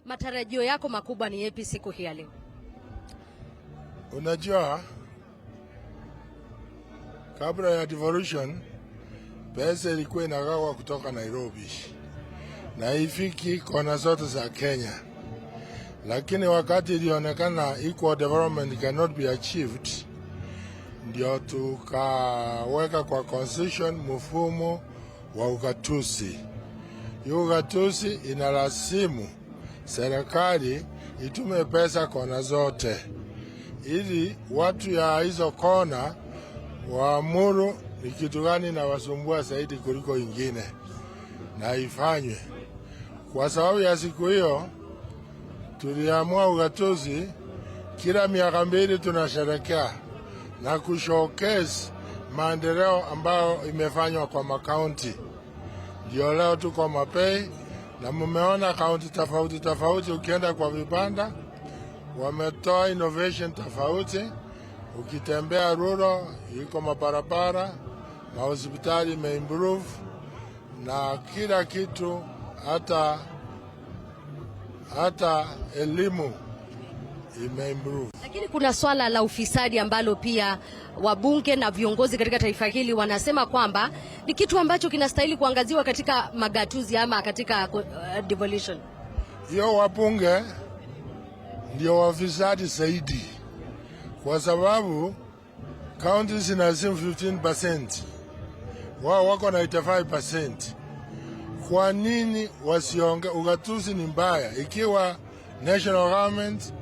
Matarajio yako makubwa ni yapi siku hii ya leo? Unajua, kabla ya Devolution, pesa ilikuwa inagawa kutoka Nairobi na ifiki kona zote za Kenya. Lakini wakati ilionekana equal development cannot be achieved, ndio tukaweka kwa constitution mfumo wa ugatuzi. Ugatuzi inalasimu serikali itume pesa kona zote, ili watu ya hizo kona waamuru ni kitu gani na wasumbua zaidi kuliko ingine na ifanywe. Kwa sababu ya siku hiyo tuliamua ugatuzi kila miaka 2 tunasherekea na kushowcase maendeleo ambayo imefanywa kwa makaunti. Ndio leo tuko Mapei na mumeona kaunti tofauti tofauti, ukienda kwa vibanda wametoa innovation tofauti. Ukitembea Ruto iko mabarabara, mahospitali imeimprove na kila kitu, hata elimu imeimprove. Lakini kuna swala la ufisadi ambalo pia wabunge na viongozi katika taifa hili wanasema kwamba ni kitu ambacho kinastahili kuangaziwa katika magatuzi ama katika devolution. Hiyo wabunge ndio wafisadi zaidi, kwa sababu counties zinasimu 15%, wao wako na 85%. Kwa nini wasionge? Ugatuzi ni mbaya ikiwa national government,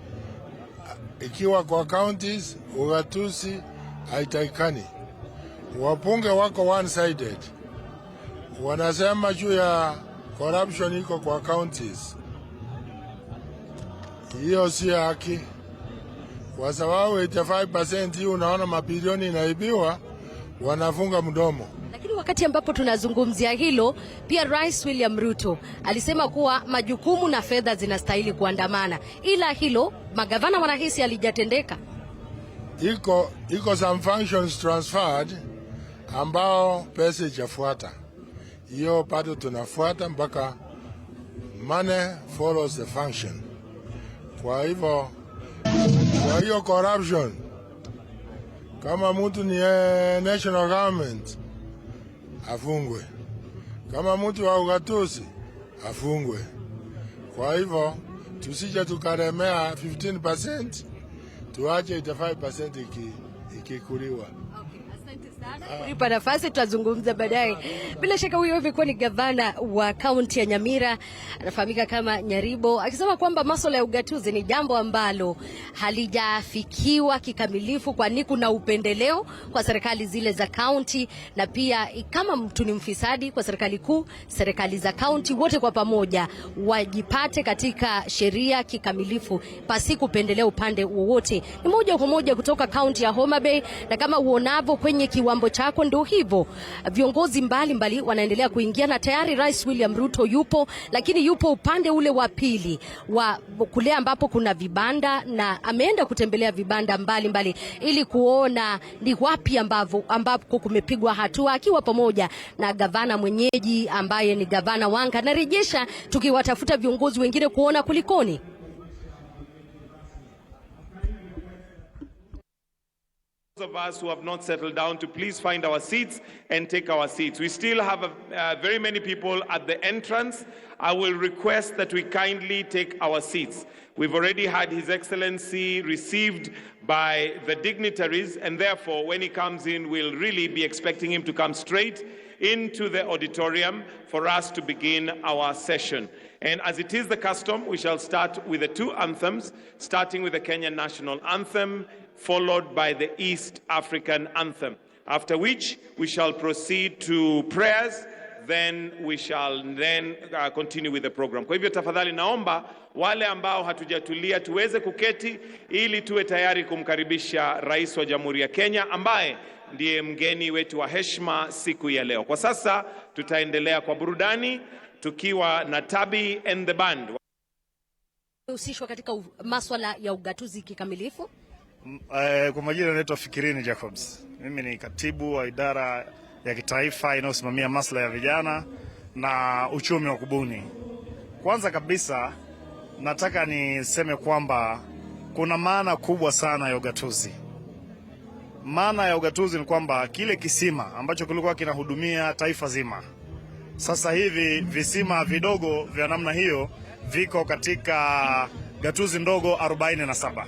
ikiwa kwa counties ugatuzi haitaikani. Wabunge wako one-sided, wanasema juu ya corruption iko kwa counties. Hiyo si haki, kwa sababu 85% hii unaona mabilioni inaibiwa, wanafunga mdomo. Lakini wakati ambapo tunazungumzia hilo, pia Rais William Ruto alisema kuwa majukumu na fedha zinastahili kuandamana, ila hilo magavana wanahisi alijatendeka. Iko some functions transferred ambao pesa ijafuata. Hiyo bado tunafuata mpaka money follows the function. Kwa hiyo corruption, kama mtu ni national government afungwe, kama mtu wa ugatuzi afungwe. Kwa hivyo tusije tukaremea 15%, tuache 85% ikikuliwa. Kunipa nafasi tutazungumza baadaye. Bila shaka huyo amekuwa ni gavana wa kaunti ya Nyamira, anafahamika kama Nyaribo, akisema kwamba masuala ya ugatuzi ni jambo ambalo halijafikiwa kikamilifu, kwani kuna upendeleo kwa serikali zile za kaunti, na pia kama mtu ni mfisadi kwa serikali kuu, serikali za kaunti wote kwa pamoja wajipate katika sheria kikamilifu pasi kupendelea upande wowote. Ni moja kwa moja kutoka kaunti ya Homa Bay, na kama uonavyo kwenye kiwambo chako ndio hivyo, viongozi mbalimbali wanaendelea kuingia, na tayari Rais William Ruto yupo, lakini yupo upande ule wa pili wa kule ambapo kuna vibanda, na ameenda kutembelea vibanda mbalimbali ili kuona ni wapi ambapo kumepigwa hatua, akiwa pamoja na gavana mwenyeji ambaye ni gavana Wanga. Narejesha tukiwatafuta viongozi wengine kuona kulikoni. Of us who have not settled down to please find our seats and take our seats. We still have very many people at the entrance. I will request that we kindly take our seats. We've already had His Excellency received by the dignitaries, and therefore when he comes in, we'll really be expecting him to come straight into the auditorium for us to begin our session. And as it is the custom, we shall start with the two anthems, starting with the Kenyan National Anthem, followed by the East African Anthem, after which we shall proceed to prayers, then we shall continue with the program. Kwa hivyo tafadhali naomba wale ambao hatujatulia tuweze kuketi ili tuwe tayari kumkaribisha Rais wa Jamhuri ya Kenya ambaye ndiye mgeni wetu wa heshima siku ya leo. Kwa sasa tutaendelea kwa burudani tukiwa na Tabi and the Band. Usishwa katika masuala ya ugatuzi kikamilifu. Kwa majina naitwa Fikirini Jacobs. Mimi ni katibu wa idara ya kitaifa inayosimamia masuala ya vijana na uchumi wa kubuni. Kwanza kabisa nataka niseme kwamba kuna maana kubwa sana ya ugatuzi. Maana ya ugatuzi ni kwamba kile kisima ambacho kilikuwa kinahudumia taifa zima, sasa hivi visima vidogo vya namna hiyo viko katika gatuzi ndogo 47.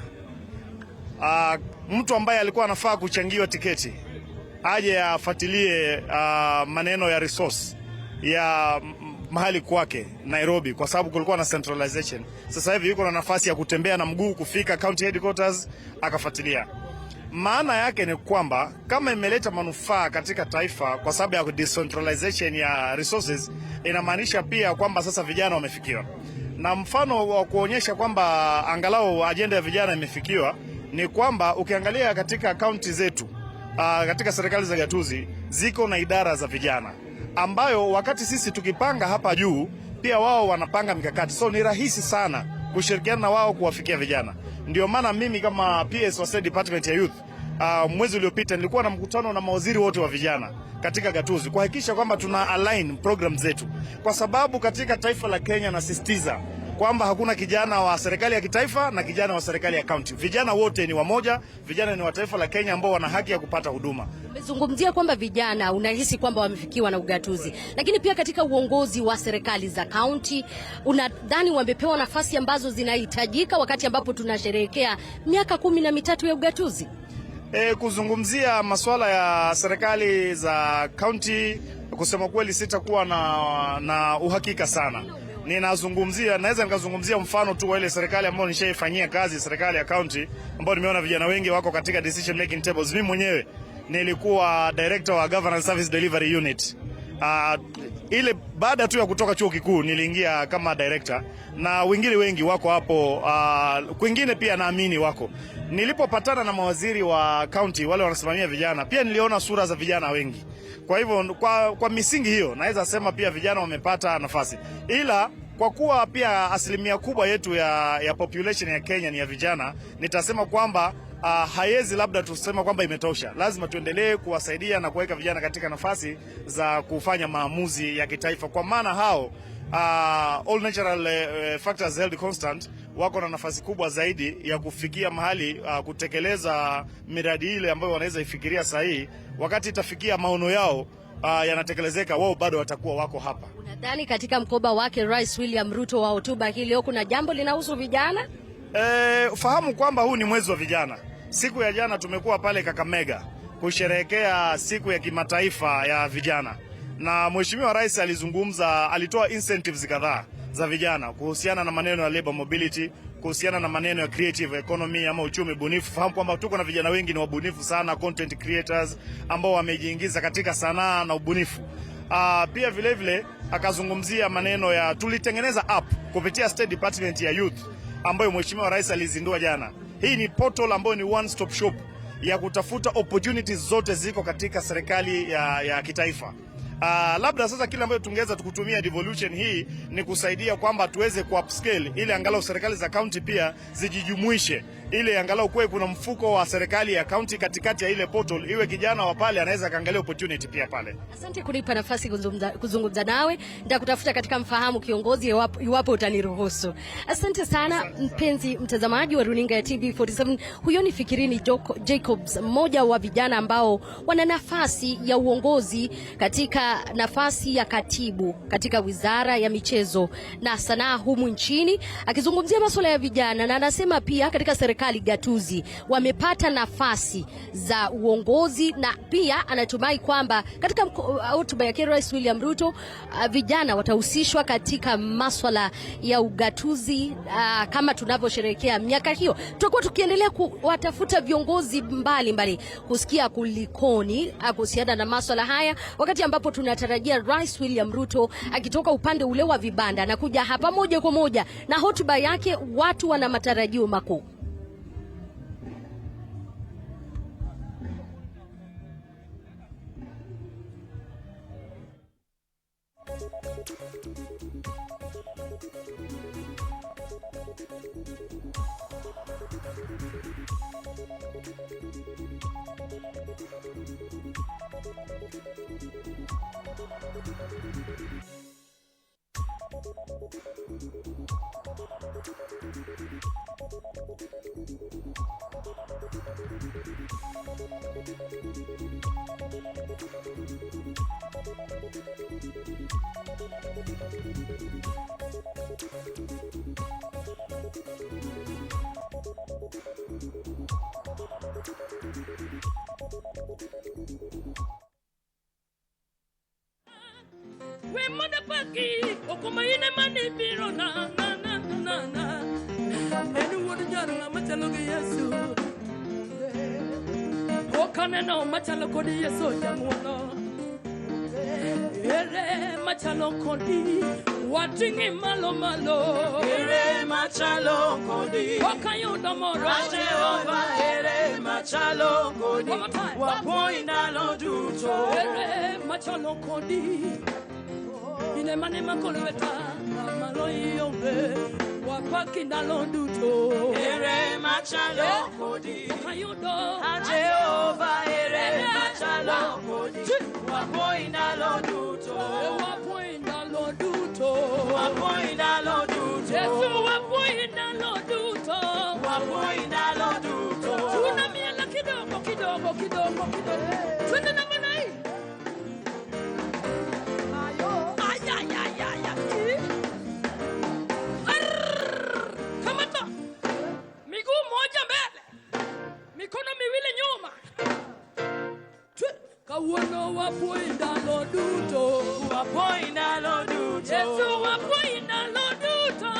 Mtu ambaye alikuwa anafaa kuchangiwa tiketi aje afuatilie maneno ya resource ya mahali kwake Nairobi, kwa sababu kulikuwa na centralization. Sasa hivi yuko na nafasi ya kutembea na mguu kufika county headquarters akafuatilia. Maana yake ni kwamba kama imeleta manufaa katika taifa kwa sababu ya decentralization ya resources, inamaanisha pia kwamba sasa vijana wamefikiwa. Na mfano wa kuonyesha kwamba angalau ajenda ya vijana imefikiwa ni kwamba ukiangalia katika kaunti zetu, katika serikali za gatuzi ziko na idara za vijana, ambayo wakati sisi tukipanga hapa juu pia wao wanapanga mikakati. So ni rahisi sana kushirikiana na wao kuwafikia vijana. Ndio maana mimi kama PS wa State Department ya Youth, mwezi uliopita nilikuwa na mkutano na mawaziri wote wa vijana katika gatuzi kuhakikisha kwamba tuna align program zetu, kwa sababu katika taifa la Kenya nasisitiza kwamba hakuna kijana wa serikali ya kitaifa na kijana wa serikali ya county. Vijana wote ni wamoja, vijana ni wa taifa la Kenya ambao wana haki ya kupata huduma. Umezungumzia kwamba vijana unahisi kwamba wamefikiwa na ugatuzi, lakini pia katika uongozi wa serikali za county unadhani wamepewa nafasi ambazo zinahitajika wakati ambapo tunasherehekea miaka 13 ya ugatuzi? Kuzungumzia masuala ya serikali za county, kusema kweli sitakuwa na uhakika sana. Naweza nikazungumzia mfano tu wa ile serikali ambayo nishaifanyia kazi, serikali ya county, ambayo nimeona vijana wengi wako katika decision making tables. Mimi mwenyewe nilikuwa director wa Governance Service Delivery Unit. Ile baada tu ya kutoka chuo kikuu niliingia kama director, na wengine wengi wako hapo, kwingine pia naamini wako. Nilipopatana na mawaziri wa county wale wanasimamia vijana, pia niliona sura za vijana wengi. Kwa hivyo kwa misingi hiyo naweza sema pia vijana wamepata nafasi. Ila kwa kuwa pia asilimia kubwa yetu ya population ya Kenya ni ya vijana, nitasema kwamba haiwezi labda tusema kwamba imetosha. Lazima tuendelee kuwasaidia na kuweka vijana katika nafasi za kufanya maamuzi ya kitaifa, kwa maana hao all natural factors held constant wako na nafasi kubwa zaidi ya kufikia mahali kutekeleza miradi ile ambayo wanaweza ifikiria sahihi. Wakati itafikia maono yao yanatekelezeka, wao bado watakuwa wako hapa. Unadhani katika mkoba wake Rais William Ruto wa hotuba hii leo kuna jambo linahusu vijana? Fahamu kwamba huu ni mwezi wa vijana. Siku ya jana tumekuwa pale Kakamega kusherehekea siku ya kimataifa ya vijana, na Mheshimiwa Rais alizungumza, alitoa incentives kadhaa za vijana kuhusiana na maneno ya labor mobility, kuhusiana na maneno ya creative economy ama uchumi bunifu. Fahamu kwamba tuko na vijana wengi ni wabunifu sana, content creators ambao wamejiingiza katika sanaa na ubunifu. Pia vile vile akazungumzia maneno ya, tulitengeneza app kupitia State Department ya Youth ambayo Mheshimiwa Rais alizindua jana. Hii ni portal ambayo ni one stop shop ya kutafuta opportunities zote ziko katika serikali ya kitaifa. Labda sasa kile ambacho tungeweza tukutumia Devolution hii ni kusaidia kwamba tuweze ku-upscale ili angalau serikali za county pia zijijumuishe, ili angalau kuwe kuna mfuko wa serikali ya county katikati ya ile portal, iwe kijana wa pale anaweza kaangalia opportunity pia pale. Asante kunipa nafasi kuzungumza nawe. Nitakutafuta katika Mfahamu Kiongozi iwapo utaniruhusu. Asante sana mpenzi mtazamaji wa runinga ya TV47. Huyo ni Fikirini Jacobs, mmoja wa vijana ambao wana nafasi ya uongozi katika nafasi ya katibu katika Wizara ya Michezo na Sanaa humu nchini, akizungumzia masuala ya vijana, na anasema pia katika serikali gatuzi wamepata nafasi za uongozi, na pia anatumai kwamba katika hotuba ya Rais William Ruto vijana watahusishwa katika masuala ya ugatuzi. Kama tunavyosherehekea miaka hiyo, tutakuwa tukiendelea kuwatafuta viongozi mbalimbali kusikia kulikoni kuhusiana na masuala haya, wakati ambapo tunatarajia Rais William Ruto akitoka upande ule wa vibanda na kuja hapa moja kwa moja na hotuba yake. Watu wana matarajio makuu. We manda paki okoma ine mani biro na enu wodu jaru na machalo ge Yesu okane no machalo kodi Yesu jamuno ere machalo kodi watingi malo ere machalo kodi okayudo moro Jehova ere machalo kodi wapoinda lo duto ere machalo kodi ine mane makolweta malo yombe wapaki ndalo duto ere machalo kodi ayudo Jehova ere machalo kodi wapoinda lo duto wapoinda lo duto wapoinda lo duto Yesu wapoinda lo duto wapoinda lo duto tuna miela kidogo twende na manai mikono miwili nyuma kawuono wapoinda lo duto Yesu wapoinda lo duto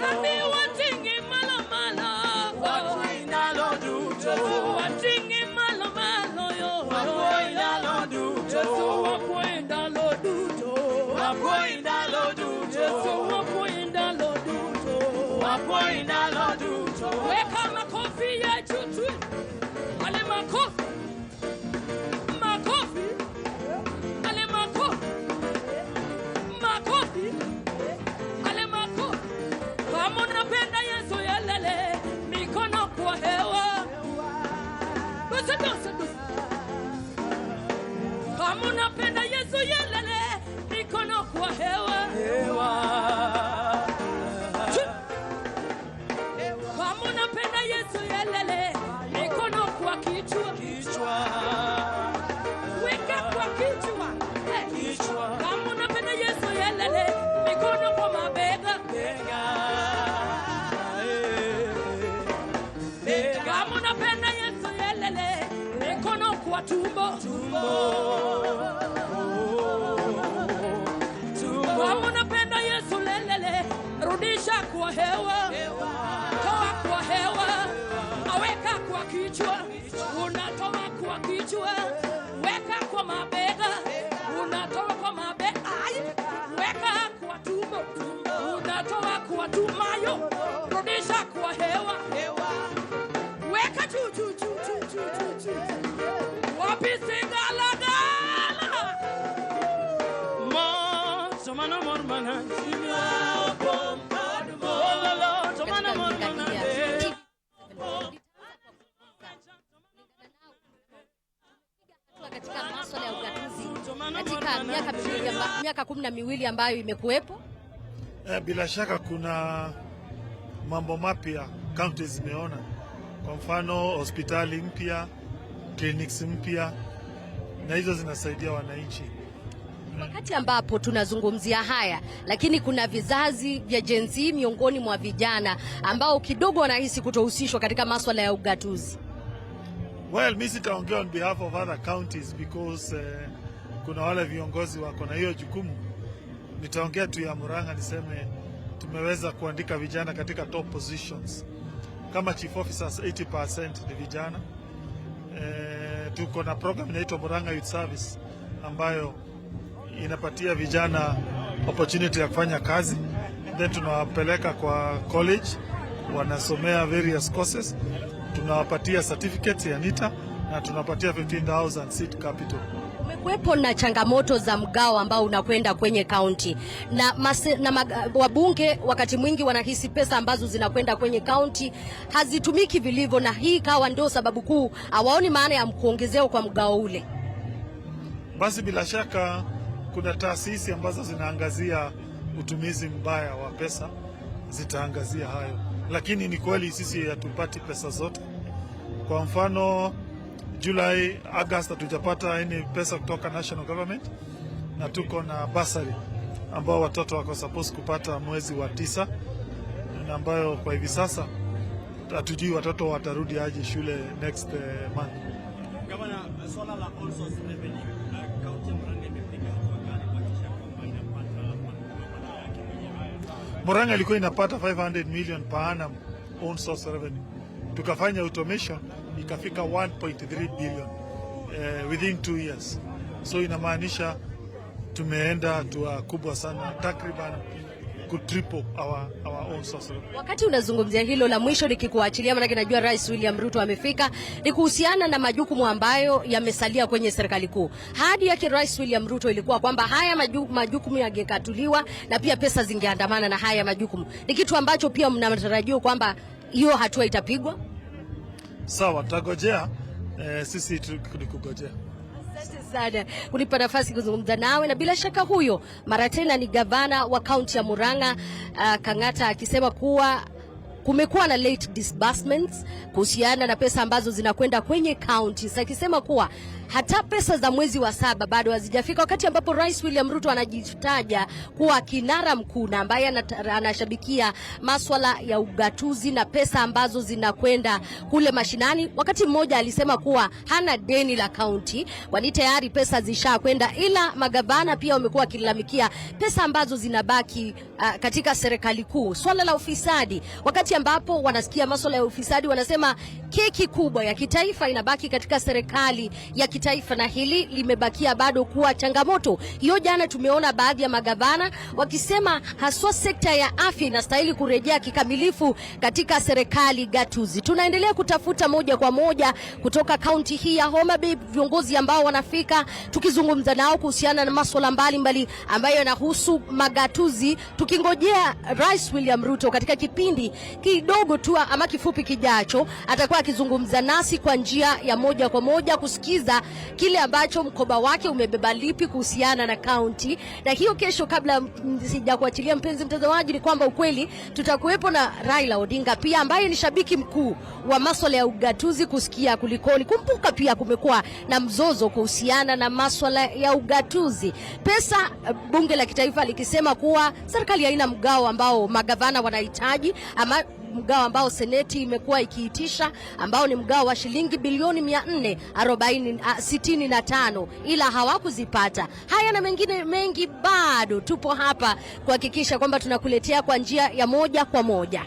Rabi watingi malamala wapoinda lo duto Yesu watingi malamala yo wapoinda lo duto Yesu wapoinda lo duto Yesu wapoinda lo duto weka makofi ya chutu ale makofi ale makofi ale makofi kama unapenda Yesu yelele mikono kwa hewa dosa kama unapenda Yesu yelele mikono kwa hewa kama unapenda Yesu yelele mikono kwa kichwa weka kwa kichwa kama unapenda Yesu yelele mikono kwa mabega kwa tumbo. Kama unapenda Yesu lelele, rudisha kwa hewa, toa kwa hewa, aweka kwa kichwa, unatoa kwa kichwa, weka kwa mabega, unatoa kwa mabega, weka kwa tumbo, unatoa kwa tumayo, rudisha kwa hewa, weka chu. Wapi sigala Somana mormana katika masuala ya ugatuzi katika miaka 12 ambayo imekuwepo. Bila shaka kuna mambo mapya counties zimeona. Kwa mfano hospitali mpya, clinics mpya, na hizo zinasaidia wananchi. Wakati ambapo tunazungumzia haya, lakini kuna vizazi vya Gen Z miongoni mwa vijana ambao kidogo wanahisi kutohusishwa katika masuala ya ugatuzi. Well, mimi sitaongea on behalf of other counties because kuna wale viongozi wako na hiyo jukumu. Nitaongea tu ya Murang'a, niseme tumeweza kuandika vijana katika top positions. Kama chief officers 80% ni vijana. Tuko na program inaitwa Murang'a Youth Service ambayo inapatia vijana opportunity ya kufanya kazi, then tunawapeleka kwa college, wanasomea various courses, tunawapatia certificates ya NITA na tunapatia 15,000 seed capital. Kumekuwepo na changamoto za mgao ambao unakwenda kwenye county na wabunge wakati mwingi wanahisi pesa ambazo zinakwenda kwenye county hazitumiki vilivyo, na hii kawa ndio sababu kuu hawaoni maana ya kuongezewa kwa mgao ule. Basi bila shaka kuna taasisi ambazo zinaangazia utumizi mbaya wa pesa, zitaangazia hayo, lakini ni kweli sisi hatupati pesa zote. Kwa mfano July, August hatujapata any pesa kutoka national government, na tuko na bursary ambao watoto wako supposed kupata mwezi wa 9, na ambayo kwa hivi sasa hatujui watoto watarudi aje shule next month. Gavana, swala la all source revenue kaunti ya Murang'a imepiga Murang'a ilikuwa inapata 500 million per annum own source revenue. Tukafanya automation ikafika 1.3 billion within 2 years. So inamaanisha tumeenda hatua kubwa sana, takriban triple our own source. Wakati unazungumzia hilo, la mwisho nikikuachilia, maana najua Rais William Ruto amefika, ni kuhusiana na majukumu ambayo yamesalia kwenye serikali kuu. Hadi yake Rais William Ruto ilikuwa kwamba haya majukumu yangekatuliwa na pia pesa zingeandamana na haya majukumu. Ni kitu ambacho pia mnatarajia kwamba hiyo hatua itapigwa? Sawa, tutagojea, sisi tulikugojea. Asante sana kunipa nafasi kuzungumza nawe, na bila shaka huyo mara tena ni gavana wa kaunti ya Murang'a Kang'ata, akisema kuwa kumekuwa na late disbursements kuhusiana na pesa ambazo zinakwenda kwenye counties, akisema kuwa hata pesa za mwezi wa 7 bado hazijafika, wakati ambapo Rais William Ruto anajitaja kuwa kinara mkuu na ambaye anashabikia masuala ya ugatuzi na pesa ambazo zinakwenda kule mashinani. Wakati mmoja alisema kuwa hana deni la county kwani tayari pesa zishakwenda, ila magavana pia wamekuwa wakilalamikia pesa ambazo zinabaki katika serikali kuu. Swala la ufisadi, wakati ambapo wanasikia masuala ya ufisadi wanasema keki kubwa ya kitaifa inabaki katika serikali ya kitaifa, na hili limebakia bado kuwa changamoto. Hiyo jana tumeona baadhi ya magavana wakisema haswa sekta ya afya inastahili kurejea kikamilifu katika serikali gatuzi. Tunaendelea kutafuta moja kwa moja kutoka kaunti hii ya Homa Bay viongozi ambao wanafika, tukizungumza nao kuhusiana na masuala mbalimbali ambayo yanahusu magatuzi, tukingojea Rais William Ruto katika kipindi kidogo tu ama kifupi kijacho atakuwa akizungumza nasi kwa njia ya moja kwa moja kusikiza kile ambacho mkoba wake umebeba lipi kuhusiana na county. Na hiyo kesho, kabla sijakuachilia mpenzi mtazamaji, ni kwamba ukweli tutakuwepo na Raila Odinga pia ambaye ni shabiki mkuu wa masuala ya ugatuzi, kusikia kulikoni. Kumbuka pia kumekuwa na mzozo kuhusiana na masuala ya ugatuzi. Pesa bunge la kitaifa likisema kuwa serikali haina mgao ambao magavana wanahitaji, ama mgao ambao seneti imekuwa ikiitisha, ambao ni mgao wa shilingi bilioni 465, ila hawakuzipata. Haya na mengine mengi, bado tupo hapa kuhakikisha kwamba tunakuletea kwa njia ya moja kwa moja.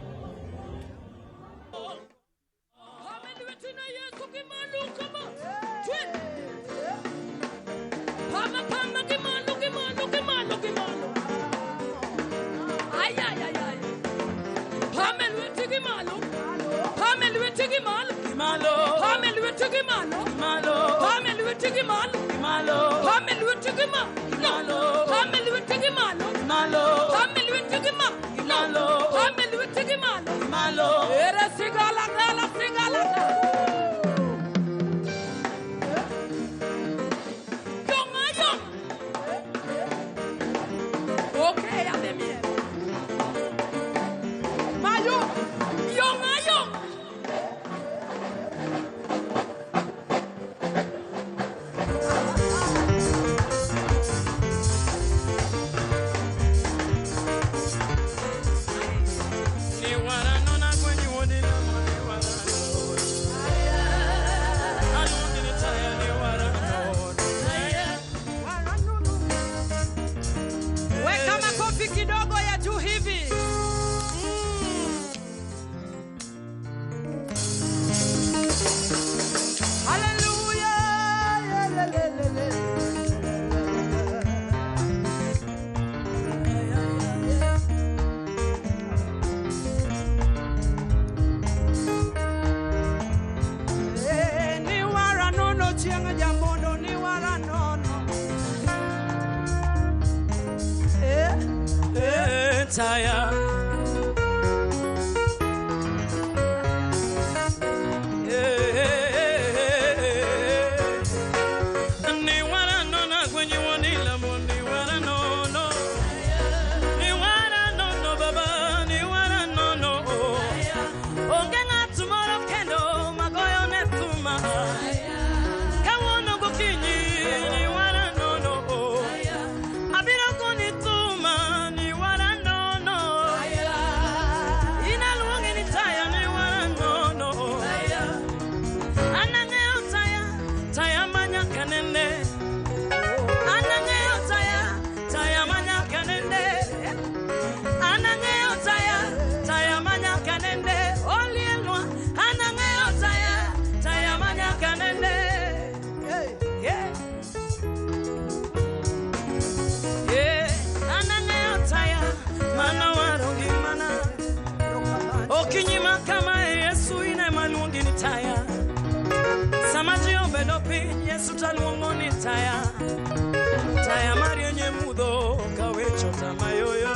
Taya marienye mudo kawecho tamayoyo.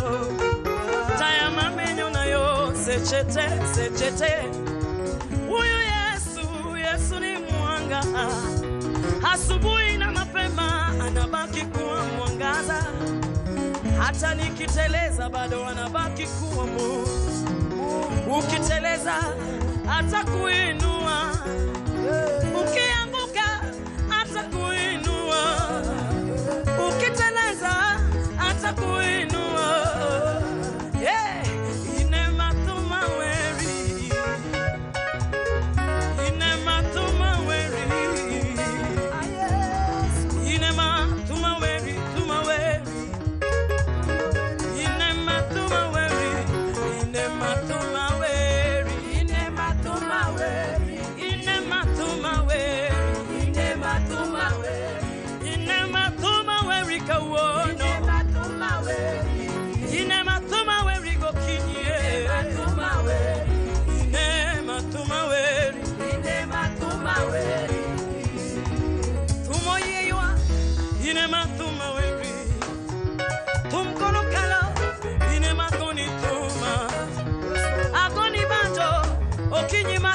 Taya mamenyo nayo sechete. Huyu Yesu ni mwanga. Asubuhi na mapema anabaki kuwa mwangaza. Hata nikiteleza bado anabaki kuwa Mungu. Ukiteleza atakuinua. Ukianguka atakuinua. Ukiteleza atakuinua. Yeah.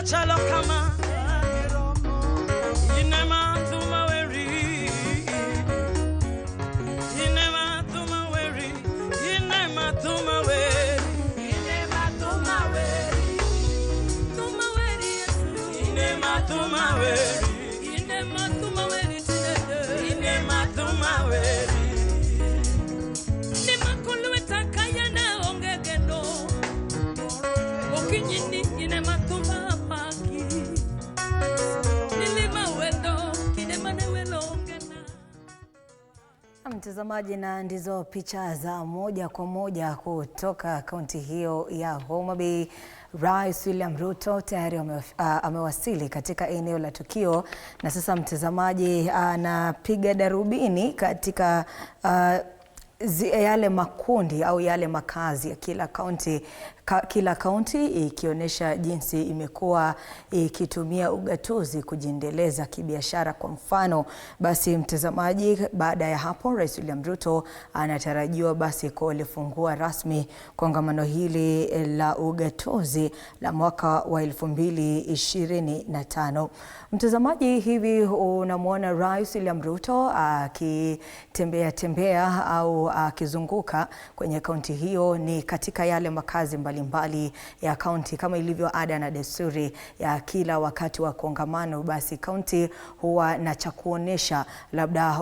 Chalo kama inema tumaweri inema tumaweri inema tumaweri inema tumaweri tumaweri inema tumaweri inema tumaweri inema tumaweri Mtazamaji, na ndizo picha za moja kwa moja kutoka kaunti hiyo ya Homa Bay. Rais William Ruto tayari amewasili katika eneo la tukio, na sasa mtazamaji anapiga darubini katika yale makundi au yale makazi ya kila kaunti ikionyesha jinsi imekuwa ikitumia ugatuzi kujiendeleza kibiashara. Kwa mfano basi mtazamaji, baada ya hapo Rais William Ruto anatarajiwa basi kulifungua rasmi kongamano hili la ugatuzi la mwaka wa 2025. Mtazamaji, hivi unamwona Rais William Ruto akitembea au akizunguka kwenye kaunti hiyo ni katika yale makazi mbalimbali ya kaunti. Kama ilivyo ada na desturi ya kila wakati wa kongamano, basi kaunti huwa na cha kuonesha, labda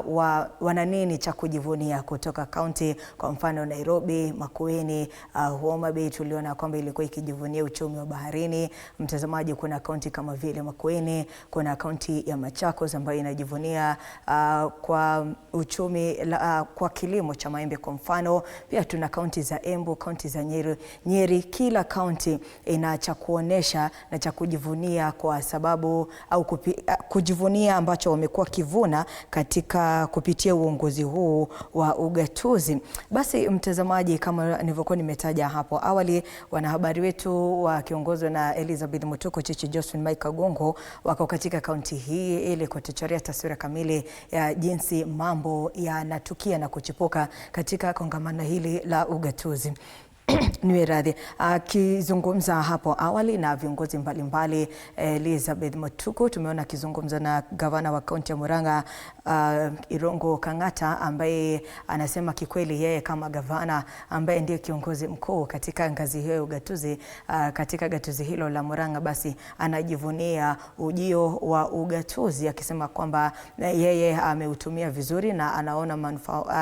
wana nini cha kujivunia kutoka kaunti. Kwa mfano Nairobi, Makueni, Homa Bay tuliona kwamba ilikuwa ikijivunia uchumi wa baharini. Mtazamaji, kuna kaunti kama vile Makueni, kuna kaunti ya Machakos ambayo inajivunia kwa uchumi kwa kilimo cha maembe kwa mfano. Pia tuna kaunti za Embu, kaunti za Nyeri. Kila kaunti ina cha kuonesha na cha kujivunia kwa sababu au kujivunia ambacho wamekuwa kivuna katika kupitia uongozi huu wa ugatuzi. Basi mtazamaji, kama nilivyokuwa nimetaja hapo awali, wanahabari wetu wakiongozwa na Elizabeth Mutuku, Chichi Josephine Mike Gongo wako katika kaunti hii ili kutuchorea taswira kamili ya jinsi mambo yanatukia na kuchipuka katika kongamano hili la ugatuzi. Niwe radhi. Akizungumza hapo awali na viongozi mbalimbali, Elizabeth Mutuku tumeona akizungumza na gavana wa kaunti ya Murang'a Irungu Kang'ata, ambaye anasema kikweli yeye kama gavana ambaye ndiye kiongozi mkuu katika ngazi hiyo ya ugatuzi, katika gatuzi hilo la Murang'a, basi anajivunia ujio wa ugatuzi, akisema kwamba yeye ameutumia vizuri na anaona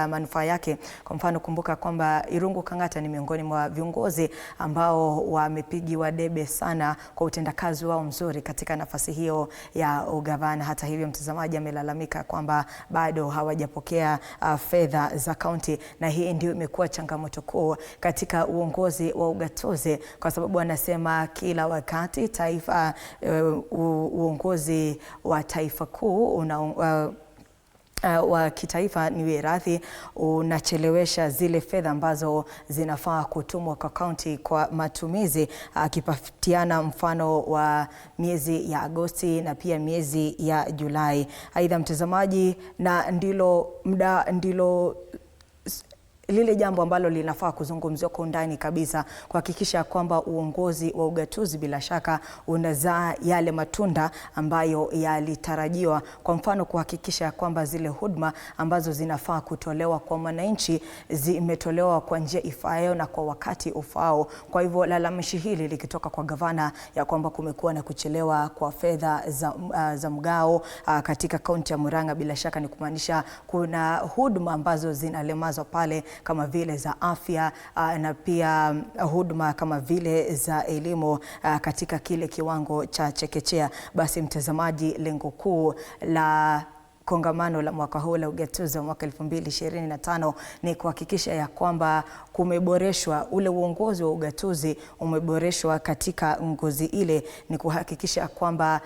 manufaa yake. Kwa mfano, kumbuka kwamba Irungu Kang'ata ni miongoni mwa viongozi ambao wamepigiwa debe sana kwa utendakazi wao mzuri katika nafasi hiyo ya ugavana. Hata hivyo, mtazamaji, amelalamika kwamba bado hawajapokea fedha za kaunti, na hii ndio imekuwa changamoto kuu katika uongozi wa ugatuzi, kwa sababu anasema kila wakati uongozi wa taifa kuu wa kitaifa ni radhi unachelewesha zile fedha ambazo zinafaa kutumwa kwa kaunti kwa matumizi, akipatiana mfano wa miezi ya Agosti na pia miezi ya Julai. Aidha mtazamaji, na ndilo lile jambo ambalo linafaa kuzungumziwa kwa undani kabisa, kuhakikisha kwamba uongozi wa ugatuzi bila shaka unazaa yale matunda ambayo yalitarajiwa. Kwa mfano, kuhakikisha kwamba zile huduma ambazo zinafaa kutolewa kwa wananchi zimetolewa kwa njia ifaayo na kwa wakati ufao. Kwa hivyo lalamishi hili likitoka kwa gavana ya kwamba kumekuwa na kuchelewa kwa fedha za mgao katika kaunti ya Murang'a, bila shaka ni kumaanisha kuna huduma ambazo zinalemazwa pale, kama vile za afya na pia huduma kama vile za elimu katika kile kiwango cha chekechea. Basi mtazamaji, lengo kuu la kongamano la mwaka huu la ugatuzi wa mwaka 2025 ni kuhakikisha ya kwamba kumeboreshwa ule uongozi wa ugatuzi, umeboreshwa katika ngozi ile, ni kuhakikisha kwamba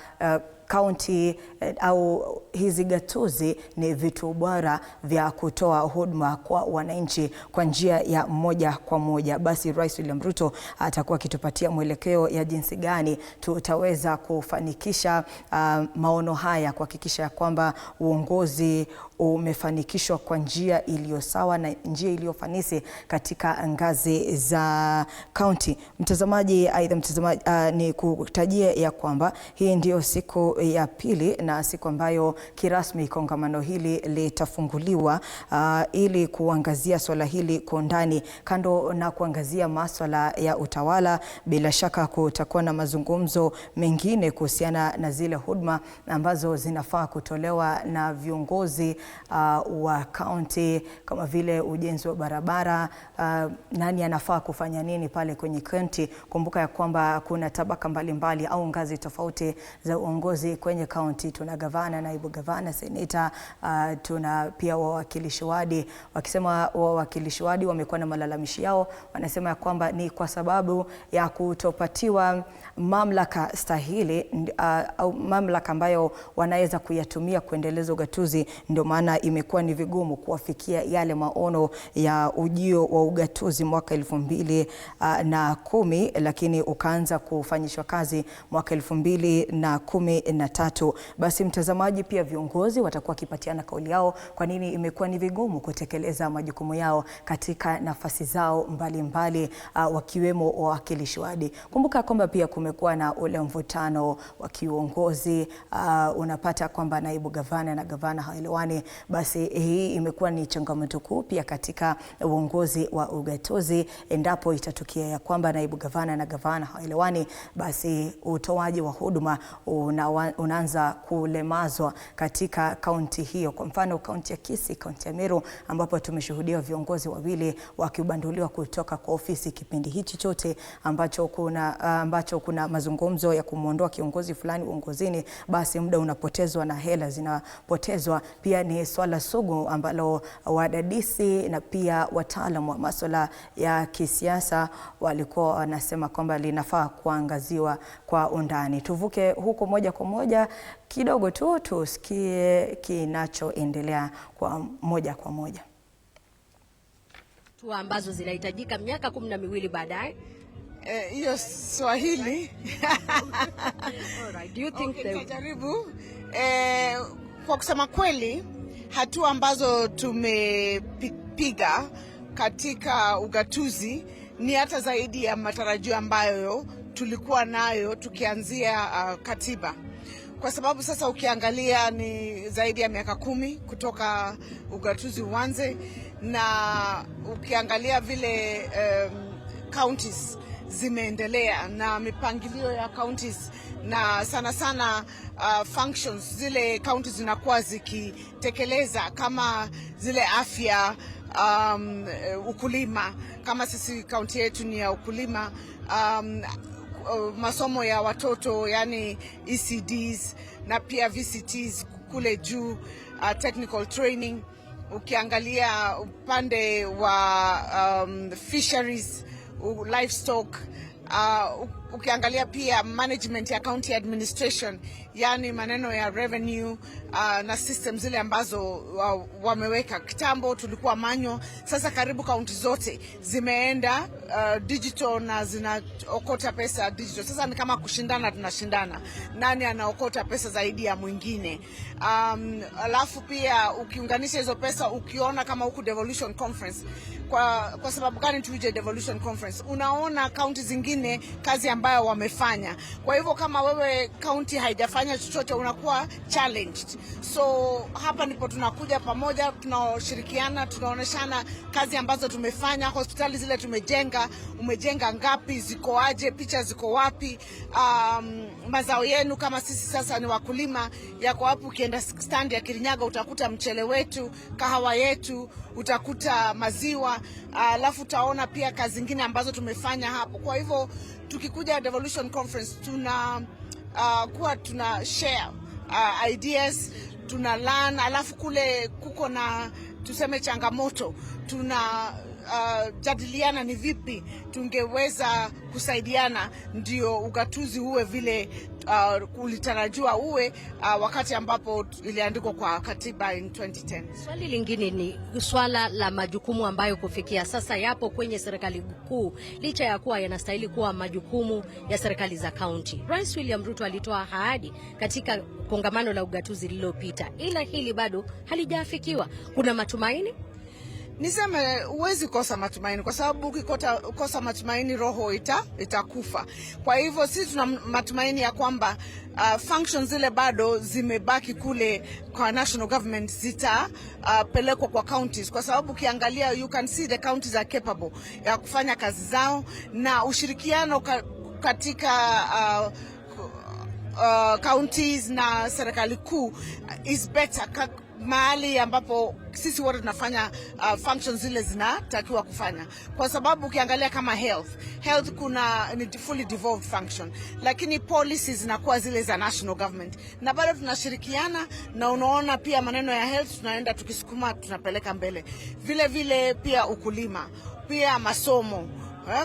kaunti au hizi gatuzi ni vitu bora vya kutoa huduma kwa wananchi kwa njia ya moja kwa moja. Basi Rais William Ruto atakuwa akitupatia mwelekeo ya jinsi gani tutaweza kufanikisha maono haya, kuhakikisha kwamba uongozi umefanikishwa kwa njia iliyo sawa na njia iliyofanisi katika ngazi za kaunti. Mtazamaji, aidha mtazamaji, ni kutajia ya kwamba hii ndio siku ya pili na siku ambayo kirasmi kongamano hili litafunguliwa, ili kuangazia swala hili kwa ndani. Kando na kuangazia masuala ya utawala, bila shaka kutakuwa na mazungumzo mengine kuhusiana na zile huduma ambazo zinafaa kutolewa na viongozi wa kaunti, kama vile ujenzi wa barabara, nani anafaa kufanya nini pale kwenye kaunti. Kumbuka ya kwamba kuna tabaka mbalimbali au ngazi tofauti za uongozi viongozi kwenye kaunti. Tuna gavana, naibu gavana, seneta, tuna pia wawakilishi wadi, wakisema wawakilishi wadi wamekuwa na malalamishi yao. Wanasema kwamba ni kwa sababu ya kutopatiwa mamlaka stahili au mamlaka ambayo wanaweza kuyatumia kuendeleza ugatuzi, ndio maana imekuwa ni vigumu kuwafikia yale maono ya ujio wa ugatuzi mwaka 2010, lakini ukaanza kufanyishwa kazi mwaka 2013. Basi mtazamaji, pia viongozi watakuwa wakipatiana kauli yao kwa nini imekuwa ni vigumu kutekeleza majukumu yao katika nafasi zao mbalimbali, wakiwemo wawakilishi wadi. Kumbuka kwamba pia kumekuwa na ule mvutano wa kiuongozi, unapata kwamba naibu gavana na gavana haelewani. Basi hii imekuwa ni changamoto kuu pia katika uongozi wa ugatuzi. Endapo itatukia ya kwamba naibu gavana na gavana haelewani, basi utoaji wa huduma unaanza kulemazwa katika kaunti hiyo. Kwa mfano kaunti ya Kisii, kaunti ya Meru, ambapo tumeshuhudia viongozi wawili wakibanduliwa kutoka kwa ofisi kipindi hichi chote ambacho kuna mazungumzo ya kumuondoa kiongozi fulani uongozini, basi muda unapotezwa na hela zinapotezwa. Pia ni swala sugu ambalo wadadisi na pia wataalamu wa masuala ya kisiasa walikuwa wanasema kwamba linafaa kuangaziwa kwa undani. Tuvuke huko moja kwa moja kidogo tu tusikie kinachoendelea kwa moja kwa moja. Tu ambazo zinahitajika miaka 12 baadaye. Hiyo Swahili. Alright, do you think jaribu kwa kusema kweli, hatua ambazo tumepiga katika ugatuzi ni hata zaidi ya matarajio ambayo tulikuwa nayo tukianzia katiba. Kwa sababu sasa ukiangalia ni zaidi ya miaka 10 kutoka ugatuzi uanze, na ukiangalia vile counties zimeendelea na mipangilio ya counties, na sana sana functions zile counties zinakuwa zikitekeleza kama zile afya, ukulima, kama sisi county yetu ni ya ukulima, masomo ya watoto yani ECDs na pia VCTs kule juu, technical training. Ukiangalia upande wa fisheries, livestock, ukiangalia pia management ya county administration, yani maneno ya revenue na systems zile ambazo wameweka. Kitambo tulikuwa manyo, sasa karibu kaunti zote zimeenda digital na zinaokota pesa digital. Sasa ni kama kushindana, tunashindana nani anaokota pesa zaidi ya mwingine. Alafu pia ukiunganisha hizo pesa, ukiona kama huku Devolution Conference, kwa sababu gani tuije Devolution Conference, unaona county zingine kazi ambayo wamefanya. Kwa hivyo kama wewe county haijafanya chochote, unakuwa challenged. So hapa ndipo tunakuja pamoja, tunashirikiana, tunaoneshana kazi ambazo tumefanya. Hospitali zile tumejenga, umejenga ngapi, ziko aje, picha ziko wapi, mazao yenu kama sisi sasa ni wakulima yako hapo. Ukienda stand ya Kirinyaga utakuta mchele wetu, kahawa yetu, utakuta maziwa, alafu utaona pia kazi zingine ambazo tumefanya hapo. Kwa hivyo tukikuja Devolution Conference tuna share ideas, tuna learn, alafu kule kuko na tuseme changamoto, tuna jadiliana ni vipi tungeweza kusaidiana ndio ugatuzi uwe vile ulitarajiwa uwe wakati ambapo iliandikwa kwa katiba in 2010. Swali lingine ni swala la majukumu ambayo kufikia sasa yapo kwenye serikali kuu, licha ya kuwa yanastahili kuwa majukumu ya serikali za kaunti. Rais William Ruto alitoa ahadi katika kongamano la ugatuzi lililopita, ila hili bado halijafikiwa. Kuna matumaini? Niseme huwezi kosa matumaini, kwa sababu ukikosa matumaini roho itakufa. Kwa hivyo sisi tuna matumaini ya kwamba functions zile bado zimebaki kule kwa national government zitapelekwa kwa counties, kwa sababu ukiangalia you can see the counties are capable ya kufanya kazi zao, na ushirikiano katika counties na serikali kuu is better mahali ambapo sisi wote tunafanya functions zile zinatakiwa kufanya, kwa sababu ukiangalia kama health kuna ni fully devolved function, lakini policies zinakuwa zile za national government, na bado tunashirikiana, na unaona pia maneno ya health tunaenda tukisukuma, tunapeleka mbele. Vile pia ukulima, pia masomo,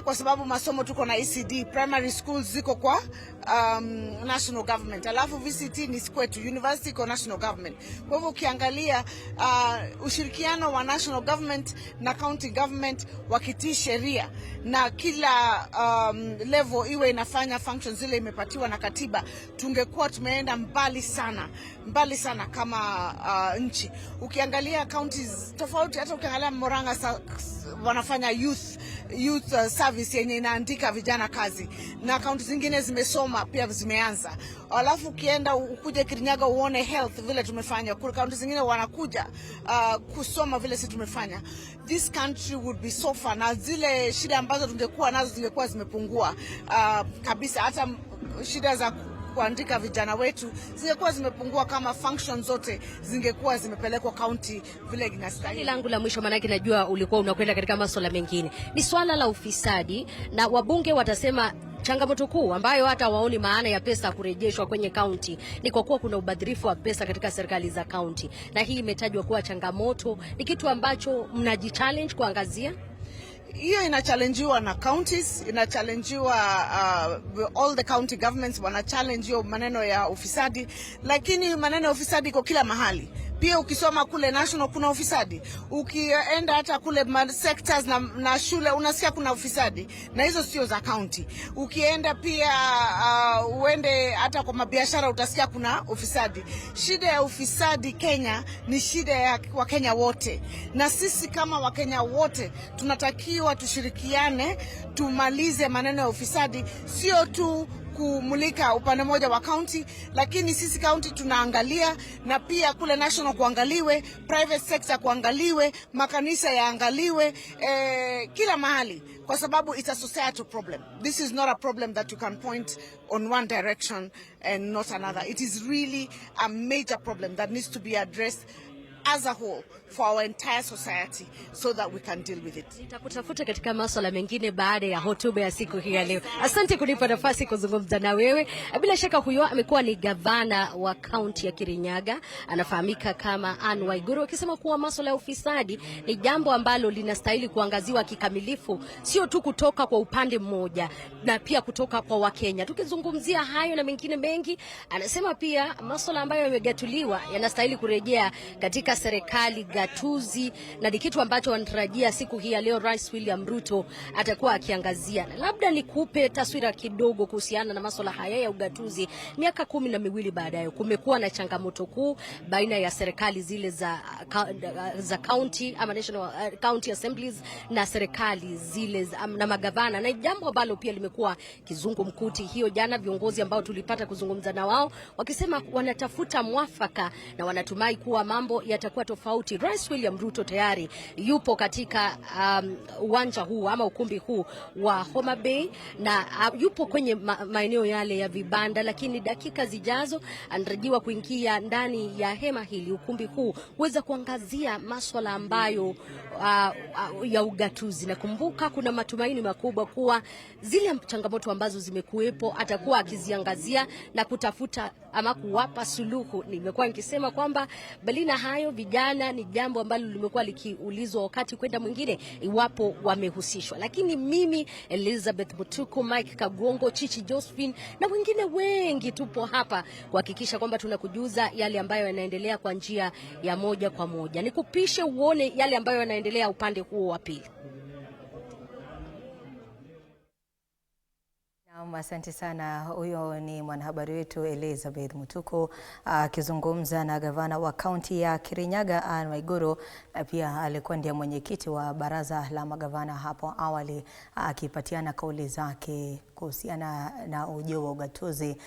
kwa sababu masomo tuko na ECD, primary schools ziko kwa national government, alafu VCT ni kwetu, university iko national government. Kwa hivyo ukiangalia ushirikiano wa national government na county government wakitii sheria, na kila level iwe inafanya functions zile imepatiwa na katiba, tungekuwa tumeenda mbali sana kama nchi. Ukiangalia counties tofauti, hata ukiangalia Murang'a wanafanya youth service yenye inaandika vijana kazi, na counties zingine zimesoma pia zimeanza. Alafu ukienda ukuje Kirinyaga uone health vile tumefanya, kuna counties zingine wanakuja kusoma vile sisi tumefanya. This country would be so far, na zile shida ambazo tungekuwa nazo zingekuwa zimepungua kabisa. Hata shida za kuandika vijana wetu zingekuwa zimepungua kama functions zote zingekuwa zimepelekwa county vile inastahili. Langu la mwisho, maana najua ulikuwa unakwenda katika masuala mengine, ni swala la ufisadi, na wabunge watasema changamoto kuu ambayo hata waoni maana ya pesa kurejeshwa kwenye county ni kwa kuwa kuna ubadhirifu wa pesa katika serikali za county, na hii imetajwa kuwa changamoto. Ni kitu ambacho mnajichallenge kuangazia? Hiyo inachallengewa na counties, inachallengewa all the county governments wana challenge hiyo maneno ya ufisadi, lakini maneno ya ufisadi iko kila mahali. Pia ukisoma kule national kuna ufisadi, ukienda hata kule sectors na shule unasikia kuna ufisadi, na hizo sio za county. Ukienda pia uende hata kwa mabiashara utasikia kuna ufisadi. Shida ya ufisadi Kenya ni shida ya Wakenya wote, na sisi kama Wakenya wote tunatakiwa tushirikiane tumalize maneno ya ufisadi, sio tu kumulika upande moja wa county, lakini sisi county tunaangalia, na pia kule national kuangaliwe, private sector kuangaliwe, makanisa yaangaliwe, kila mahali, kwa sababu it's a societal problem. This is not a problem that you can point on one direction and not another. It is really a major problem that needs to be addressed as a whole for our entire society so that we can deal with it. Nitakutafuta katika masuala mengine baada ya hotuba ya siku hii ya leo. Asante kunipa nafasi kuzungumza na wewe. Bila shaka huyo amekuwa ni gavana wa kaunti ya Kirinyaga, anafahamika kama Anne Waiguru, akisema kuwa masuala ya ufisadi ni jambo ambalo linastahili kuangaziwa kikamilifu, sio tu kutoka kwa upande mmoja, na pia kutoka kwa Wakenya. Tukizungumzia hayo na mengine mengi, anasema pia masuala ambayo yamegatuliwa yanastahili kurejea katika serikali gatuzi, na ni kitu ambacho wanatarajia siku hii ya leo Rais William Ruto atakuwa akiangazia. Labda nikupe taswira kidogo kuhusiana na masuala haya ya ugatuzi. Miaka 12 baadaye kumekuwa na changamoto kuu baina ya serikali zile za county ama national county assemblies na serikali zile na magavana, na jambo ambalo pia limekuwa kizungumkuti. Hiyo jana viongozi ambao tulipata kuzungumza na wao wakisema wanatafuta mwafaka na wanatumai kuwa mambo yatakuwa tofauti. Rais William Ruto tayari yupo katika uwanja huu ama ukumbi huu wa Homa Bay, na yupo kwenye maeneo yale ya vibanda, lakini dakika zijazo anatarajiwa kuingia ndani ya hema hili, ukumbi huu, uweza kuangazia masuala ambayo ya ugatuzi. Na kumbuka kuna matumaini makubwa kuwa zile changamoto ambazo zimekuwepo atakuwa akiziangazia na kutafuta ama kuwapa suluhu. Nimekuwa nikisema kwamba bali na hayo, vijana ni jambo ambalo limekuwa likiulizwa wakati kwenda mwingine iwapo wamehusishwa, lakini mimi Elizabeth Mutuku, Mike Kagongo, Chichi Josephine na wengine wengi tupo hapa kuhakikisha kwamba tunakujuza yale ambayo yanaendelea kwa njia ya moja kwa moja. Nikupishe uone yale ambayo yanaendelea upande huo wa pili. Asante sana. Huyo ni mwanahabari wetu Elizabeth Mutuku akizungumza na gavana wa kaunti ya Kirinyaga Anne Waiguru, na pia alikuwa ndiye mwenyekiti wa baraza la magavana hapo awali, akipatiana kauli zake kuhusiana na ujio wa ugatuzi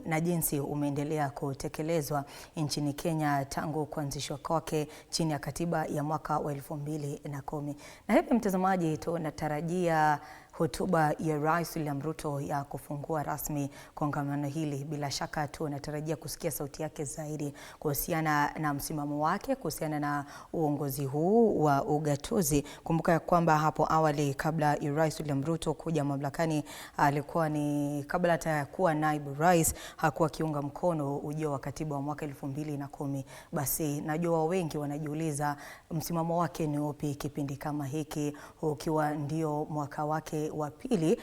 na jinsi umeendelea kutekelezwa nchini Kenya tangu kuanzishwa kwake chini ya katiba ya mwaka wa 2010. Na hivi mtazamaji, tunatarajia hotuba ya Rais William Ruto ya kufungua rasmi kongamano hili. Bila shaka tu natarajia kusikia sauti yake zaidi kuhusiana na msimamo wake, kuhusiana na uongozi huu wa ugatuzi. Kumbuka ya kwamba hapo awali kabla ya Rais William Ruto kuja mamlakani, alikuwa ni kabla hata kuwa naibu rais, hakuwa kiunga mkono ujio wa katiba wa mwaka 2010. Basi najua wengi wanajiuliza msimamo wake ni upi kipindi kama hiki, ukiwa ndio mwaka wake wa pili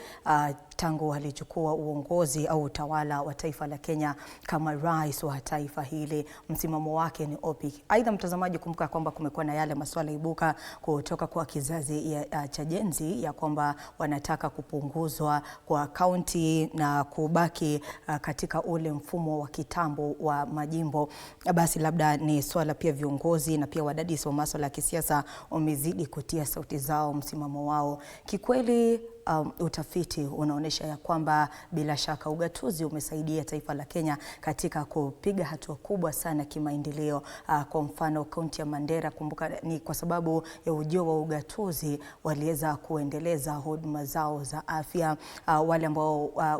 tangu alichukua uongozi au utawala wa taifa la Kenya kama rais wa taifa hili. Msimamo wake ni upi? Aidha mtazamaji, kumbuka kwamba kumekuwa na yale maswala ibuka kutoka kwa kizazi cha Gen Z ya kwamba wanataka kupunguzwa kwa kaunti na kubaki katika ule mfumo wa kitambo wa majimbo. Basi labda ni swala pia viongozi na pia wadadisi wa masuala ya kisiasa wamezidi kutia sauti zao, msimamo wao. Kikweli utafiti unaonesha ya kwamba bila shaka ugatuzi umesaidia taifa la Kenya katika kupiga hatua kubwa sana kimaendeleo. Kwa mfano kaunti ya Mandera, kumbuka ni kwa sababu ya ujio wa ugatuzi waliweza kuendeleza huduma zao za afya.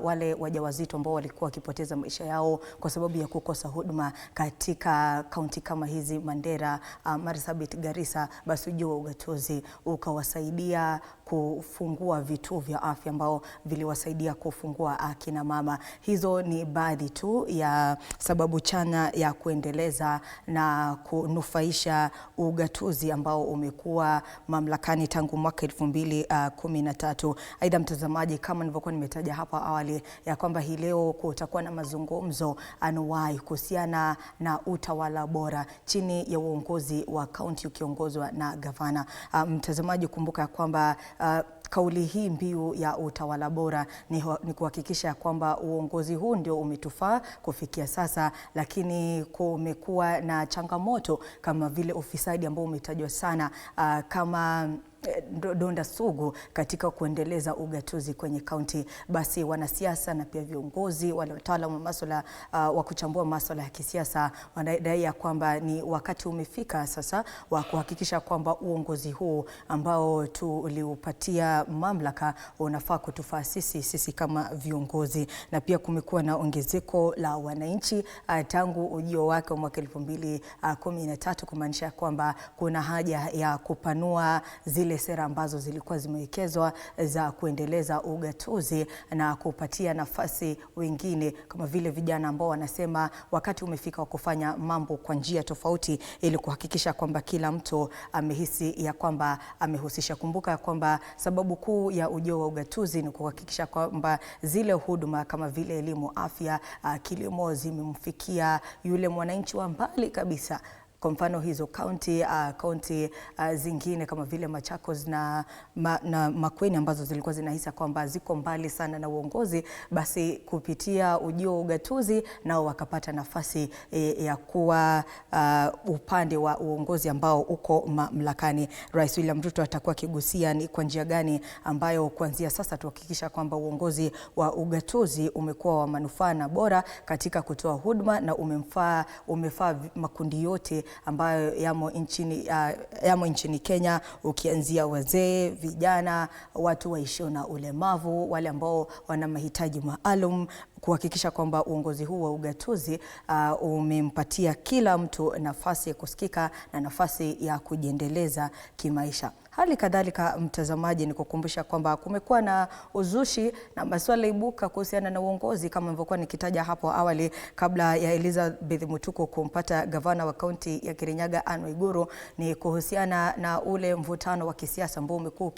Wale wajawazito ambao walikuwa wakipoteza maisha yao kwa sababu ya kukosa huduma katika kaunti kama hizi Mandera, Marsabit, Garissa, basi ujio wa ugatuzi ukawasaidia kufungua vitu vya afya ambao viliwasaidia kufungua akina mama. Hizo ni baadhi tu ya sababu chanya ya kuendeleza na kunufaisha ugatuzi ambao umekuwa mamlakani tangu mwaka 2013. Aidha mtazamaji, kama nilivyokuwa nimetaja hapa awali ya kwamba hii leo kutakuwa na mazungumzo anuwai kuhusiana na utawala bora chini ya uongozi wa kaunti ukiongozwa na gavana. Mtazamaji, kumbuka kwamba kauli hii mbiu ya utawala bora ni kuhakikisha kwamba uongozi huu ndio umetufaa kufikia sasa, lakini kumekuwa na changamoto kama vile ufisadi ambao umetajwa sana kama donda sugu katika kuendeleza ugatuzi kwenye kaunti. Basi wanasiasa na pia viongozi wale wataalamu wa masuala wa kuchambua masuala ya kisiasa wanadai ya kwamba ni wakati umefika sasa wa kuhakikisha kwamba uongozi huu ambao tuliupatia mamlaka unafaa kutufaa sisi kama viongozi. Na pia kumekuwa na ongezeko la wananchi tangu ujio wake wa mwaka 2013, kumaanisha kwamba kuna haja ya kupanua zile sera ambazo zilikuwa zimewekezwa za kuendeleza ugatuzi na kupatia nafasi wengine kama vile vijana ambao wanasema wakati umefika wa kufanya mambo kwa njia tofauti ili kuhakikisha kwamba kila mtu amehisi ya kwamba amehusisha. Kumbuka kwamba sababu kuu ya ujio wa ugatuzi ni kuhakikisha kwamba zile huduma kama vile elimu, afya, kilimo zimemfikia yule mwananchi wa mbali kabisa. Kwa mfano hizo kaunti zingine kama vile Machakos na Makueni ambazo zilikuwa zinahisa kwamba ziko mbali sana na uongozi, basi kupitia ujio wa ugatuzi nao wakapata nafasi ya kuwa upande wa uongozi ambao uko mamlakani. Rais William Ruto atakuwa akigusia ni kwa njia gani ambayo kuanzia sasa tuhakikisha kwamba uongozi wa ugatuzi umekuwa wa manufaa na bora katika kutoa huduma na umefaa makundi yote ambayo yamo nchini Kenya, ukianzia wazee, vijana, watu waishio na ulemavu, wale ambao wana mahitaji maalum, kuhakikisha kwamba uongozi huu wa ugatuzi umempatia kila mtu nafasi ya kusikika na nafasi ya kujiendeleza kimaisha. Hali kadhalika mtazamaji, ni kukumbusha kwamba kumekuwa na uzushi na maswala ibuka kuhusiana na uongozi kama nilivyokuwa nikitaja hapo awali kabla ya Elizabeth Mutuku kumpata gavana wa kaunti ya Kirinyaga Anne Waiguru, ni kuhusiana na ule mvutano wa kisiasa ambao umekuwa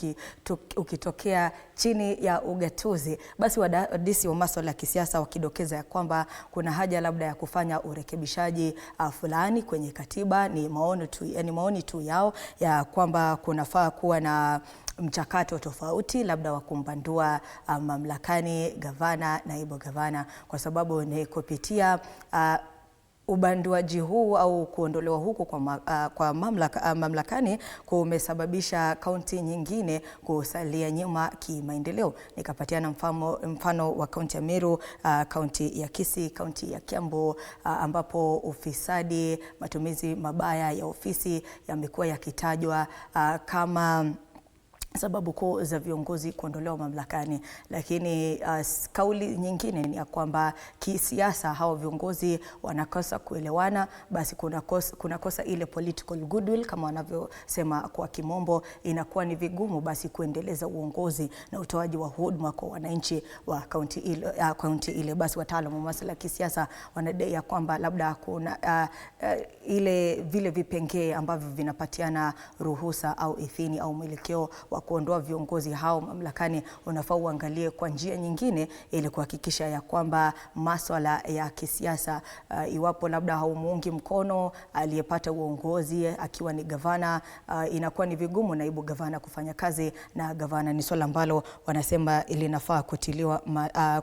ukitokea chini ya ugatuzi. Basi wadadisi wa masuala ya kisiasa wakidokeza ya kwamba kuna haja labda ya kufanya urekebishaji fulani kwenye katiba. Ni maoni tu yao ya kwamba kunafaa kuwa na mchakato tofauti labda wa kumbandua mamlakani gavana, naibu gavana, kwa sababu ni kupitia ubanduaji huu au kuondolewa huku kwa mamlakani kumesababisha kaunti nyingine kusalia nyuma kimaendeleo. Nikapatiana mfano wa kaunti ya Meru, kaunti ya Kisii, kaunti ya Kiambu, ambapo ufisadi, matumizi mabaya ya ofisi yamekuwa yakitajwa kama sababu kuu za viongozi kuondolewa mamlakani, lakini kauli nyingine ni ya kwamba kisiasa hao viongozi wanakosa kuelewana, basi kunakosa ile political goodwill kama wanavyosema kwa kimombo, inakuwa ni vigumu basi kuendeleza uongozi na utoaji wa huduma kwa wananchi wa kaunti ile. Basi wataalamu wa masuala ya kisiasa wanadai ya kwamba labda kuna vile vipengee ambavyo vinapatiana ruhusa au idhini au mwelekeo wa kuondoa viongozi hao mamlakani unafaa uangalie kwa njia nyingine, ili kuhakikisha ya kwamba masuala ya kisiasa iwapo labda haumuungi mkono aliyepata uongozi akiwa ni gavana, inakuwa ni vigumu naibu gavana kufanya kazi na gavana. Ni swala ambalo wanasema linafaa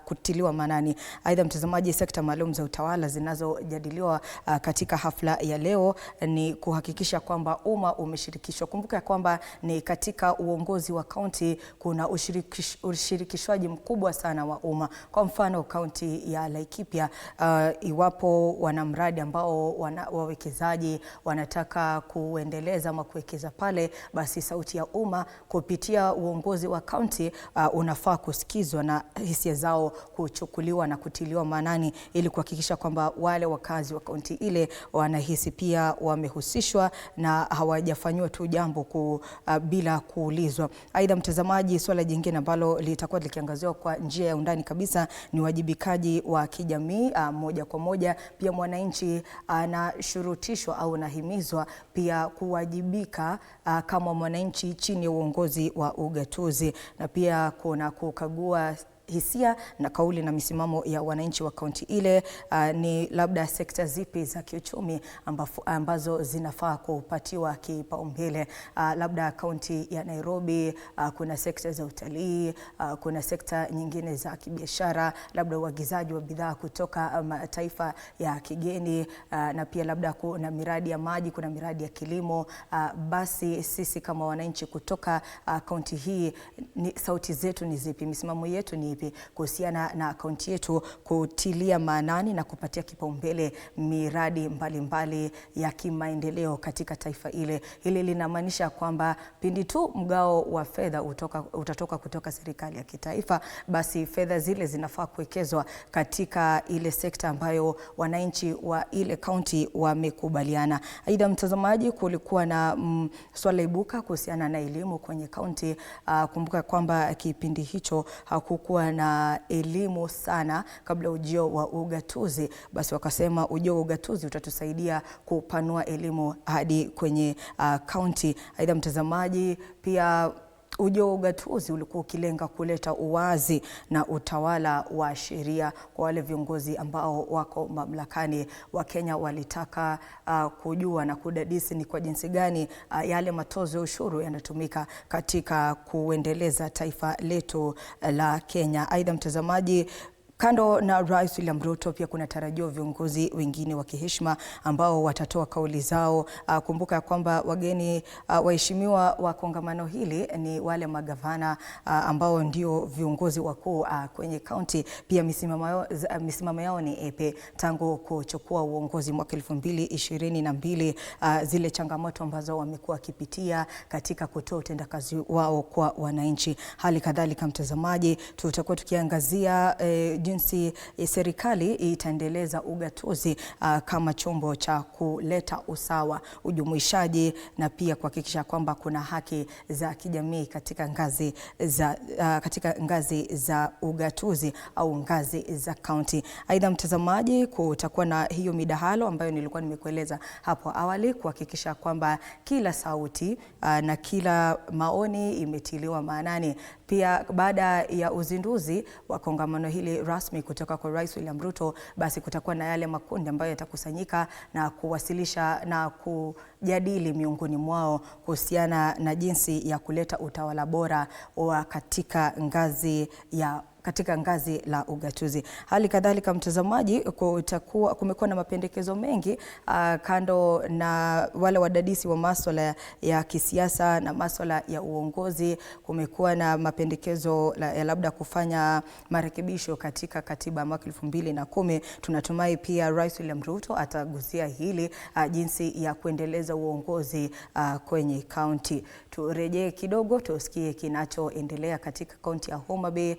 kutiliwa manani. Aidha mtazamaji, sekta maalum za utawala zinazojadiliwa katika hafla ya leo ni kuhakikisha kwamba umma umeshirikishwa. Kumbuka kwamba ni katika uongozi wa kaunti kuna ushirikishwaji mkubwa sana wa umma. Kwa mfano kaunti ya Laikipia, iwapo wana mradi ambao wawekezaji wanataka kuendeleza ama kuwekeza pale, basi sauti ya umma kupitia uongozi wa kaunti unafaa kusikizwa na hisia zao kuchukuliwa na kutiliwa maanani, ili kuhakikisha kwamba wale wakazi wa kaunti ile wanahisi pia wamehusishwa na hawajafanywa tu jambo bila kuulizwa. Aidha mtazamaji, swala jingine ambalo litakuwa likiangaziwa kwa njia ya undani kabisa ni wajibikaji wa kijamii moja kwa moja. Pia mwananchi anashurutishwa au anahimizwa pia kuwajibika kama mwananchi chini ya uongozi wa ugatuzi, na pia kuna kukagua hisia na kauli na misimamo ya wananchi wa kaunti ile. Ni labda sekta zipi za kiuchumi ambazo zinafaa kupatiwa kipaumbele. Labda kaunti ya Nairobi kuna sekta za utalii, kuna sekta nyingine za kibiashara, labda uagizaji wa bidhaa kutoka mataifa ya kigeni, na pia labda kuna miradi ya maji, kuna miradi ya kilimo. Basi sisi kama wananchi kutoka kaunti hii, sauti zetu ni zipi, misimamo yetu ni kuhusiana na kaunti yetu kutilia maanani na kupatia kipaumbele miradi mbalimbali ya kimaendeleo katika taifa ile. Hili linamaanisha kwamba pindi tu mgao wa fedha utatoka kutoka serikali ya kitaifa, basi fedha zile zinafaa kuwekezwa katika ile sekta ambayo wananchi wa ile kaunti wamekubaliana. Aidha mtazamaji, kulikuwa na swala ibuka kuhusiana na elimu kwenye kaunti. Kumbuka kwamba kipindi hicho hakukuwa na elimu sana kabla ujio wa ugatuzi. Basi wakasema ujio wa ugatuzi utatusaidia kupanua elimu hadi kwenye kaunti. Aidha mtazamaji, pia ujio wa ugatuzi ulikuwa ukilenga kuleta uwazi na utawala wa sheria kwa wale viongozi ambao wako mamlakani. Wakenya walitaka kujua na kudadisi ni kwa jinsi gani yale matozo ya ushuru yanatumika katika kuendeleza taifa letu la Kenya. Aidha mtazamaji, kando na Rais William Ruto, pia kuna tarajio viongozi wengine wa kiheshima ambao watatoa kauli zao. Kumbuka kwamba wageni waheshimiwa wa kongamano hili ni wale magavana ambao ndio viongozi wakuu kwenye kaunti. Pia misimamo yao ni epe tangu kuchukua uongozi mwaka 2022, zile changamoto ambazo wamekuwa wakipitia katika kutoa utendakazi wao kwa wananchi. Hali kadhalika mtazamaji, tutakuwa tukiangazia jinsi serikali itaendeleza ugatuzi kama chombo cha kuleta usawa, ujumuishaji na pia kuhakikisha kwamba kuna haki za kijamii katika ngazi za ugatuzi au ngazi za kaunti. Aidha mtazamaji, kutakuwa na hiyo midahalo ambayo nilikuwa nimekueleza hapo awali, kuhakikisha kwamba kila sauti na kila maoni imetiliwa maanani. Pia baada ya uzinduzi wa kongamano hili rasmi kutoka kwa Rais William Ruto, basi kutakuwa na yale makundi ambayo yatakusanyika na kuwasilisha na kujadili miongoni mwao kuhusiana na jinsi ya kuleta utawala bora wa katika ngazi ya katika ngazi la ugatuzi. Hali kadhalika mtazamaji, kumekuwa na mapendekezo mengi kando na wale wadadisi wa masuala ya kisiasa na masuala ya uongozi. Kumekuwa na mapendekezo ya labda kufanya marekebisho katika katiba ya mwaka 2010. Tunatumai pia Rais William Ruto atagusia hili, jinsi ya kuendeleza uongozi kwenye kaunti. Turejee kidogo tusikie kinachoendelea katika kaunti ya Homa Bay.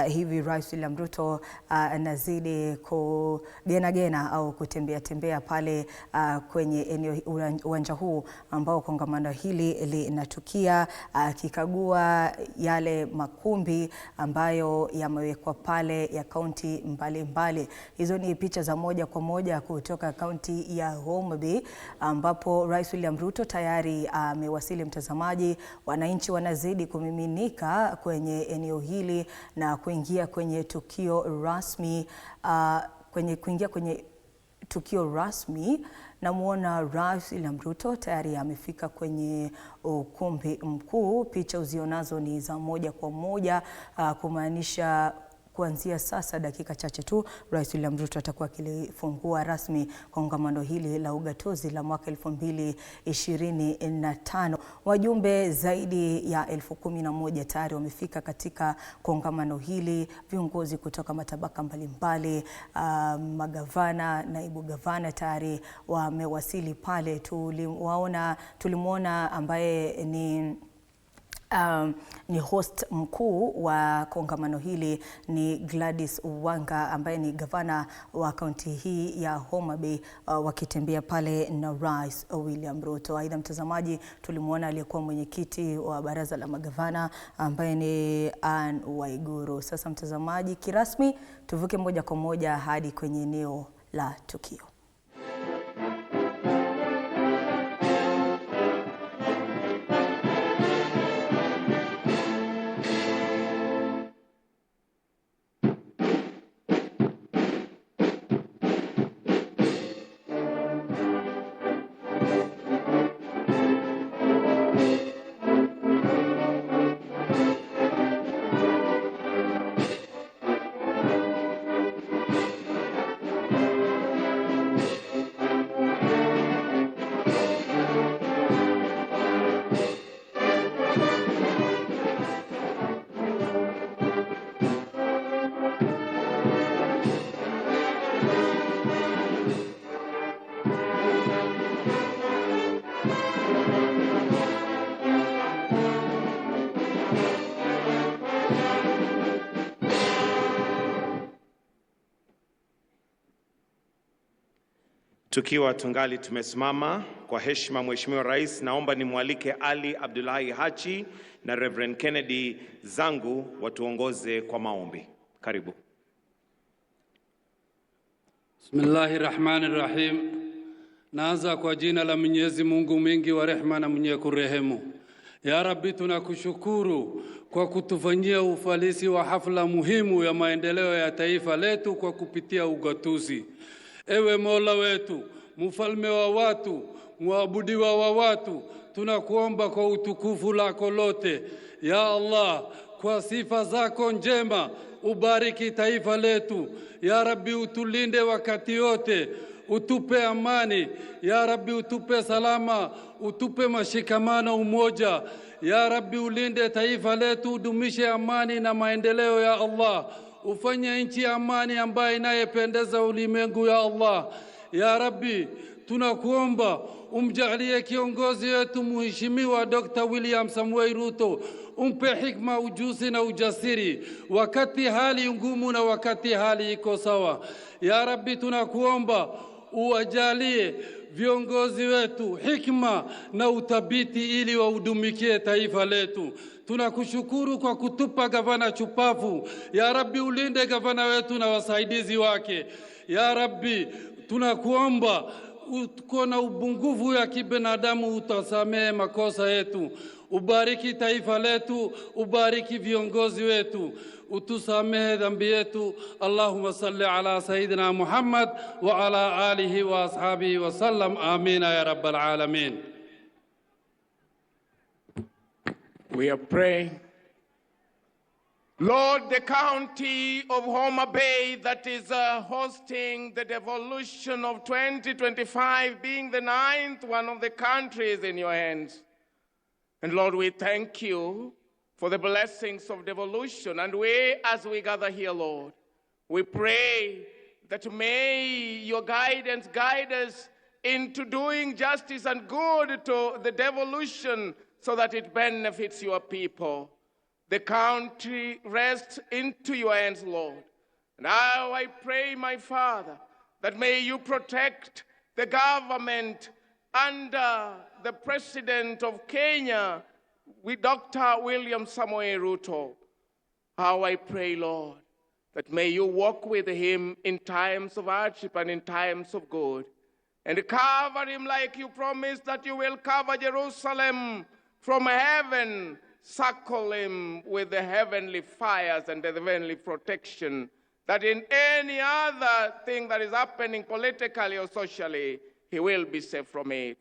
Hivi Rais William Ruto anazidi kugena au kutembea pale kwenye eneo uwanja huu ambao kongamano hili linatukia, akikagua yale makumbi ambayo yamewekwa pale ya kaunti mbalimbali. Hizo ni picha za moja kwa moja kutoka kaunti ya Homa Bay ambapo Rais William Ruto tayari amewasili mtazamaji. Wananchi wanazidi kumiminika kwenye eneo hili na kuingia kwenye tukio rasmi. Kwenye tukio rasmi, namuona Rais William Ruto tayari amefika kwenye ukumbi mkuu. Picha uzionazo ni za moja kwa moja, kumaanisha kuanzia sasa dakika chache tu Rais William Ruto atakuwa akilifungua rasmi kongamano hili la ugatuzi la mwaka 2025. Wajumbe zaidi ya 11,000 tayari wamefika katika kongamano hili. Viongozi kutoka matabaka mbalimbali, magavana, naibu gavana tayari wamewasili pale. Tulimuona ambaye ni host mkuu wa kongamano hili ni Gladys Wanga ambaye ni gavana wa kaunti hii ya Homa Bay, wakitembea pale na Rais William Ruto. Aidha mtazamaji, tulimuona aliyekuwa mwenyekiti wa baraza la magavana ambaye ni Anne Waiguru. Sasa mtazamaji, kirasmi tuvuke moja kwa moja hadi kwenye eneo la tukio. Tukiwa tungali tumesimama kwa heshima, Mheshimiwa Rais, naomba nimwalike Ali Abdullahi Hachi na Reverend Kennedy Zangu watuongoze kwa maombi. Karibu. Bismillahirrahmanirrahim. Naanza kwa jina la Mwenyezi Mungu mwingi wa rehema na mwenye kurehemu. Ya Rabbi, tunakushukuru kwa kutufanyia ufalisi wa hafla muhimu ya maendeleo ya taifa letu kwa kupitia ugatuzi. Ewe Mola wetu, mfalme wa watu, muabudiwa wa watu, tunakuomba kwa utukufu lako lote, ya Allah, kwa sifa zako njema, ubariki taifa letu. Ya Rabbi, utulinde wakati wote, utupe amani. Ya Rabbi, utupe salama, utupe mashikamano, umoja. Ya Rabbi, ulinde taifa letu, udumishe amani na maendeleo, ya Allah. Ufanye nchi amani ambayo inayependeza ulimwengu, ya Allah. Ya Rabbi, tunakuomba umjalie kiongozi wetu Mheshimiwa Dr. William Samuel Ruto, umpe hikma, ujuzi na ujasiri wakati hali ngumu na wakati hali iko sawa. Ya Rabbi, tunakuomba uwajalie viongozi wetu hikma na utabiti ili waudumikie taifa letu. Tunakushukuru kwa kutupa gavana chupavu. Ya Rabbi, ulinde gavana wetu na wasaidizi wake. Ya Rabbi, tunakuomba uko na ubungufu ya kibinadamu, utasamehe makosa yetu. Ubariki taifa letu, ubariki viongozi wetu, utusamehe dhambi yetu. Allahumma salli ala Sayyidina Muhammad wa ala alihi wa ashabihi wa sallam. Amina ya Rabbal Alamin. We are praying Lord, the county of Homa Bay that is hosting the Devolution of 2025, being the 9th one of the countries in your hands. And Lord, we thank you for the blessings of devolution. And we, as we gather here, Lord, we pray that may your guidance guide us into doing justice and good to the devolution so that it benefits your people. The country rests into your hands, Lord. Now I pray, my Father, that may you protect the government under the President of Kenya, with Dr. William Samoei Ruto. How I pray, Lord, that may you walk with him in times of hardship and in times of good, and cover him like you promised that you will cover Jerusalem from heaven, circle him with the heavenly fires and the heavenly protection, that in any other thing that is happening politically or socially, he will be safe from it.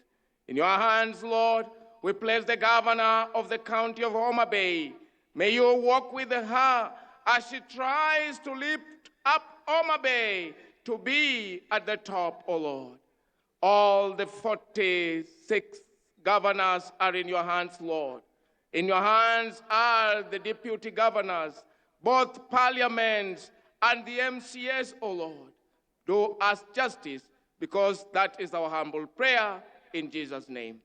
In your hands, Lord, we place the governor of the county of Homa Bay. May you walk with her as she tries to lift up Homa Bay to be at the top, O Lord. All the 46 governors are in your hands, Lord. In your hands are the deputy governors, both parliaments and the MCS, O Lord. Do us justice, because that is our humble prayer in Jesus' name.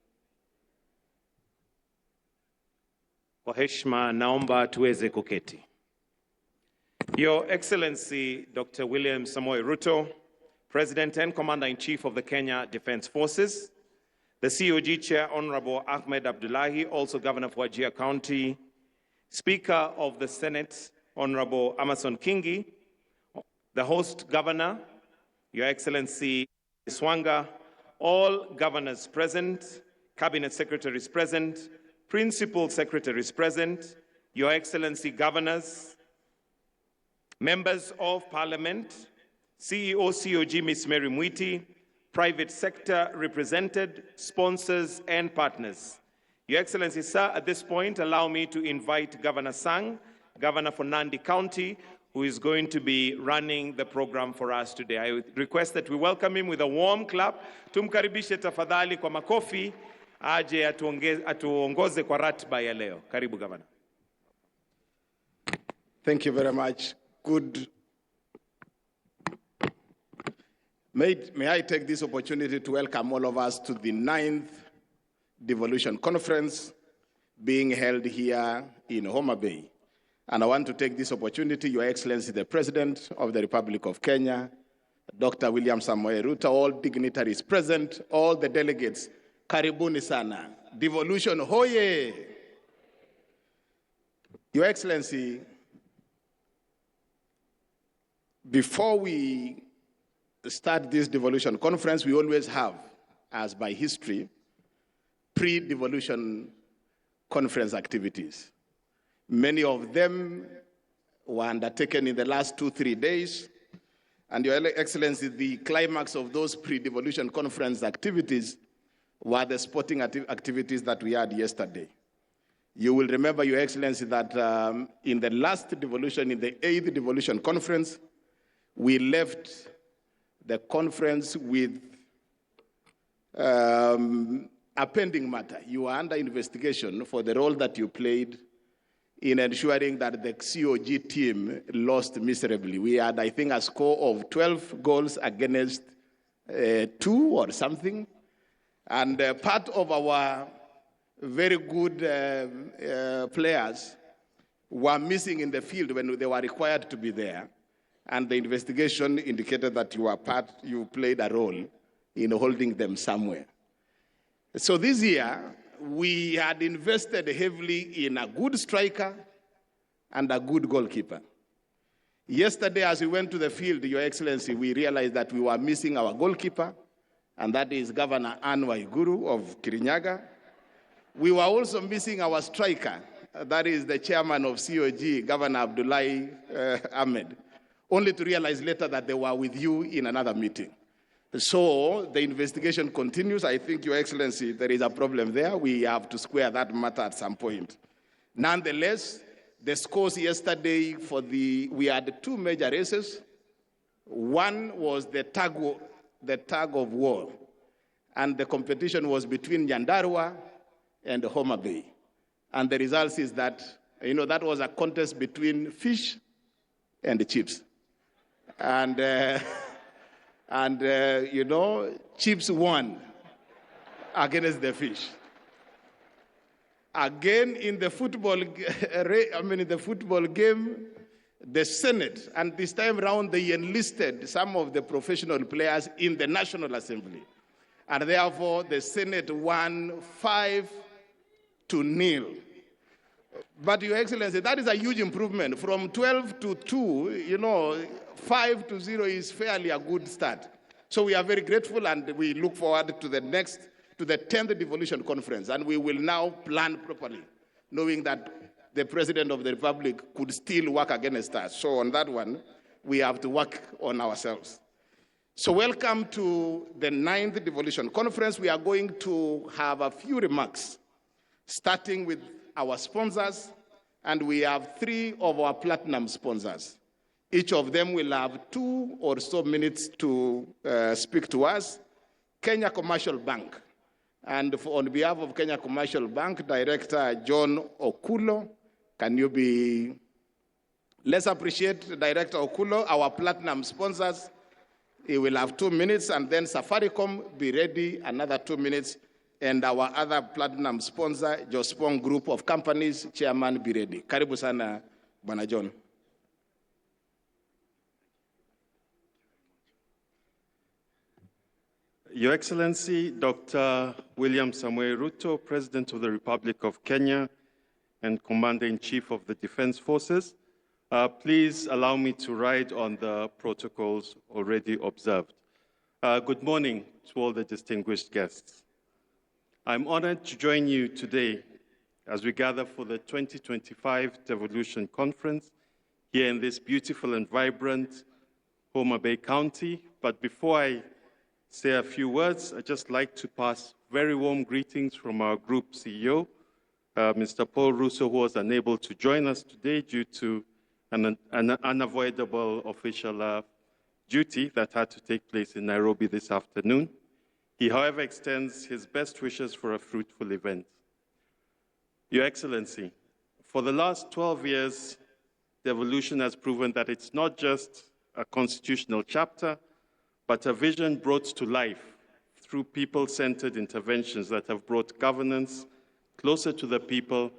Kwa heshima naomba tuweze kuketi. Your Excellency Dr. William Samoei Ruto, President and Commander-in-Chief of the Kenya Defense Forces, the COG Chair Honorable Ahmed Abdullahi, also Governor of Wajir County, Speaker of the Senate Honorable Amason Kingi, the host Governor, Your Excellency Swanga, all governors present, Cabinet Secretaries present, Principal Secretaries present, Your Excellency Governors, Members of Parliament, CEO COG Ms. Mary Mwiti, private sector represented, sponsors and partners. Your Excellency, sir, at this point, allow me to invite Governor Sang, Governor for Nandi County, who is going to be running the program for us today. I request that we welcome him with a warm clap. Tumkaribishe tafadhali kwa makofi, aje atuongoze kwa ratiba ya leo. Karibu, Governor. Thank you very much. Good. May I take this opportunity to welcome all of us to the 9th Devolution Conference being held here in Homa Bay. And I want to take this opportunity, Your Excellency, the President of the Republic of Kenya, Dr. William Samoei Ruto, all dignitaries present, all the delegates, karibuni sana. Devolution, hoye! Your Excellency, before we start this devolution conference, we always have, as by history, pre-devolution conference activities. Many of them were undertaken in the last 2-3 days. And Your Excellency, the climax of those pre-devolution conference activities were the sporting activities that we had yesterday. You will remember, Your Excellency, that in the last devolution, in the 8th devolution conference, we left the conference with a pending matter. You are under investigation for the role that you played in ensuring that the COG team lost miserably. We had, I think, a score of 12 goals against 2 or something. And part of our very good players were missing in the field when they were required to be there. And the investigation indicated that you played a role in holding them somewhere. So this year, we had invested heavily in a good striker and a good goalkeeper. Yesterday, as we went to the field, Your Excellency, we realized that we were missing our goalkeeper, and that is Governor Anne Waiguru of Kirinyaga. We were also missing our striker, that is the chairman of COG, Governor Abdullahi Ahmed, only to realize later that they were with you in another meeting. So the investigation continues. I think, Your Excellency, there is a problem there. We have to square that matter at some point. Nonetheless, The scores yesterday we had two major races. One was the tug of war, and the competition was between Nyandarua and Homa Bay. And the results is that, that was a contest between fish and chips. And, chips won against the fish. Again, in the football game, the Senate, and this time around they enlisted some of the professional players in the National Assembly. And therefore, the Senate won 5-0. But, Your Excellency, that is a huge improvement. From 12-2, 5-0 is fairly a good start. So we are very grateful, and we look forward to the 10th Devolution Conference, and we will now plan properly, knowing that the President of the Republic could still work against us. So on that one, we have to work on ourselves. So welcome to the 9th Devolution Conference. We are going to have a few remarks, starting with our sponsors, and we have 3 of our platinum sponsors. Each of them will have 2 or so minutes to speak to us. Kenya Commercial Bank. And on behalf of Kenya Commercial Bank, Director John Okulo, can you be... Let's appreciate Director Okulo, our platinum sponsors. He will have 2 minutes, and then Safaricom, be ready, another 2 minutes. And our other platinum sponsor, Jospong Group of Companies, Chairman, be ready. Karibu sana, Bwana John. Your Excellency, Dr. William Samoei Ruto, President of the Republic of Kenya and Commander-in-Chief of the Defense Forces, please allow me to ride on the protocols already observed. Good morning to all the distinguished guests. I'm honored to join you today as we gather for the 2025 Devolution Conference here in this beautiful and vibrant Homa Bay County. But before I say a few words, I'd just like to pass very warm greetings from our Group CEO, Mr. Paul Ruto, who was unable to join us today due to an unavoidable official duty that had to take place in Nairobi this afternoon. He, however, extends his best wishes for a fruitful event. Your Excellency, for the last 12 years, Devolution has proven that it's not just a constitutional chapter, but a vision brought to life through people-centered interventions that have brought governance closer to the people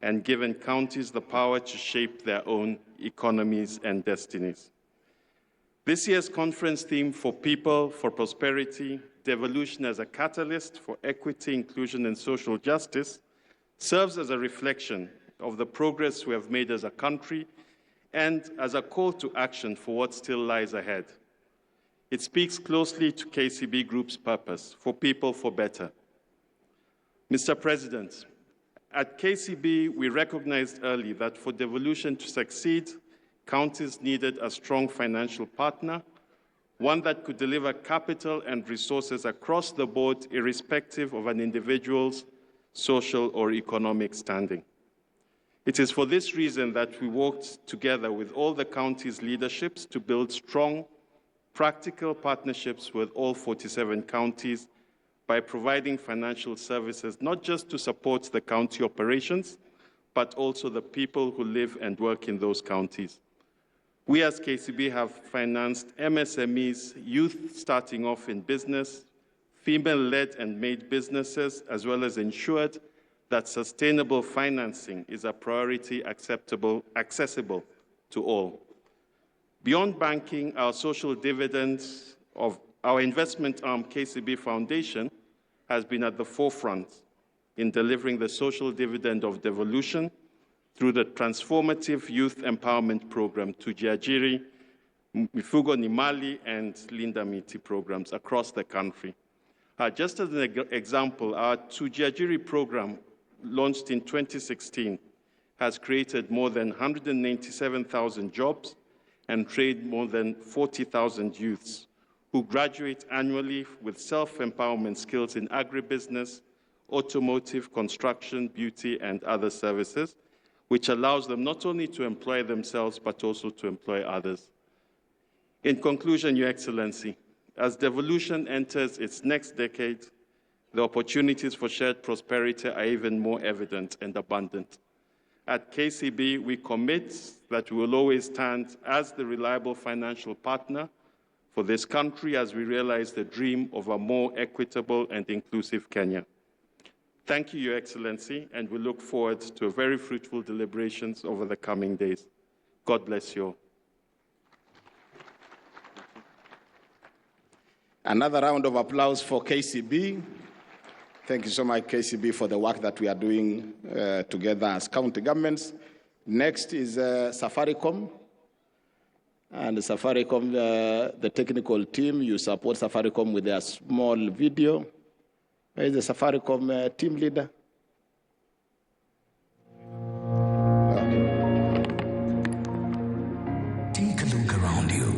and given counties the power to shape their own economies and destinies. This year's conference theme, For People, for Prosperity, Devolution as a Catalyst for Equity, Inclusion and Social Justice, serves as a reflection of the progress we have made as a country and as a call to action for what still lies ahead. It speaks closely to KCB Group's purpose, for people, for better. Mr. President, at KCB, we recognized early that for devolution to succeed, counties needed a strong financial partner, one that could deliver capital and resources across the board, irrespective of an individual's social or economic standing. It is for this reason that we worked together with all the counties' leaderships to build strong, practical partnerships with all 47 counties by providing financial services, not just to support the county operations, but also the people who live and work in those counties. We as KCB have financed MSMEs, youth starting off in business, female-led and made businesses, as well as ensured that sustainable financing is a priority accessible to all. Beyond banking, our social dividends of our investment arm, KCB Foundation, has been at the forefront in delivering the social dividend of devolution through the transformative youth empowerment program, Tujiajiri, Mifugo Nimali, and Linda Miti programs across the country. Just as an example, our Tujiajiri program, launched in 2016, has created more than 197,000 jobs and trained more than 40,000 youths who graduate annually with self-empowerment skills in agribusiness, automotive, construction, beauty, and other services, which allows them not only to employ themselves, but also to employ others. In conclusion, Your Excellency, as devolution enters its next decade, the opportunities for shared prosperity are even more evident and abundant. At KCB, we commit that we will always stand as the reliable financial partner for this country as we realize the dream of a more equitable and inclusive Kenya. Thank you, Your Excellency, and we look forward to very fruitful deliberations over the coming days. God bless you all. Another round of applause for KCB. Thank you so much, KCB, for the work that we are doing together as county governments. Next is Safaricom. And Safaricom, the technical team, you support Safaricom with a small video. Where is the Safaricom team leader? Take a look around you.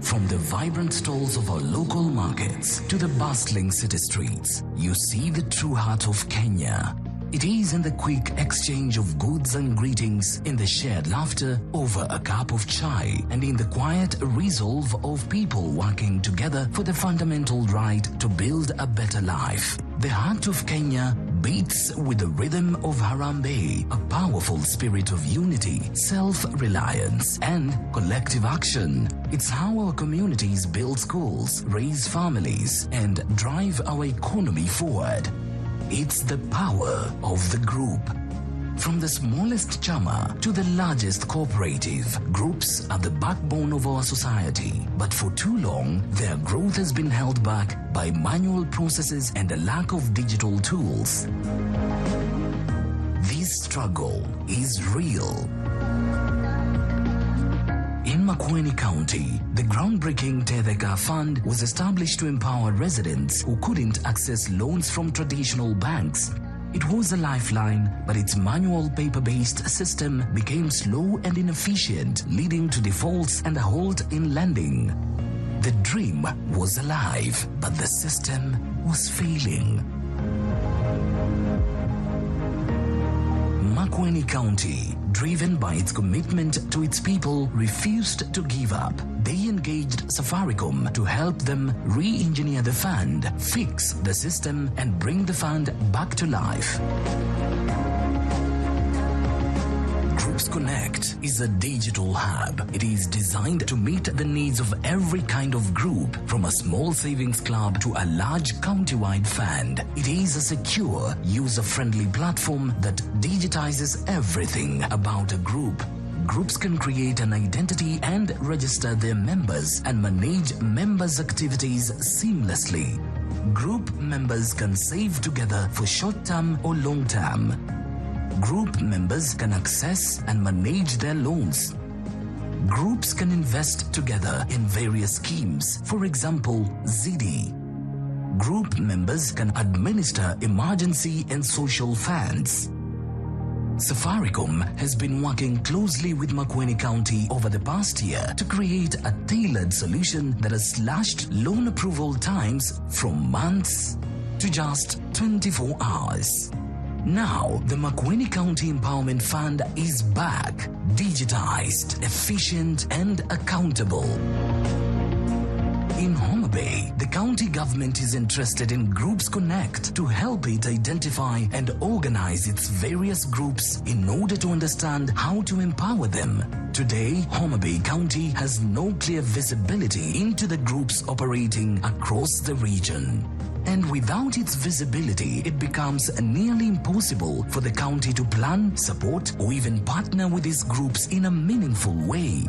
From the vibrant stalls of our local markets to the bustling city streets, you see the true heart of Kenya. It is in the quick exchange of goods and greetings, in the shared laughter over a cup of chai, and in the quiet resolve of people working together for the fundamental right to build a better life. The heart of Kenya beats with the rhythm of Harambee, a powerful spirit of unity, self-reliance, and collective action. It's how our communities build schools, raise families, and drive our economy forward. It's the power of the group. From the smallest chama to the largest cooperative, groups are the backbone of our society. But for too long, their growth has been held back by manual processes and a lack of digital tools. This struggle is real. In Makueni County, the groundbreaking Tetheka Fund was established to empower residents who couldn't access loans from traditional banks. It was a lifeline, but its manual paper-based system became slow and inefficient, leading to defaults and a halt in lending. The dream was alive, but the system was failing. Makueni County, driven by its commitment to its people, refused to give up. They engaged Safaricom to help them re-engineer the fund, fix the system, and bring the fund back to life. Groups Connect is a digital hub. It is designed to meet the needs of every kind of group, from a small savings club to a large county-wide fund. It is a secure, user-friendly platform that digitizes everything about a group. Groups can create an identity and register their members and manage members' activities seamlessly. Group members can save together for short-term or long-term. Group members can access and manage their loans. Groups can invest together in various schemes, for example, ZD. Group members can administer emergency and social funds. Safaricom has been working closely with Makueni County over the past year to create a tailored solution that has slashed loan approval times from months to just 24 hours. Now, the Makueni County Empowerment Fund is back, digitized, efficient, and accountable. In Homa Bay, the county government is interested in Groups Connect to help it identify and organize its various groups in order to understand how to empower them. Today, Homa Bay County has no clear visibility into the groups operating across the region. And without its visibility, it becomes nearly impossible for the county to plan, support, or even partner with these groups in a meaningful way.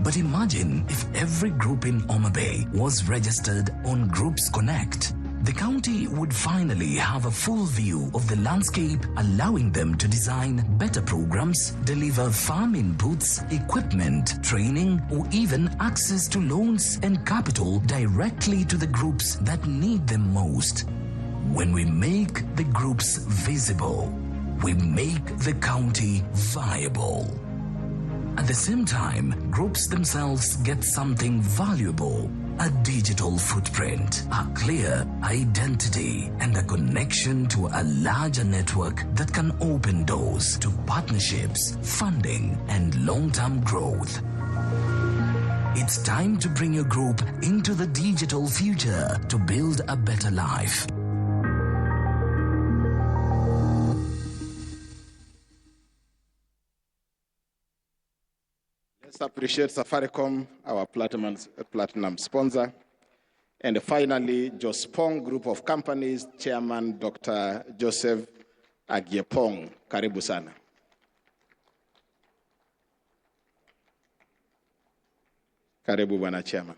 But imagine if every group in Homa Bay was registered on Groups Connect. The county would finally have a full view of the landscape, allowing them to design better programs, deliver farm inputs, equipment, training, or even access to loans and capital directly to the groups that need them most. When we make the groups visible, we make the county viable. At the same time, groups themselves get something valuable. a digital footprint, a clear identity, and a connection to a larger network that can open doors to partnerships, funding, and long-term growth. It's time to bring your group into the digital future to build a better life. Let's appreciate Safaricom, our platinum sponsor. And finally, Jospong Group of Companies, Chairman Dr. Joseph Agiepong. Karibu sana. Karibu Bwana Chairman.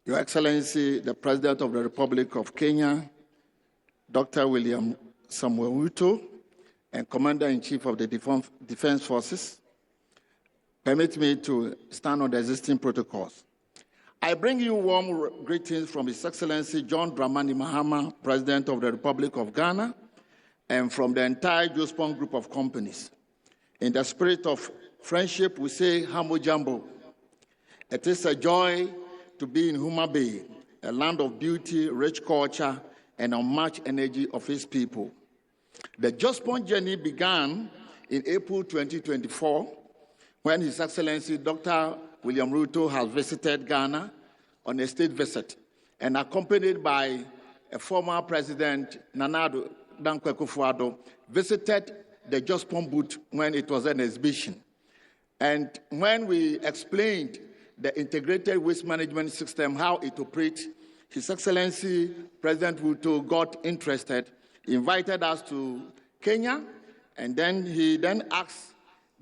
Your Excellency, the President of the Republic of Kenya, Dr. William Samuel Ruto, and Commander-in-Chief of the Defense Forces, permit me to stand on the existing protocols. I bring you warm greetings from His Excellency John Dramani Mahama, President of the Republic of Ghana, and from the entire Jospong Group of Companies. In the spirit of friendship, we say Hamo Jambo. It is a joy to be in Homa Bay, a land of beauty, rich culture, and unmatched energy of its people. The Jospong journey began in April 2024 when His Excellency Dr. William Ruto has visited Ghana on a state visit and accompanied by a former President Nana Addo Dankwa Akufo-Addo visited the Jospong booth when it was an exhibition. And when we explained the integrated waste management system, how it operates, His Excellency President Ruto got interested, invited us to Kenya, and then he asked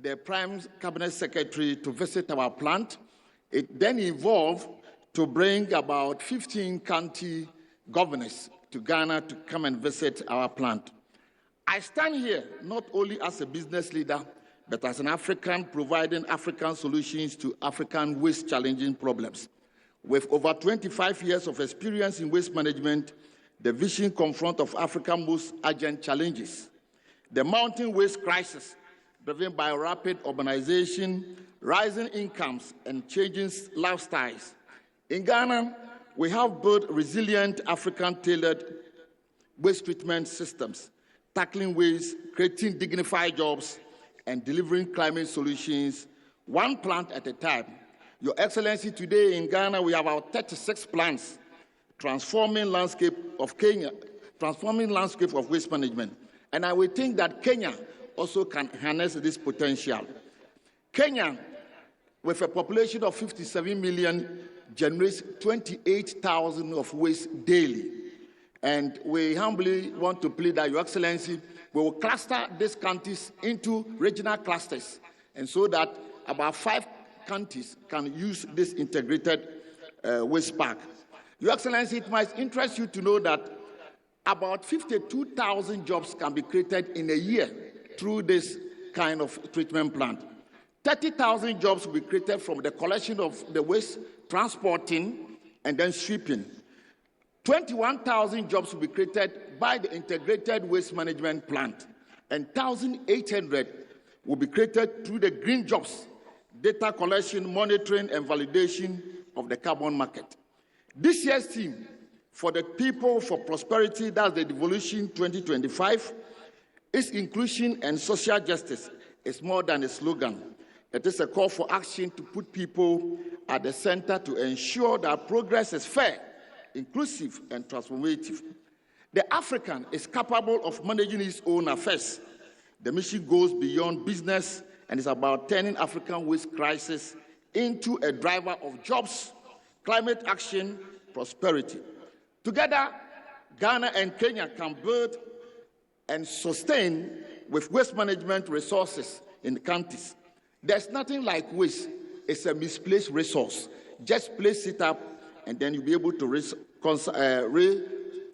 the Prime Cabinet Secretary to visit our plant. It then evolved to bring about 15 county governors to Ghana to come and visit our plant. I stand here not only as a business leader, but as an African providing African solutions to African waste challenging problems. With over 25 years of experience in waste management, the vision confront of Africa's most urgent challenges. The mounting waste crisis, driven by rapid urbanization, rising incomes, and changing lifestyles. In Ghana, we have built resilient African-tailored waste treatment systems, tackling waste, creating dignified jobs, and delivering climate solutions, one plant at a time. Your Excellency, today in Ghana, we have about 36 plants transforming landscape of Kenya, transforming landscape of waste management. And I would think that Kenya also can harness this potential. Kenya, with a population of 57 million, generates 28,000 of waste daily. And we humbly want to plead that Your Excellency, we will cluster these counties into regional clusters, and so that about 5 counties can use this integrated waste park. Your Excellency, it might interest you to know that about 52,000 jobs can be created in a year through this kind of treatment plant. 30,000 jobs will be created from the collection of the waste, transporting, and then sweeping. 21,000 jobs will be created by the integrated waste management plant, and 1,800 will be created through the green jobs, data collection, monitoring, and validation of the carbon market. This year's theme for the People for Prosperity, that's the Devolution 2025, is inclusion and social justice. It's more than a slogan. It is a call for action to put people at the center to ensure that progress is fair, inclusive, and transformative. The African is capable of managing his own affairs. The mission goes beyond business and is about turning African waste crisis into a driver of jobs, climate action, prosperity. Together, Ghana and Kenya can build and sustain with waste management resources in the countries. There's nothing like waste. It's a misplaced resource. Just place it up, and then you'll be able to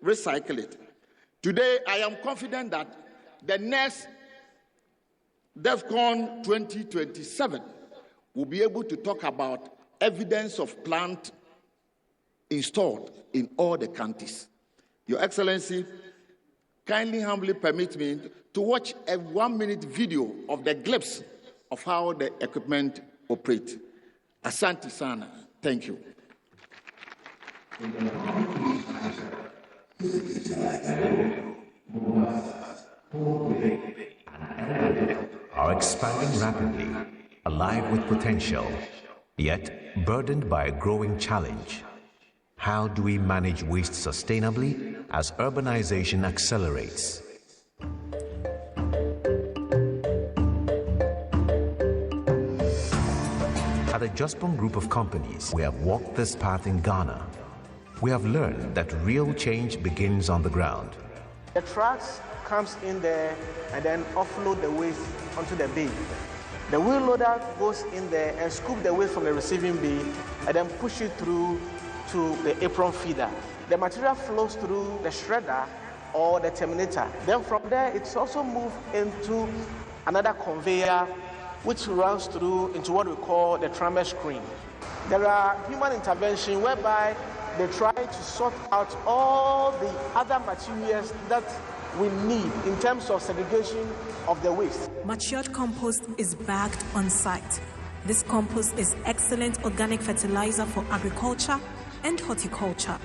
recycle it. Today, I am confident that the next DEFCON 2027 will be able to talk about evidence of plant installed in all the countries. Your Excellency, kindly humbly permit me to watch a 1-minute video of the glimpse of how the equipment operates. Asante sana. Thank you. Are expanding rapidly, alive with potential, yet burdened by a growing challenge. How do we manage waste sustainably as urbanization accelerates? At the Jospong Group of companies, we have walked this path in Ghana. We have learned that real change begins on the ground. The trucks comes in there and then offload the waste onto the bin. The wheel loader goes in there and scoop the waste from the receiving bin and then push it through to the apron feeder. The material flows through the shredder or the terminator. Then from there, it's also moved into another conveyor which runs through into what we call the trammer screen. There are human intervention whereby they try to sort out all the other materials that we need in terms of segregation of the waste. Matured compost is bagged on site. This compost is excellent organic fertilizer for agriculture and horticulture.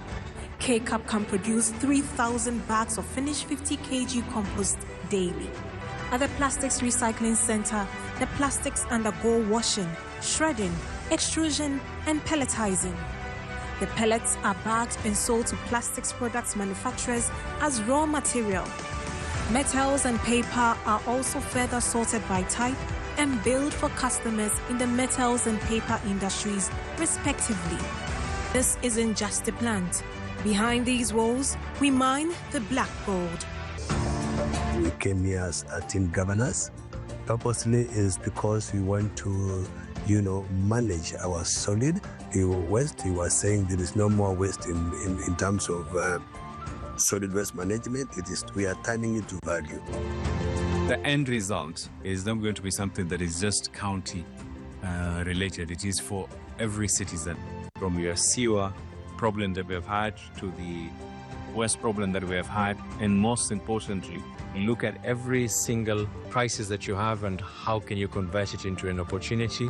K-Cup can produce 3,000 bags of finished 50 kg compost daily. At the Plastics Recycling Center, the plastics undergo washing, shredding, extrusion, and pelletizing. The pellets are bagged and sold to plastics products manufacturers as raw material. Metals and paper are also further sorted by type and billed for customers in the metals and paper industries, respectively. This isn't just a plant. Behind these walls, we mine the black gold. We came here as team governors. Purposely is because we want to, manage our solid waste. We were saying there is no more waste in terms of solid waste management. We are turning it to value. The end result is not going to be something that is just county related. It is for every citizen, from your sewer problem that we have had to the waste problem that we have had, and most importantly, look at every single crisis that you have and how can you convert it into an opportunity.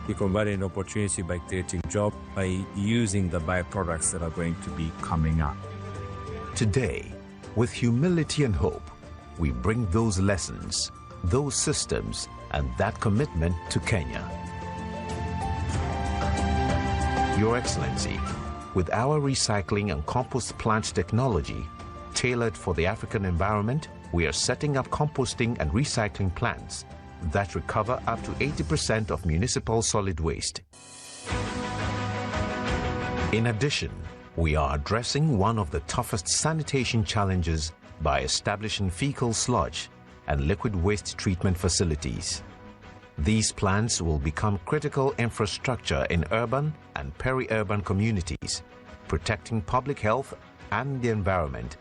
You convert an opportunity by creating jobs, by using the byproducts that are going to be coming up. Today, with humility and hope, we bring those lessons, those systems, and that commitment to Kenya. Your Excellency, with our recycling and compost plant technology tailored for the African environment, we are setting up composting and recycling plants that recover up to 80% of municipal solid waste. In addition, we are addressing one of the toughest sanitation challenges by establishing fecal sludge and liquid waste treatment facilities. These plants will become critical infrastructure in urban and peri-urban communities, protecting public health and the environment.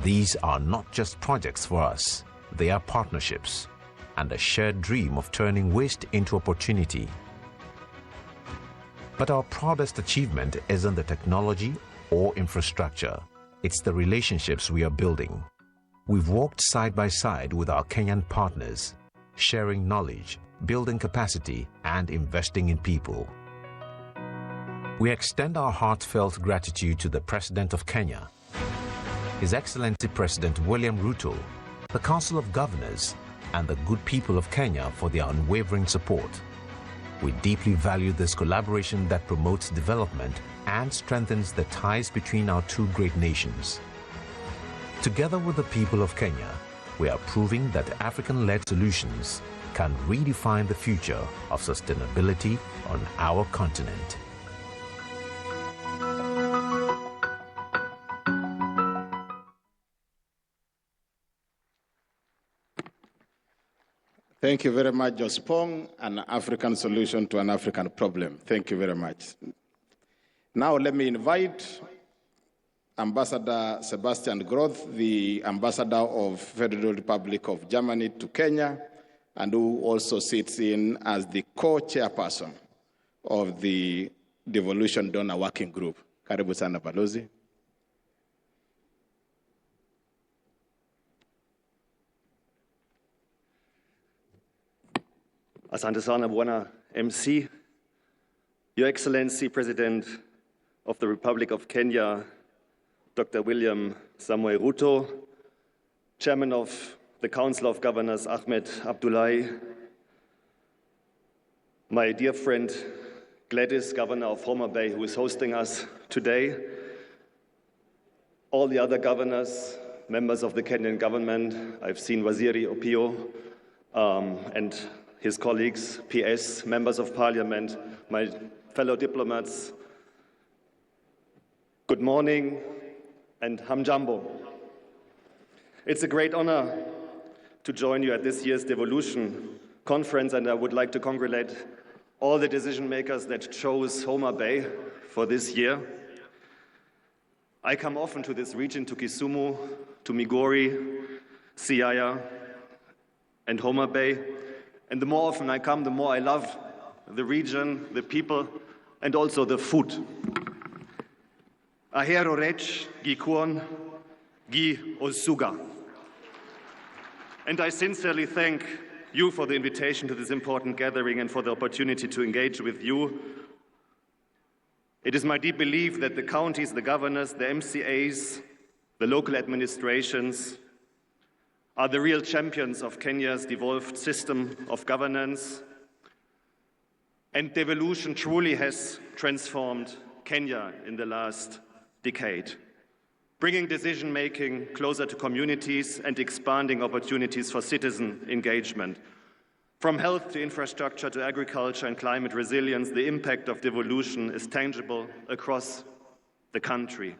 These are not just projects for us, they are partnerships and a shared dream of turning waste into opportunity. But our proudest achievement isn't the technology or infrastructure, it's the relationships we are building. We've walked side by side with our Kenyan partners, sharing knowledge, building capacity, and investing in people. We extend our heartfelt gratitude to the President of Kenya, His Excellency President William Ruto, the Council of Governors, and the good people of Kenya for their unwavering support. We deeply value this collaboration that promotes development and strengthens the ties between our two great nations. Together with the people of Kenya, we are proving that African-led solutions can redefine the future of sustainability on our continent. Thank you very much, Jospong, an African solution to an African problem. Thank you very much. Now let me invite Ambassador Sebastian Groth, the Ambassador of Federal Republic of Germany to Kenya, and who also sits in as the co-chairperson of the Devolution Donor Working Group. Karibu sana, Balozi. Asante sana Bwana MC, Your Excellency President of the Republic of Kenya, Dr. William Samoei Ruto, Chairman of the Council of Governors Ahmed Abdullahi, my dear friend Gladys, Governor of Homa Bay, who is hosting us today, all the other governors, members of the Kenyan government. I've seen Waziri Opiyo and his colleagues, PS, members of parliament, my fellow diplomats. Good morning and hamjambo. It's a great honor to join you at this year's Devolution conference, and I would like to congratulate all the decision makers that chose Homa Bay for this year. I come often to this region, to Kisumu, to Migori, Siaya, and Homa Bay. And the more often I come, the more I love the region, the people, and also the food. Ahero rech, gikuon, gi osuga. And I sincerely thank you for the invitation to this important gathering and for the opportunity to engage with you. It is my deep belief that the counties, the governors, the MCAs, the local administrations are the real champions of Kenya's devolved system of governance. And devolution truly has transformed Kenya in the last decade, bringing decision-making closer to communities and expanding opportunities for citizen engagement. From health to infrastructure to agriculture and climate resilience, the impact of devolution is tangible across the country.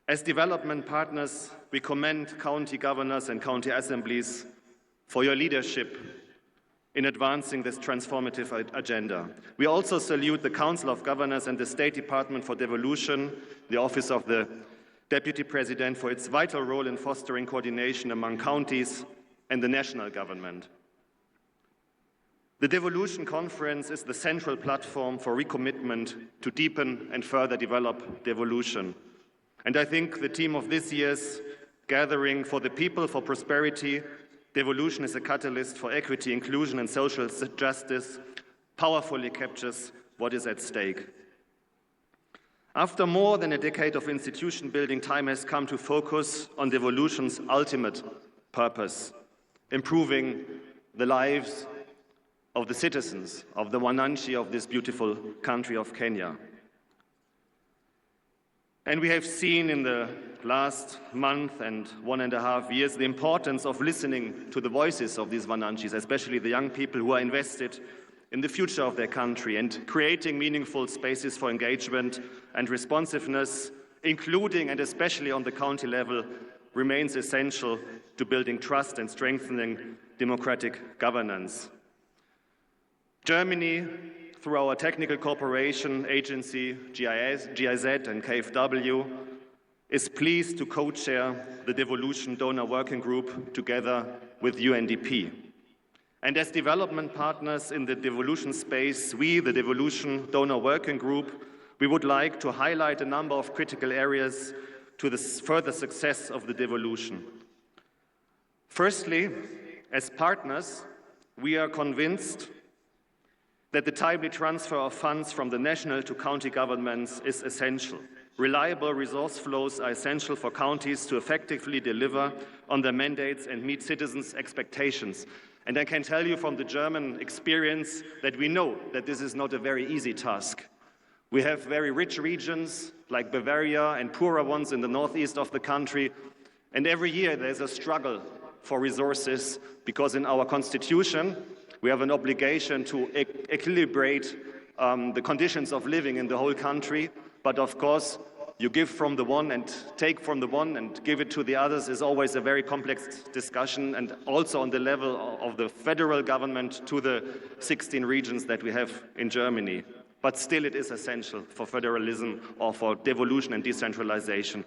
As development partners, we commend county governors and county assemblies for your leadership in advancing this transformative agenda. We also salute the Council of Governors and the State Department for Devolution, the Office of the Deputy President, for its vital role in fostering coordination among counties and the national government. The Devolution Conference is the central platform for recommitment to deepen and further develop devolution. And I think the theme of this year's gathering, For the People, for Prosperity, Devolution is a catalyst for equity, inclusion, and social justice, powerfully captures what is at stake. After more than a decade of institution building, time has come to focus on devolution's ultimate purpose, improving the lives of the citizens of the wananchi of this beautiful country of Kenya. And we have seen in the last month and 1.5 years the importance of listening to the voices of these wananchis, especially the young people who are invested in the future of their country, and creating meaningful spaces for engagement and responsiveness, including and especially on the county level, remains essential to building trust and strengthening democratic governance. Germany, through our technical cooperation agency, GIZ and KfW, is pleased to co-chair the Devolution Donor Working Group together with UNDP. And as development partners in the devolution space, we, the Devolution Donor Working Group, we would like to highlight a number of critical areas to the further success of the devolution. Firstly, as partners, we are convinced that the timely transfer of funds from the national to county governments is essential. Reliable resource flows are essential for counties to effectively deliver on their mandates and meet citizens' expectations. And I can tell you from the German experience that we know that this is not a very easy task. We have very rich regions like Bavaria and poorer ones in the northeast of the country, and every year there's a struggle for resources because in our constitution we have an obligation to equilibrate the conditions of living in the whole country, but of course you give from the one and take from the one and give it to the others is always a very complex discussion, and also on the level of the federal government to the 16 regions that we have in Germany. But still it is essential for federalism or for devolution and decentralization.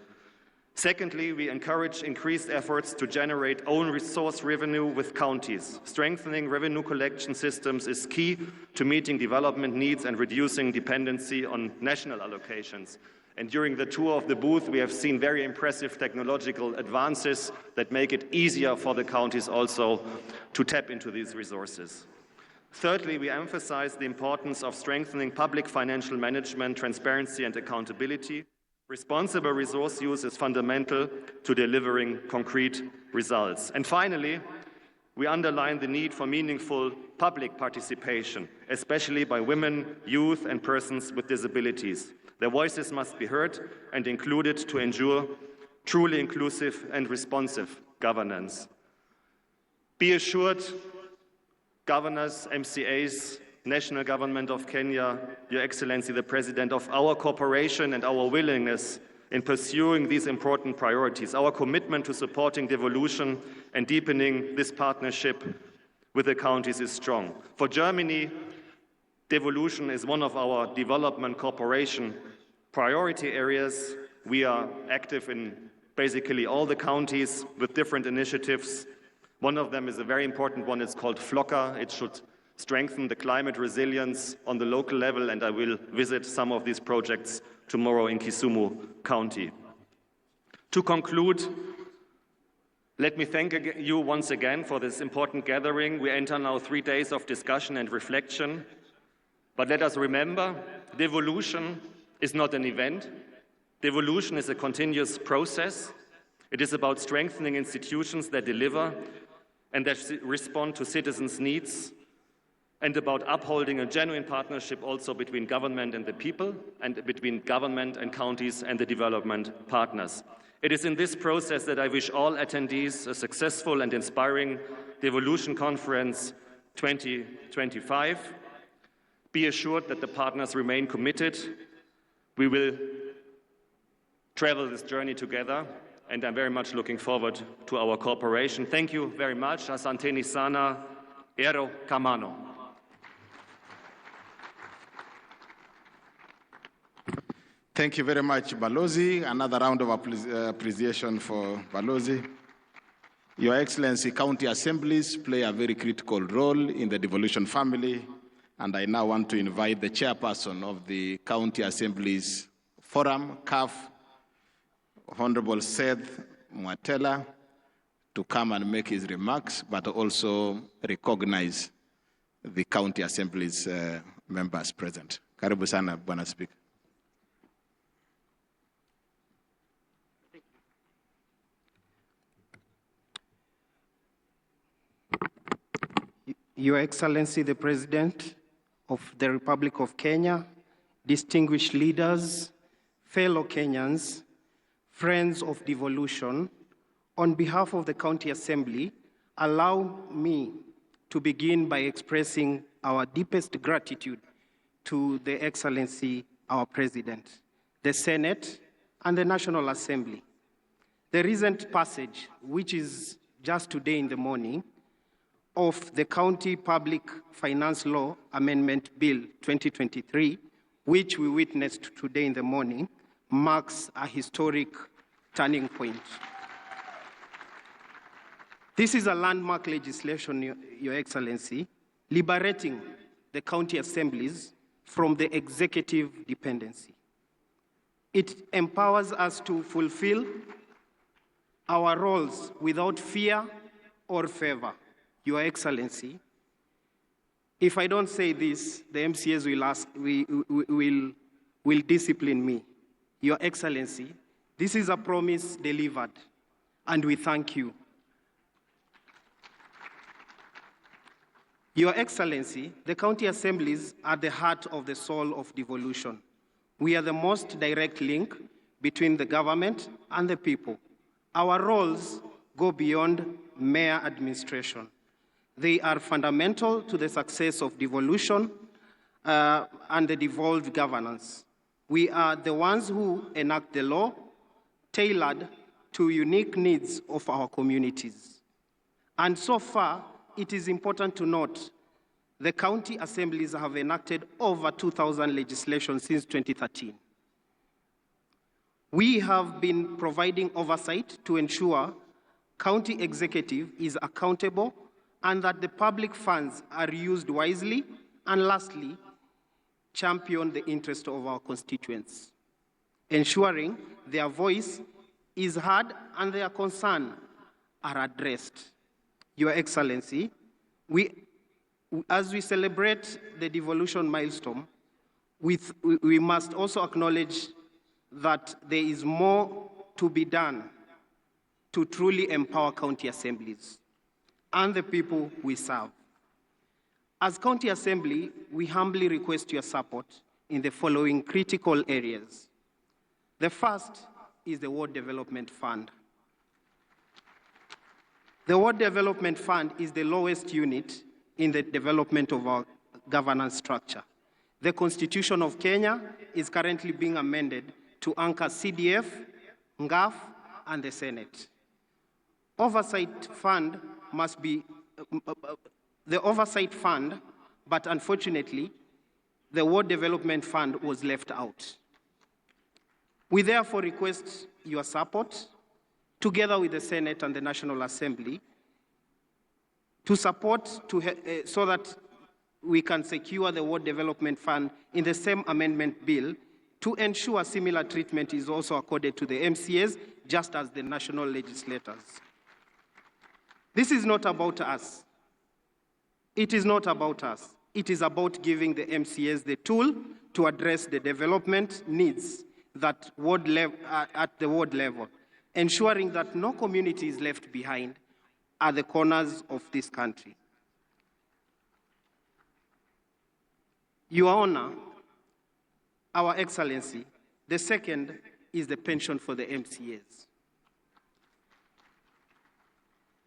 Secondly, we encourage increased efforts to generate own resource revenue with counties. Strengthening revenue collection systems is key to meeting development needs and reducing dependency on national allocations. And during the tour of the booth, we have seen very impressive technological advances that make it easier for the counties also to tap into these resources. Thirdly, we emphasize the importance of strengthening public financial management, transparency and accountability. Responsible resource use is fundamental to delivering concrete results. And finally, we underline the need for meaningful public participation, especially by women, youth and persons with disabilities. Their voices must be heard and included to ensure truly inclusive and responsive governance. Be assured, governors, MCAs, National Government of Kenya, Your Excellency the President, of our cooperation and our willingness in pursuing these important priorities. Our commitment to supporting devolution and deepening this partnership with the counties is strong. For Germany, devolution is one of our development cooperation priority areas. We are active in basically all the counties with different initiatives. One of them is a very important one. It's called FLOCA. It should strengthen the climate resilience on the local level, and I will visit some of these projects tomorrow in Kisumu County. To conclude, let me thank you once again for this important gathering. We enter now 3 days of discussion and reflection. But let us remember, devolution is not an event. Devolution is a continuous process. It is about strengthening institutions that deliver and that respond to citizens' needs, and about upholding a genuine partnership also between government and the people, and between government and counties and the development partners. It is in this process that I wish all attendees a successful and inspiring Devolution Conference 2025. Be assured that the partners remain committed. We will travel this journey together, and I'm very much looking forward to our cooperation. Thank you very much. Asanteni sana, ero kamano. Thank you very much, Balozi. Another round of appreciation for Balozi. Your Excellency, county assemblies play a very critical role in the devolution family, and I now want to invite the chairperson of the County Assemblies Forum, CAF, Honorable Seth Mwatela, to come and make his remarks, but also recognize the County Assemblies members present. Karibu sana, Bwana Speaker. Your Excellency, the President of the Republic of Kenya, distinguished leaders, fellow Kenyans, friends of devolution, on behalf of the County Assembly, allow me to begin by expressing our deepest gratitude to the Excellency, our President, the Senate, and the National Assembly. The recent passage, which is just today in the morning, of the County Public Finance Law Amendment Bill 2023, which we witnessed today in the morning, marks a historic turning point. This is a landmark legislation, Your Excellency, liberating the county assemblies from the executive dependency. It empowers us to fulfill our roles without fear or favor. Your Excellency, if I don't say this, the MCAs will discipline me. Your Excellency, this is a promise delivered, and we thank you. Your Excellency, the county assemblies are the heart of the soul of devolution. We are the most direct link between the government and the people. Our roles go beyond mere administration. They are fundamental to the success of devolution and the devolved governance. We are the ones who enact the law tailored to unique needs of our communities. And so far, it is important to note the county assemblies have enacted over 2,000 legislation since 2013. We have been providing oversight to ensure county executive is accountable and that the public funds are used wisely, and lastly, champion the interest of our constituents, ensuring their voice is heard and their concerns are addressed. Your Excellency, we As we celebrate the devolution milestone, we must also acknowledge that there is more to be done to truly empower county assemblies and the people we serve. As County Assembly, we humbly request your support in the following critical areas. The first is the Ward Development Fund. The Ward Development Fund is the lowest unit in the development of our governance structure. The Constitution of Kenya is currently being amended to anchor CDF, NGAF, and the Senate. Oversight fund must be the oversight fund, but unfortunately, the Ward Development Fund was left out. We therefore request your support, together with the Senate and the National Assembly, to support so that we can secure the Ward Development Fund in the same amendment bill to ensure similar treatment is also accorded to the MCAs, just as the national legislators. This is not about us. It is not about us. It is about giving the MCAs the tool to address the development needs that at the ward level, ensuring that no community is left behind at the corners of this country. Your Honor, Our Excellency, the second is the pension for the MCAs.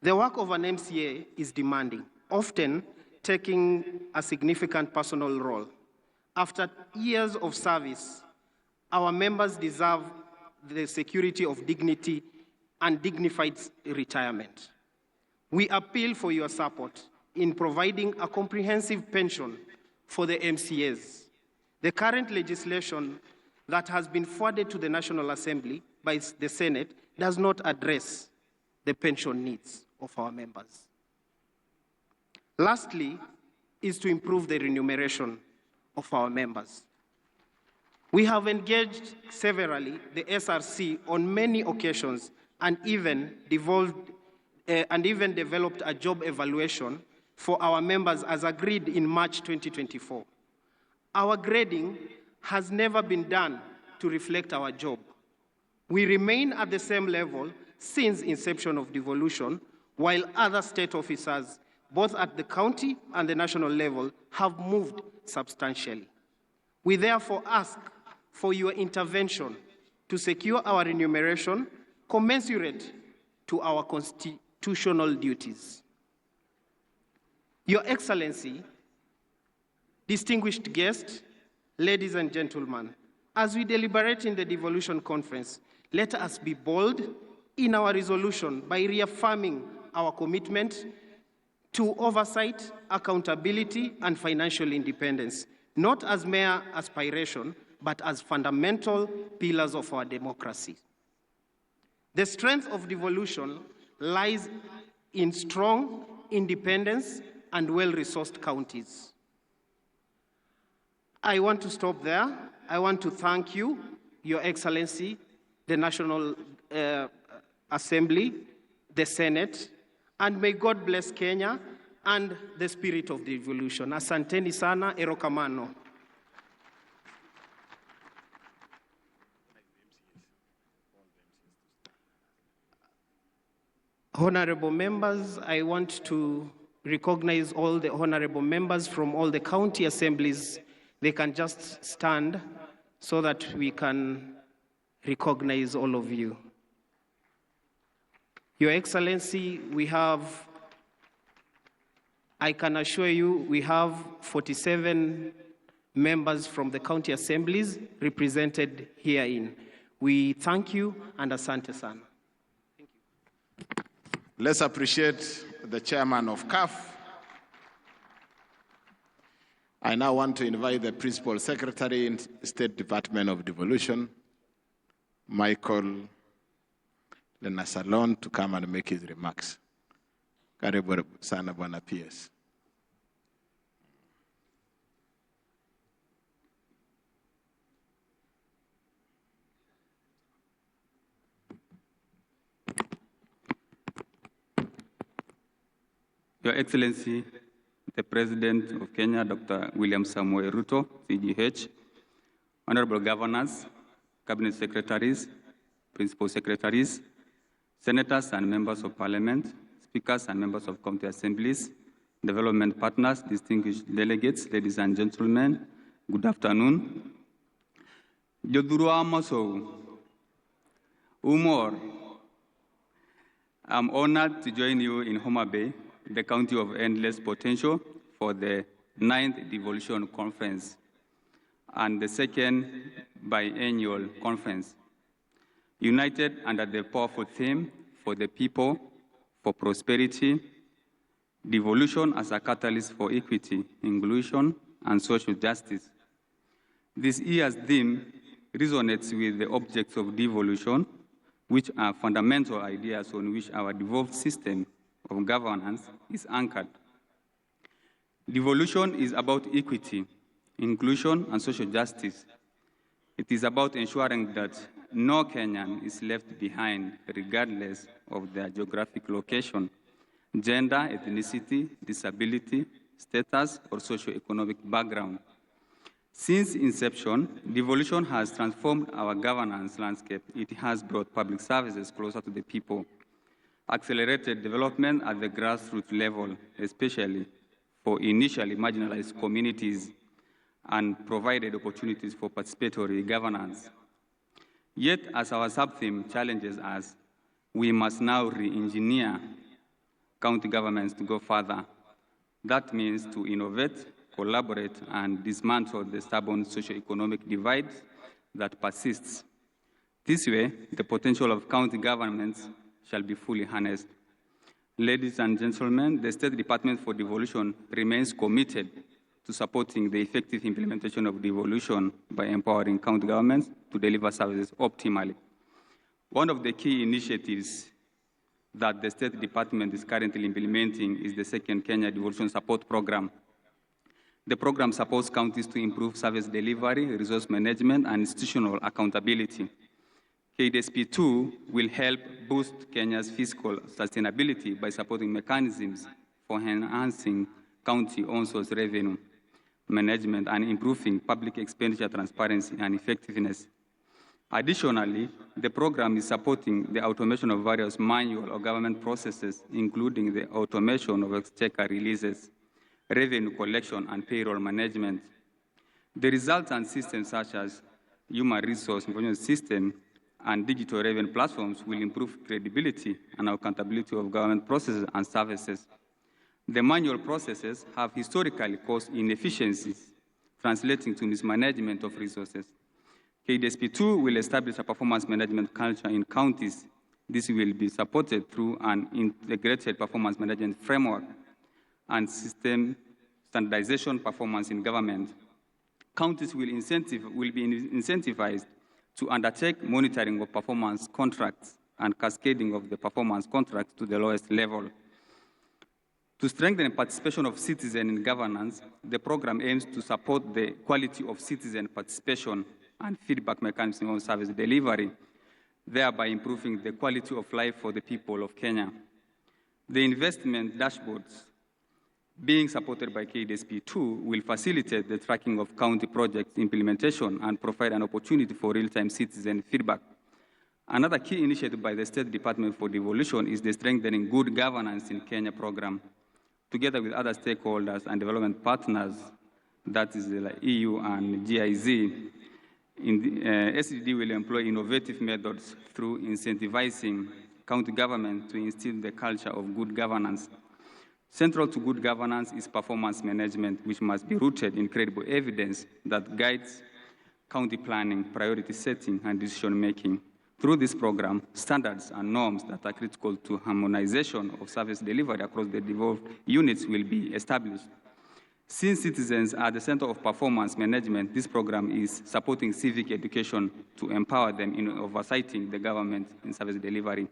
The work of an MCA is demanding, often taking a significant personal role. After years of service, our members deserve the security of dignity and dignified retirement. We appeal for your support in providing a comprehensive pension for the MCAs. The current legislation that has been forwarded to the National Assembly by the Senate does not address the pension needs of our members. Lastly, is to improve the remuneration of our members. We have engaged severally the SRC on many occasions and even developed a job evaluation for our members as agreed in March 2024. Our grading has never been done to reflect our job. We remain at the same level since inception of devolution, while other state officers, both at the county and the national level, have moved substantially. We therefore ask for your intervention to secure our remuneration commensurate to our constitutional duties. Your Excellency, distinguished guests, ladies and gentlemen, as we deliberate in the devolution conference, let us be bold in our resolution by reaffirming our commitment to oversight, accountability, and financial independence, not as mere aspiration, but as fundamental pillars of our democracy. The strength of devolution lies in strong independence and well-resourced counties. I want to stop there. I want to thank you, Your Excellency, the National Assembly, the Senate, and may God bless Kenya and the spirit of devolution. Asanteni sana, erokamano. Honorable members, I want to recognize all the honorable members from all the county assemblies. They can just stand so that we can recognize all of you. Your Excellency, I can assure you, we have 47 members from the county assemblies represented herein. We thank you and asante sana. Thank you. Let's appreciate the chairman of CAF. I now want to invite the Principal Secretary in State Department of Devolution, Michael Lenasalon, to come and make his remarks. Karibu sana Bwana PS. Your Excellency, the President of Kenya, Dr. William Samoei Ruto, CGH, Honorable Governors, Cabinet Secretaries, Principal Secretaries, Senators and Members of Parliament, Speakers and Members of County Assemblies, Development Partners, distinguished delegates, ladies and gentlemen, good afternoon. Jodhurwa Maso, Umor, I'm honored to join you in Homa Bay, the County of Endless Potential, for the 9th Devolution Conference and the 2nd biennial conference, united under the powerful theme for the people, for prosperity, devolution as a catalyst for equity, inclusion, and social justice. This year's theme resonates with the objects of devolution, which are fundamental ideas on which our devolved system of governance is anchored. Devolution is about equity, inclusion, and social justice. It is about ensuring that no Kenyan is left behind, regardless of their geographic location, gender, ethnicity, disability, status, or socio-economic background. Since inception, devolution has transformed our governance landscape. It has brought public services closer to the people, accelerated development at the grassroots level, especially for initially marginalized communities, and provided opportunities for participatory governance. Yet, as our sub-theme challenges us, we must now re-engineer county governments to go further. That means to innovate, collaborate, and dismantle the stubborn socio-economic divide that persists. This way, the potential of county governments shall be fully harnessed. Ladies and gentlemen, the State Department for Devolution remains committed to supporting the effective implementation of devolution by empowering county governments to deliver services optimally. One of the key initiatives that the State Department is currently implementing is the 2nd Kenya Devolution Support Program. The program supports counties to improve service delivery, resource management, and institutional accountability. KDSP2 will help boost Kenya's fiscal sustainability by supporting mechanisms for enhancing county-owned source revenue management and improving public expenditure transparency and effectiveness. Additionally, the program is supporting the automation of various manual or government processes, including the automation of exchequer releases, revenue collection, and payroll management. The resultant systems such as human resource information system and digital revenue platforms will improve credibility and accountability of government processes and services. The manual processes have historically caused inefficiencies, translating to mismanagement of resources. KDSP2 will establish a performance management culture in counties. This will be supported through an integrated performance management framework and system standardization performance in government. Counties will be incentivized to undertake monitoring of performance contracts and cascading of the performance contracts to the lowest level. To strengthen participation of citizens in governance, the program aims to support the quality of citizen participation and feedback mechanism on service delivery, thereby improving the quality of life for the people of Kenya. The investment dashboards being supported by KDSP2 will facilitate the tracking of county project implementation and provide an opportunity for real-time citizen feedback. Another key initiative by the State Department for Devolution is the Strengthening Good Governance in Kenya program. Together with other stakeholders and development partners, that is the EU and GIZ, SDD will employ innovative methods through incentivizing county government to instill the culture of good governance. Central to good governance is performance management, which must be rooted in credible evidence that guides county planning, priority setting, and decision-making. Through this program, standards and norms that are critical to harmonization of service delivery across the devolved units will be established. Since citizens are the center of performance management, this program is supporting civic education to empower them in oversighting the government in service delivery.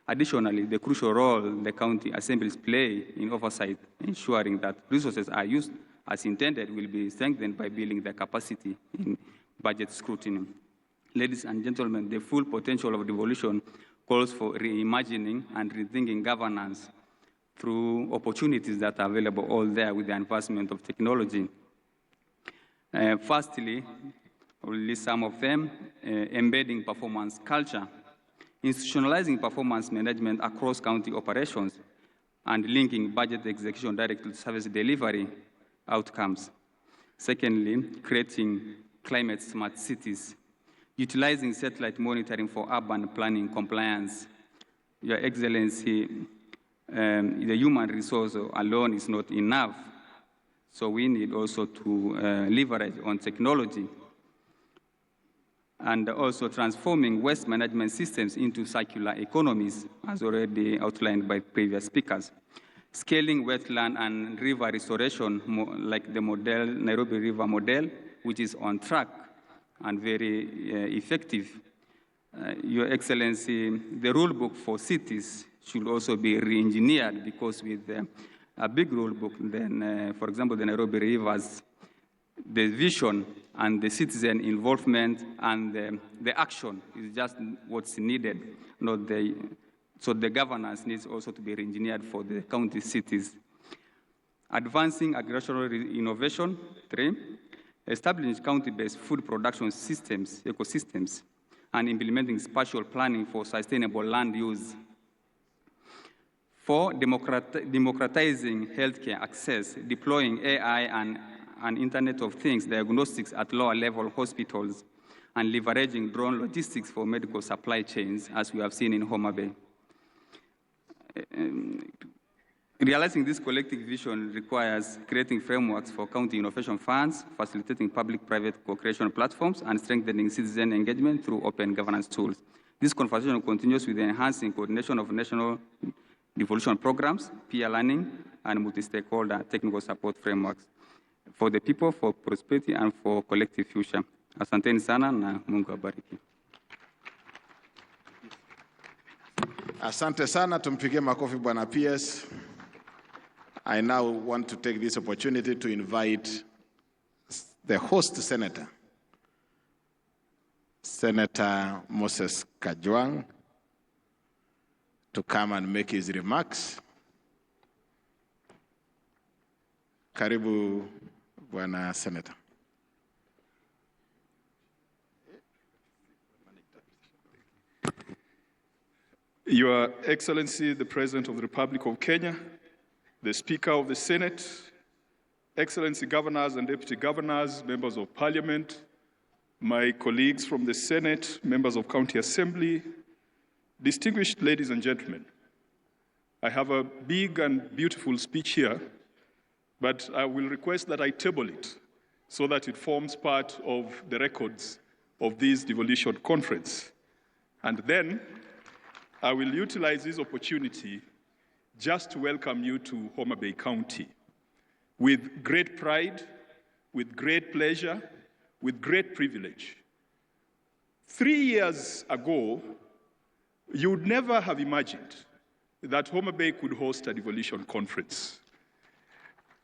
Additionally, the crucial role the county assemblies play in oversight, ensuring that resources are used as intended, will be strengthened by building their capacity in budget scrutiny. Ladies and gentlemen, the full potential of devolution calls for reimagining and rethinking governance through opportunities that are available all there with the advancement of technology. Firstly, I will list some of them: embedding performance culture, institutionalizing performance management across county operations, and linking budget execution directly to service delivery outcomes. Secondly, creating climate-smart cities, utilizing satellite monitoring for urban planning compliance. Your Excellency, the human resource alone is not enough, so we need also to leverage on technology, and also transforming waste management systems into circular economies, as already outlined by previous speakers. Scaling wetland and river restoration, like the model, Nairobi River model, which is on track and very effective. Your Excellency, the rule book for cities should also be re-engineered, because with a big rule book, then, for example, the Nairobi Rivers, the vision and the citizen involvement and the action is just what's needed, not the. So the governance needs also to be re-engineered for the county cities. Advancing agricultural innovation. 3, establishing county-based food production systems, ecosystems, and implementing spatial planning for sustainable land use. 4, democratizing healthcare access, deploying AI and Internet of Things diagnostics at lower-level hospitals, and leveraging drone logistics for medical supply chains, as we have seen in Homa Bay. Realizing this collective vision requires creating frameworks for county innovation funds, facilitating public-private co-creation platforms, and strengthening citizen engagement through open governance tools. This conversation continues with enhancing coordination of national devolution programs, peer learning, and multi-stakeholder technical support frameworks for the people, for prosperity, and for collective future. Asanteni sana na Mungu abariki. Asante sana, tumpigie makofi Bwana PS. I now want to take this opportunity to invite the host senator, Senator Moses Kajwang, to come and make his remarks. Karibu Bwana Senator. Your Excellency, the President of the Republic of Kenya, the Speaker of the Senate, Excellency Governors and Deputy Governors, Members of Parliament, my colleagues from the Senate, Members of County Assembly, distinguished ladies and gentlemen, I have a big and beautiful speech here, but I will request that I table it so that it forms part of the records of this devolution conference. And then I will utilize this opportunity just to welcome you to Homa Bay County with great pride, with great pleasure, with great privilege. 3 years ago, you would never have imagined that Homa Bay could host a devolution conference.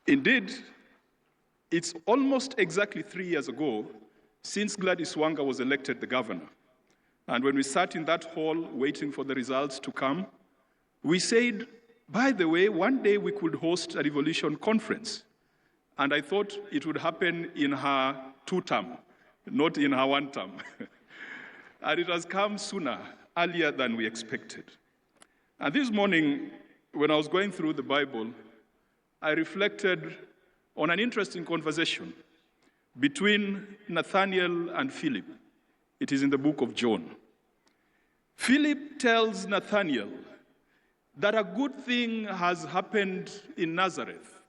Indeed, it's almost exactly 3 years ago since Gladys Wanga was elected the governor. And when we sat in that hall waiting for the results to come, we said, by the way, one day we could host a devolution conference. And I thought it would happen in her 2-term, not in her 1-term. And it has come sooner, earlier than we expected. And this morning, when I was going through the Bible, I reflected on an interesting conversation between Nathaniel and Philip. It is in the book of John. Philip tells Nathaniel that a good thing has happened in Nazareth.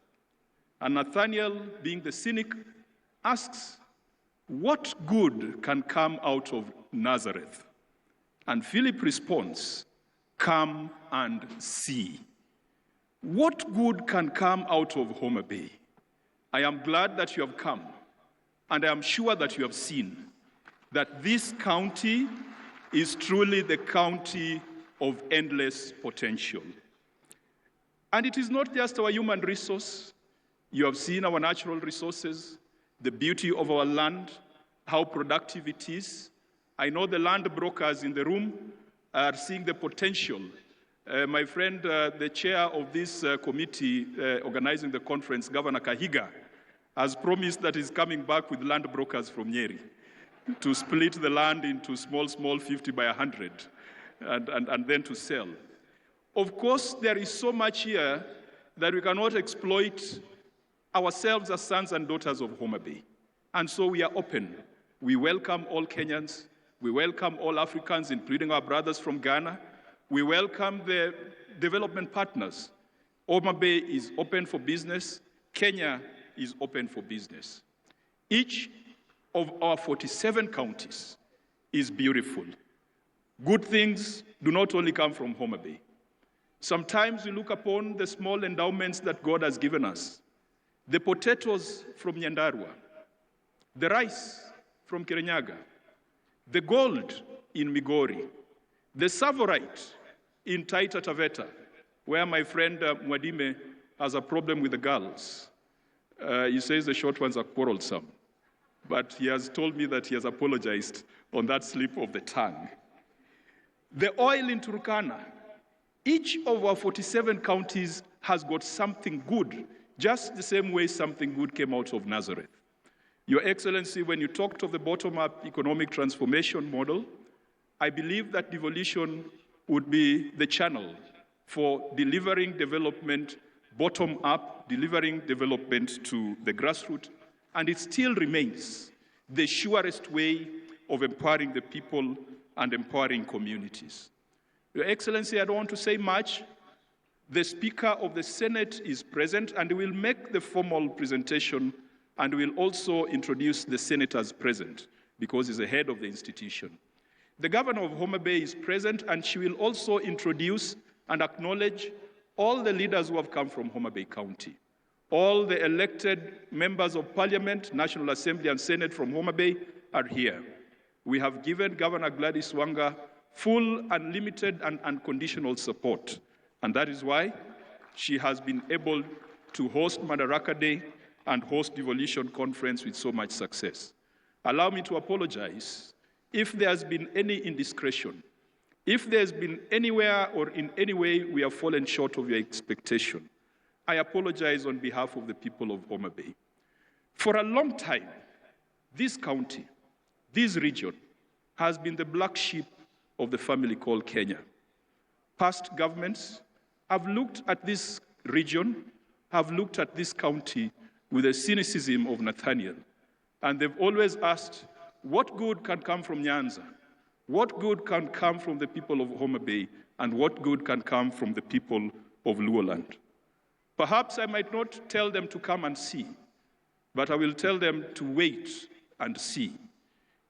And Nathaniel, being the cynic, asks, what good can come out of Nazareth? And Philip responds, come and see. What good can come out of Homa Bay? I am glad that you have come, and I am sure that you have seen that this county is truly the county of endless potential. And it is not just our human resource. You have seen our natural resources, the beauty of our land, how productive it is. I know the land brokers in the room are seeing the potential My friend, the chair of this committee organizing the conference, Governor Kahiga, has promised that he's coming back with land brokers from Nyeri to split the land into small 50 by 100 and then to sell. Of course, there is so much here that we cannot exploit ourselves as sons and daughters of Homa Bay. And so we are open. We welcome all Kenyans. We welcome all Africans, including our brothers from Ghana. We welcome the development partners. Homa Bay is open for business. Kenya is open for business. Each of our 47 counties is beautiful. Good things do not only come from Homa Bay. Sometimes we look upon the small endowments that God has given us. The potatoes from Nyandarua, the rice from Kirinyaga, the gold in Migori, the savorite in Taita Taveta, where my friend Mwadime has a problem with the girls. He says the short ones are quarrelsome, but he has told me that he has apologized on that slip of the tongue. The oil in Turkana, each of our 47 counties has got something good, just the same way something good came out of Nazareth. Your Excellency, when you talked of the bottom-up economic transformation model, I believe that devolution would be the channel for delivering development bottom-up, delivering development to the grassroots, and it still remains the surest way of empowering the people and empowering communities. Your Excellency, I don't want to say much. The Speaker of the Senate is present and will make the formal presentation and will also introduce the senators present because he's the head of the institution. The Governor of Homa Bay is present and she will also introduce and acknowledge all the leaders who have come from Homa Bay County. All the elected members of Parliament, National Assembly and Senate from Homa Bay are here. We have given Governor Gladys Wanga full, unlimited and unconditional support. And that is why she has been able to host Madaraka Day and host Devolution Conference with so much success. Allow me to apologize if there has been any indiscretion, if there's been anywhere or in any way we have fallen short of your expectation. I apologize on behalf of the people of Homa Bay. For a long time, this county, this region, has been the black sheep of the family called Kenya. Past governments have looked at this region, have looked at this county with the cynicism of Nathaniel, and they've always asked, what good can come from Nyanza? What good can come from the people of Homa Bay? And what good can come from the people of Luoland? Perhaps I might not tell them to come and see, but I will tell them to wait and see.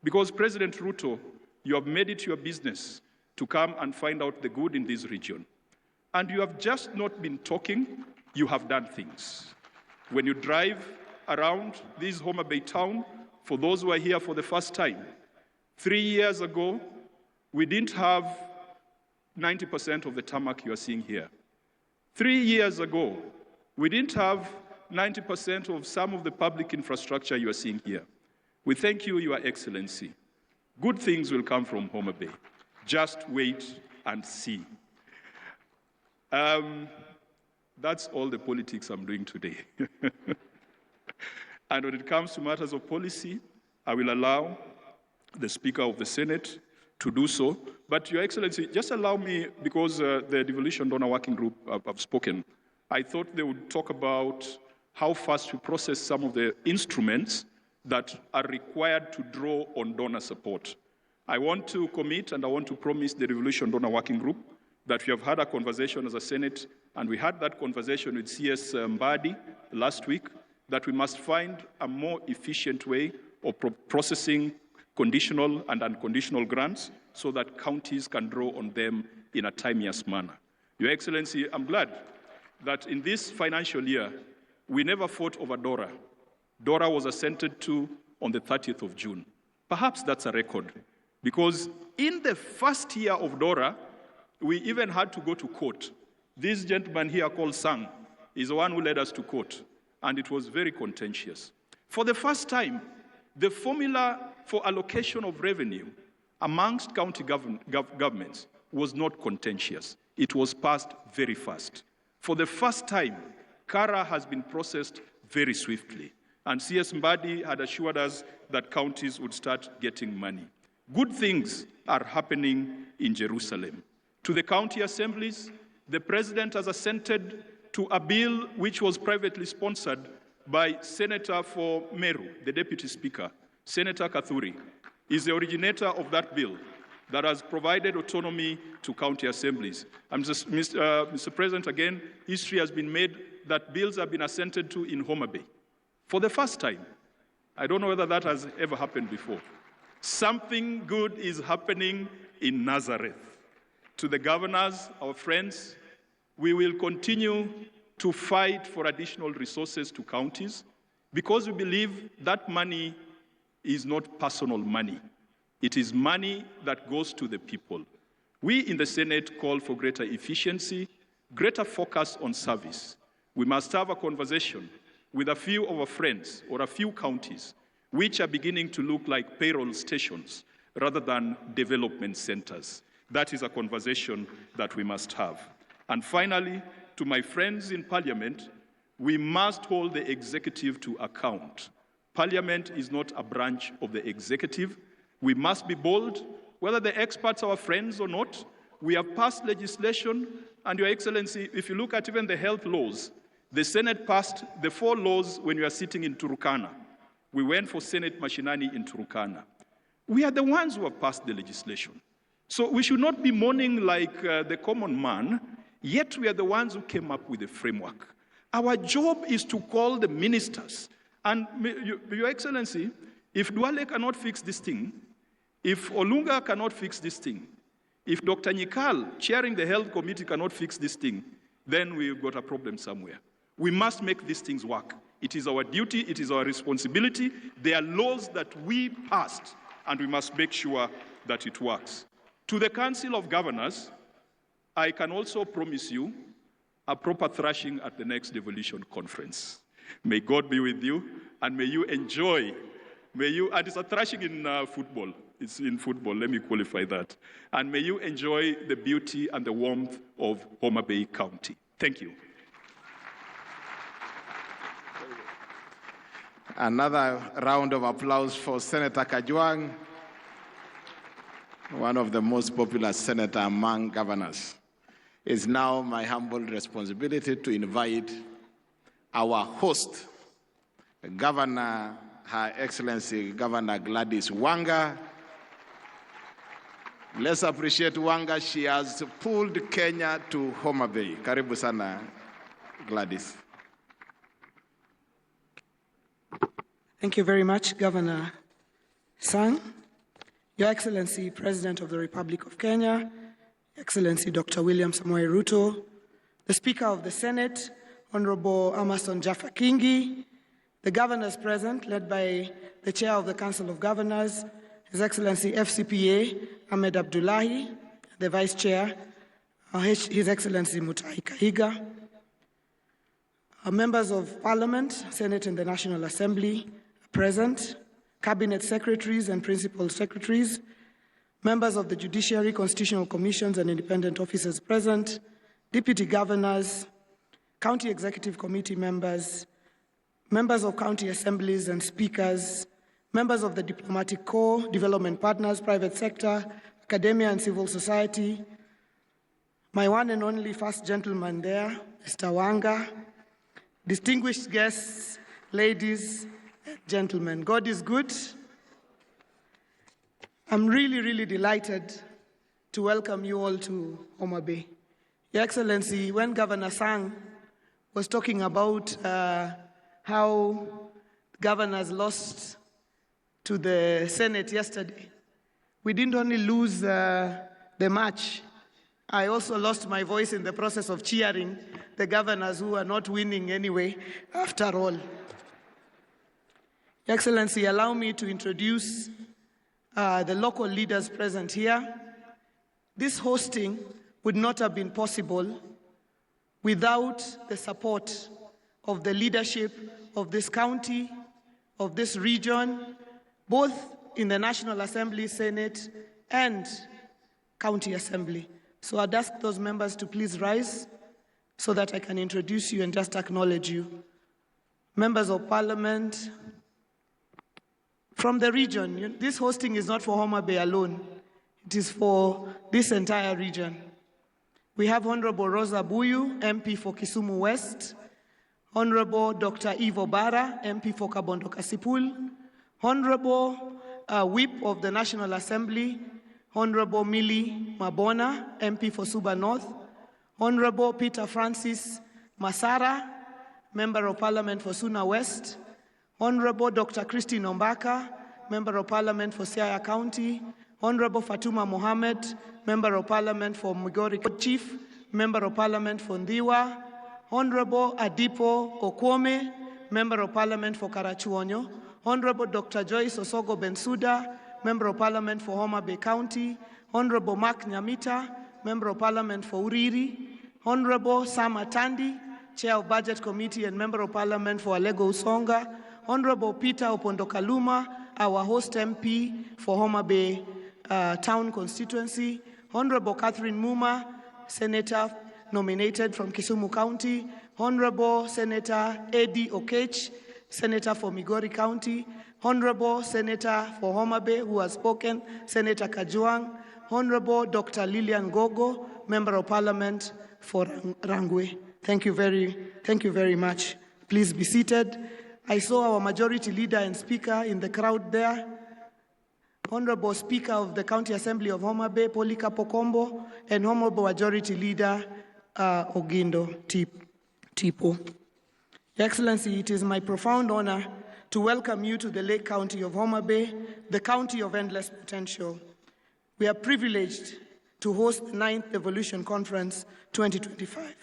Because President Ruto, you have made it your business to come and find out the good in this region. And you have just not been talking, you have done things. When you drive around this Homa Bay town, for those who are here for the first time, 3 years ago, we didn't have 90% of the tarmac you are seeing here. 3 years ago, we didn't have 90% of some of the public infrastructure you are seeing here. We thank you, Your Excellency. Good things will come from Homa Bay. Just wait and see. That's all the politics I'm doing today. And when it comes to matters of policy, I will allow the Speaker of the Senate to do so. But Your Excellency, just allow me, because the Devolution Donor Working Group have spoken, I thought they would talk about how fast we process some of the instruments that are required to draw on donor support. I want to commit and I want to promise the Devolution Donor Working Group that we have had a conversation as a Senate, and we had that conversation with CS Mbadi last week, that we must find a more efficient way of processing conditional and unconditional grants so that counties can draw on them in a timeous manner. Your Excellency, I'm glad that in this financial year, we never fought over DORA. DORA was assented to on the 30th of June. Perhaps that's a record, because in the first year of DORA, we even had to go to court. This gentleman here called Sang is the one who led us to court, and it was very contentious. For the first time, the formula for allocation of revenue amongst county governments was not contentious. it was passed very fast. For the first time, Kara has been processed very swiftly. And CS Mbadi had assured us that counties would start getting money. Good things are happening in Jerusalem. To the county assemblies, the president has assented to a bill which was privately sponsored by Senator for Meru, the deputy speaker. Senator Kathuri is the originator of that bill that has provided autonomy to county assemblies. And Mr. President, again, history has been made that bills have been assented to in Homa Bay. For the first time. I don't know whether that has ever happened before. Something good is happening in Nazareth. To the governors, our friends, we will continue to fight for additional resources to counties because we believe that money is not personal money. It is money that goes to the people. We in the Senate call for greater efficiency, greater focus on service. We must have a conversation with a few of our friends or a few counties which are beginning to look like payroll stations rather than development centers. That is a conversation that we must have. And finally, to my friends in Parliament, we must hold the executive to account. Parliament is not a branch of the executive. We must be bold, whether the experts are our friends or not. We have passed legislation, and Your Excellency, if you look at even the health laws, the Senate passed the 4 laws when we were sitting in Turkana. We went for Senate Mashinani in Turkana. We are the ones who have passed the legislation. So we should not be mourning like the common man, yet we are the ones who came up with the framework. Our job is to call the ministers. And Your Excellency, if Duale cannot fix this thing, if Olunga cannot fix this thing, if Dr. Nyikal, chairing the health committee, cannot fix this thing, then we've got a problem somewhere. We must make these things work. It is our duty, it is our responsibility. They are laws that we passed, and we must make sure that it works. To the Council of Governors, I can also promise you a proper thrashing at the next Devolution conference. May God be with you, and may you enjoy, and it's a thrashing in football. It's in football, let me qualify that. And may you enjoy the beauty and the warmth of Homa Bay County. Thank you. Another round of applause for Senator Kajwang, one of the most popular senators among governors. It's now my humble responsibility to invite our host, Governor, Her Excellency Governor Gladys Wanga. Let's appreciate Wanga. She has pulled Kenya to Homa Bay. Karibu sana, Gladys. Thank you very much, Governor Sang. Your Excellency, President of the Republic of Kenya, Excellency Dr. William Samoei Ruto, the Speaker of the Senate, Honorable Amason Jaffa Kingi, the governors present, led by the Chair of the Council of Governors, His Excellency FCPA Ahmed Abdullahi, the Vice Chair, His Excellency Mutai Kahiga, members of Parliament, Senate and the National Assembly present, Cabinet Secretaries and Principal Secretaries, members of the Judiciary, Constitutional Commissions and Independent Officers present, Deputy Governors, County Executive Committee members, members of county assemblies and speakers, members of the Diplomatic Corps, development partners, private sector, academia and civil society, my one and only first gentleman there, Mr. Wanga, distinguished guests, ladies and gentlemen, God is good. I'm really delighted to welcome you all to Homa Bay. Your Excellency, when Governor Sang was talking about how governors lost to the Senate yesterday, we didn't only lose the match, I also lost my voice in the process of cheering the governors who are not winning anyway, after all. Your Excellency, allow me to introduce the local leaders present here. This hosting would not have been possible without the support of the leadership of this county, of this region, both in the National Assembly, Senate, and County Assembly. So I'd ask those members to please rise so that I can introduce you and just acknowledge you. Members of Parliament from the region, this hosting is not for Homa Bay alone. It is for this entire region. We have Honorable Rosa Buyu, MP for Kisumu West, Honorable Dr. Ivo Bara, MP for Kabondo Kasipul, Honorable Whip of the National Assembly, Honorable Millie Mabona, MP for Suba North, Honorable Peter Francis Masara, Member of Parliament for Suna West, Honorable Dr. Christine Ombaka, Member of Parliament for Siaya County, Honorable Fatuma Mohammed, Member of Parliament for Migori Chief, Member of Parliament for Ndiwa, Honorable Adipo Okwome, Member of Parliament for Karachuonyo, Honorable Dr. Joyce Osogo Bensuda, Member of Parliament for Homa Bay County, Honorable Mark Nyamita, Member of Parliament for Uriri, Honorable Sam Atandi, Chair of Budget Committee and Member of Parliament for Alego Usonga, Honorable Peter Opondokaluma, our host MP for Homa Bay Town Constituency, Honorable Catherine Muma, Senator nominated from Kisumu County, Honorable Senator Eddie Okech, Senator for Migori County, Honorable Senator for Homa Bay, who has spoken, Senator Kajwang, Honorable Dr. Lilian Gogo, Member of Parliament for Rangwe. Thank you very much. Please be seated. I saw our Majority Leader and Speaker in the crowd there. Honorable Speaker of the County Assembly of Homa Bay, Polika Pokombo, and Honorable Majority Leader Ogindo Tipo. Your Excellency, it is my profound honor to welcome you to the Lake County of Homa Bay, the county of endless potential. We are privileged to host the 9th Devolution Conference 2025,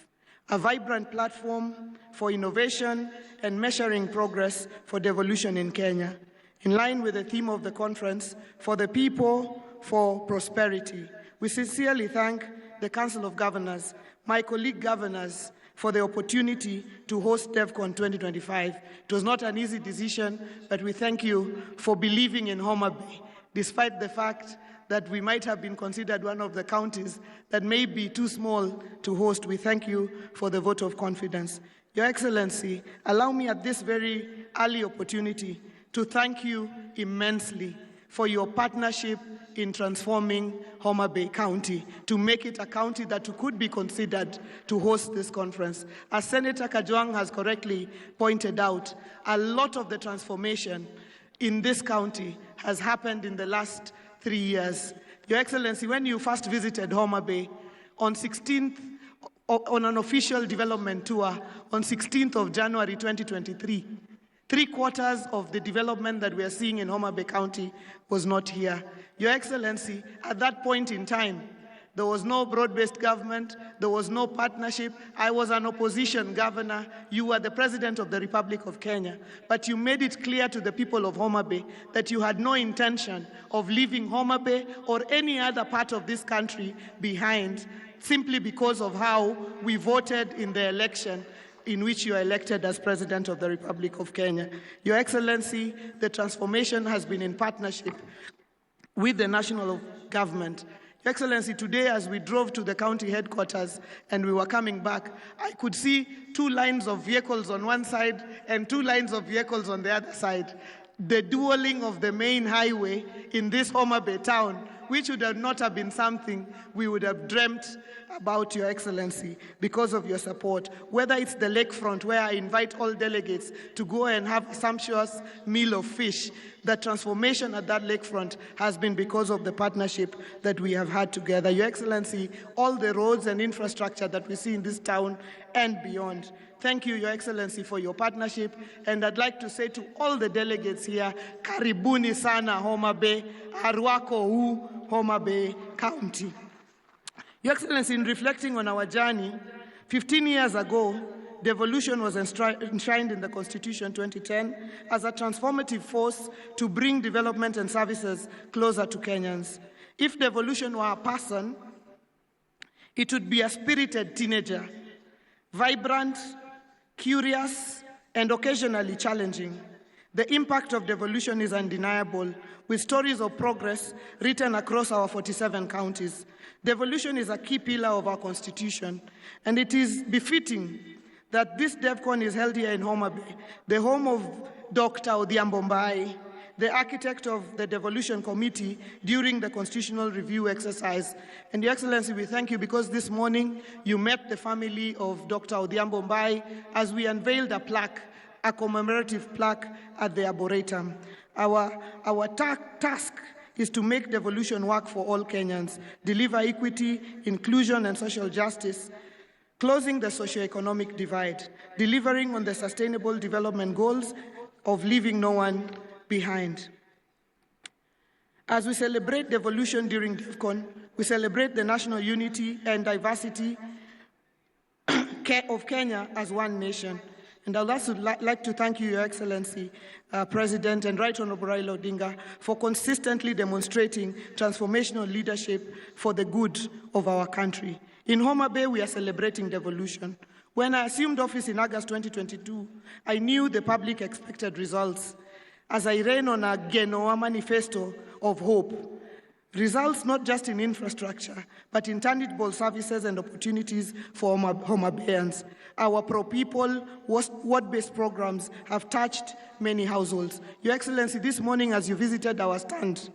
a vibrant platform for innovation and measuring progress for devolution in Kenya, in line with the theme of the conference, for the people, for prosperity. We sincerely thank the Council of Governors, my colleague governors, for the opportunity to host DevCon 2025. It was not an easy decision, but we thank you for believing in Homa Bay, despite the fact that we might have been considered one of the counties that may be too small to host. We thank you for the vote of confidence. Your Excellency, allow me at this very early opportunity to thank you immensely for your partnership in transforming Homa Bay County to make it a county that could be considered to host this conference. As Senator Kajwang has correctly pointed out, a lot of the transformation in this county has happened in the last 3 years. Your Excellency, when you first visited Homa Bay on an official development tour on 16th of January 2023, 3/4 of the development that we are seeing in Homa Bay County was not here. Your Excellency, at that point in time, there was no broad-based government, there was no partnership. I was an opposition governor, you were the President of the Republic of Kenya, but you made it clear to the people of Homa Bay that you had no intention of leaving Homa Bay or any other part of this country behind, simply because of how we voted in the election in which you are elected as President of the Republic of Kenya. Your Excellency, the transformation has been in partnership with the national government. Your Excellency, today as we drove to the county headquarters and we were coming back, I could see 2 lines of vehicles on one side and 2 lines of vehicles on the other side. The dueling of the main highway in this Homa Bay town, which would have not have been something we would have dreamt about, Your Excellency, because of your support. Whether it's the lakefront, where I invite all delegates to go and have a sumptuous meal of fish, the transformation at that lakefront has been because of the partnership that we have had together. Your Excellency, all the roads and infrastructure that we see in this town and beyond. Thank you, Your Excellency, for your partnership. And I'd like to say to all the delegates here, karibuni sana Homa Bay, arwako hu Homa Bay County. Your Excellency, in reflecting on our journey, 15 years ago, devolution was enshrined in the Constitution 2010 as a transformative force to bring development and services closer to Kenyans. If devolution were a person, it would be a spirited teenager, vibrant, curious, and occasionally challenging. The impact of devolution is undeniable, with stories of progress written across our 47 counties. Devolution is a key pillar of our constitution, and it is befitting that this DevCon is held here in Homa Bay, the home of Dr. Odhiambo Mbai, the architect of the Devolution Committee during the constitutional review exercise. And Your Excellency, we thank you because this morning you met the family of Dr. Odhiambo Mbai as we unveiled a plaque, a commemorative plaque at the Arboretum. Our task is to make devolution work for all Kenyans, deliver equity, inclusion, and social justice, closing the socio-economic divide, delivering on the sustainable development goals of leaving no one behind. As we celebrate devolution during DevCon, we celebrate the national unity and diversity of Kenya as one nation. And I'd also like to thank you, Your Excellency, President and Right Honorable Raila Odinga, for consistently demonstrating transformational leadership for the good of our country. In Homa Bay, we are celebrating devolution. When I assumed office in August 2022, I knew the public expected results as I ran on a Genoa manifesto of hope. Results not just in infrastructure, but in tangible services and opportunities for Homa Bayans. Our pro-people, ward-based programs have touched many households. Your Excellency, this morning as you visited our stand,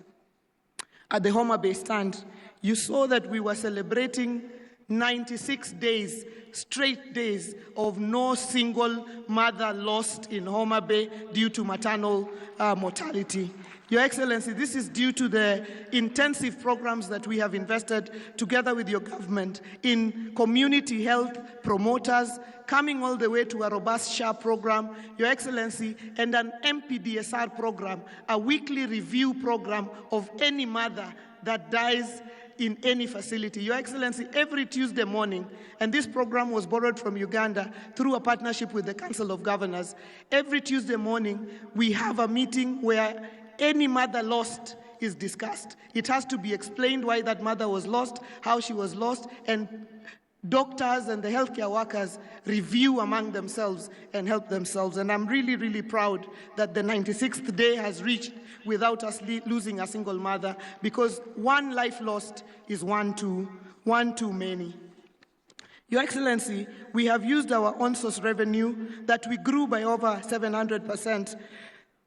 at the Homa Bay stand, you saw that we were celebrating 96 days, straight days of no single mother lost in Homa Bay due to maternal mortality. Your Excellency, this is due to the intensive programs that we have invested together with your government in community health promoters, coming all the way to a robust SHA program, Your Excellency, and an MPDSR program, a weekly review program of any mother that dies in any facility. Your Excellency, every Tuesday morning, and this program was borrowed from Uganda through a partnership with the Council of Governors, every Tuesday morning we have a meeting where any mother lost is discussed. It has to be explained why that mother was lost, how she was lost, and doctors and the healthcare workers review among themselves and help themselves. And I'm really, really proud that the 96th day has reached without us losing a single mother, because one life lost is one too many. Your Excellency, we have used our on-source revenue that we grew by over 700%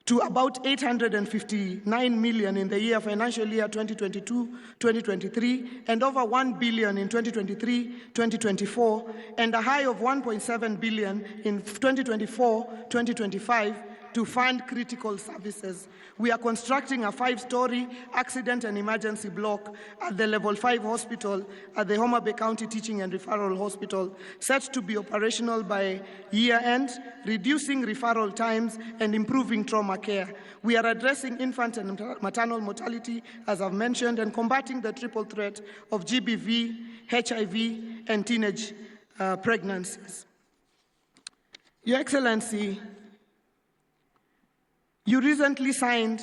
to about 859 million in the financial year 2022-2023, and over 1 billion in 2023-2024, and a high of 1.7 billion in 2024-2025 to fund critical services. We are constructing a 5-story accident and emergency block at the Level 5 hospital at the Homa Bay County Teaching and Referral Hospital, set to be operational by year end, reducing referral times and improving trauma care. We are addressing infant and maternal mortality, as I've mentioned, and combating the triple threat of GBV, HIV, and teenage pregnancies. Your Excellency, you recently signed,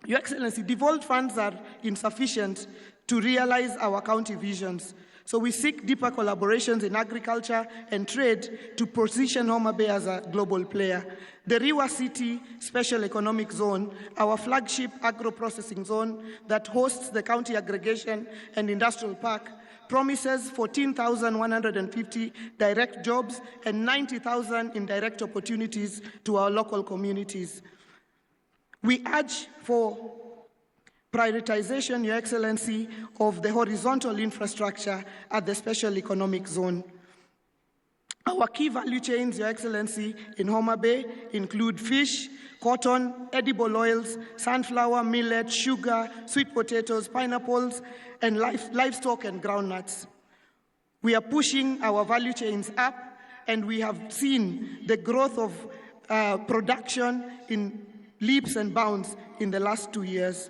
Your Excellency, devolved funds are insufficient to realize our county visions. So we seek deeper collaborations in agriculture and trade to position Homa Bay as a global player. The Riwa City Special Economic Zone, our flagship agro-processing zone that hosts the county aggregation and industrial park, promises 14,150 direct jobs and 90,000 indirect opportunities to our local communities. We urge for prioritization, Your Excellency, of the horizontal infrastructure at the Special Economic Zone. Our key value chains, Your Excellency, in Homa Bay include fish, cotton, edible oils, sunflower, millet, sugar, sweet potatoes, pineapples, and livestock and groundnuts. We are pushing our value chains up, and we have seen the growth of production in leaps and bounds in the last 2 years.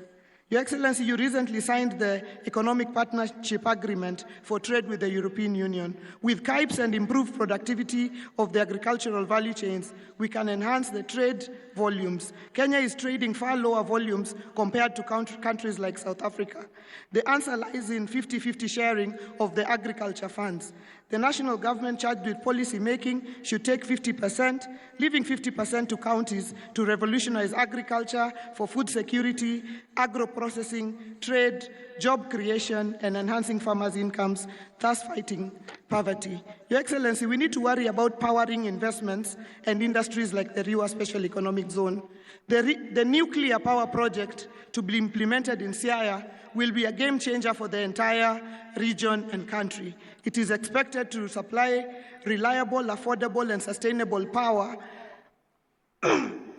Your Excellency, you recently signed the Economic Partnership Agreement for Trade with the European Union. With CAIPs and improved productivity of the agricultural value chains, we can enhance the trade volumes. Kenya is trading far lower volumes compared to countries like South Africa. The answer lies in 50-50 sharing of the agriculture funds. The national government charged with policy making should take 50%, leaving 50% to counties to revolutionize agriculture for food security, agro-processing, trade, job creation, and enhancing farmers' incomes, thus fighting poverty. Your Excellency, we need to worry about powering investments and industries like the Riwa Special Economic Zone. The nuclear power project to be implemented in Siaya will be a game changer for the entire region and country. It is expected to supply reliable, affordable, and sustainable power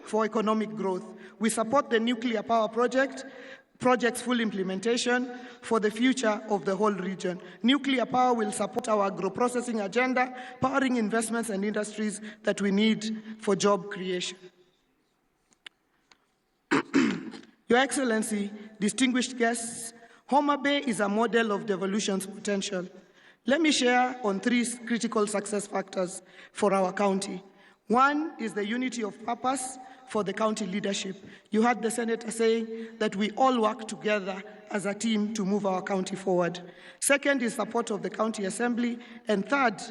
for economic growth. We support the nuclear power project's full implementation for the future of the whole region. Nuclear power will support our agro-processing agenda, powering investments and industries that we need for job creation. Your Excellency, distinguished guests, Homa Bay is a model of devolution's potential. Let me share on 3 critical success factors for our county. One is the unity of purpose for the county leadership. You heard the Senator saying that we all work together as a team to move our county forward. Second is support of the county assembly. And third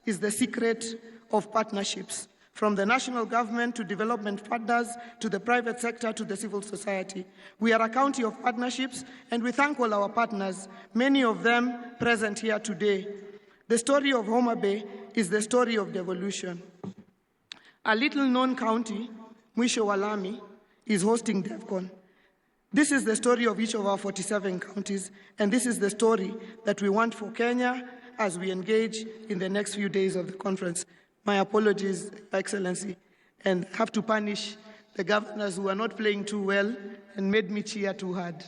is the secret of partnerships, from the national government to development partners, to the private sector, to the civil society. We are a county of partnerships, and we thank all our partners, many of them present here today. The story of Homa Bay is the story of devolution. A little-known county, Mwisho wa Lami, is hosting DevCon. This is the story of each of our 47 counties, and this is the story that we want for Kenya as we engage in the next few days of the conference. My apologies, Your Excellency, and have to punish the governors who are not playing too well and made me cheer too hard.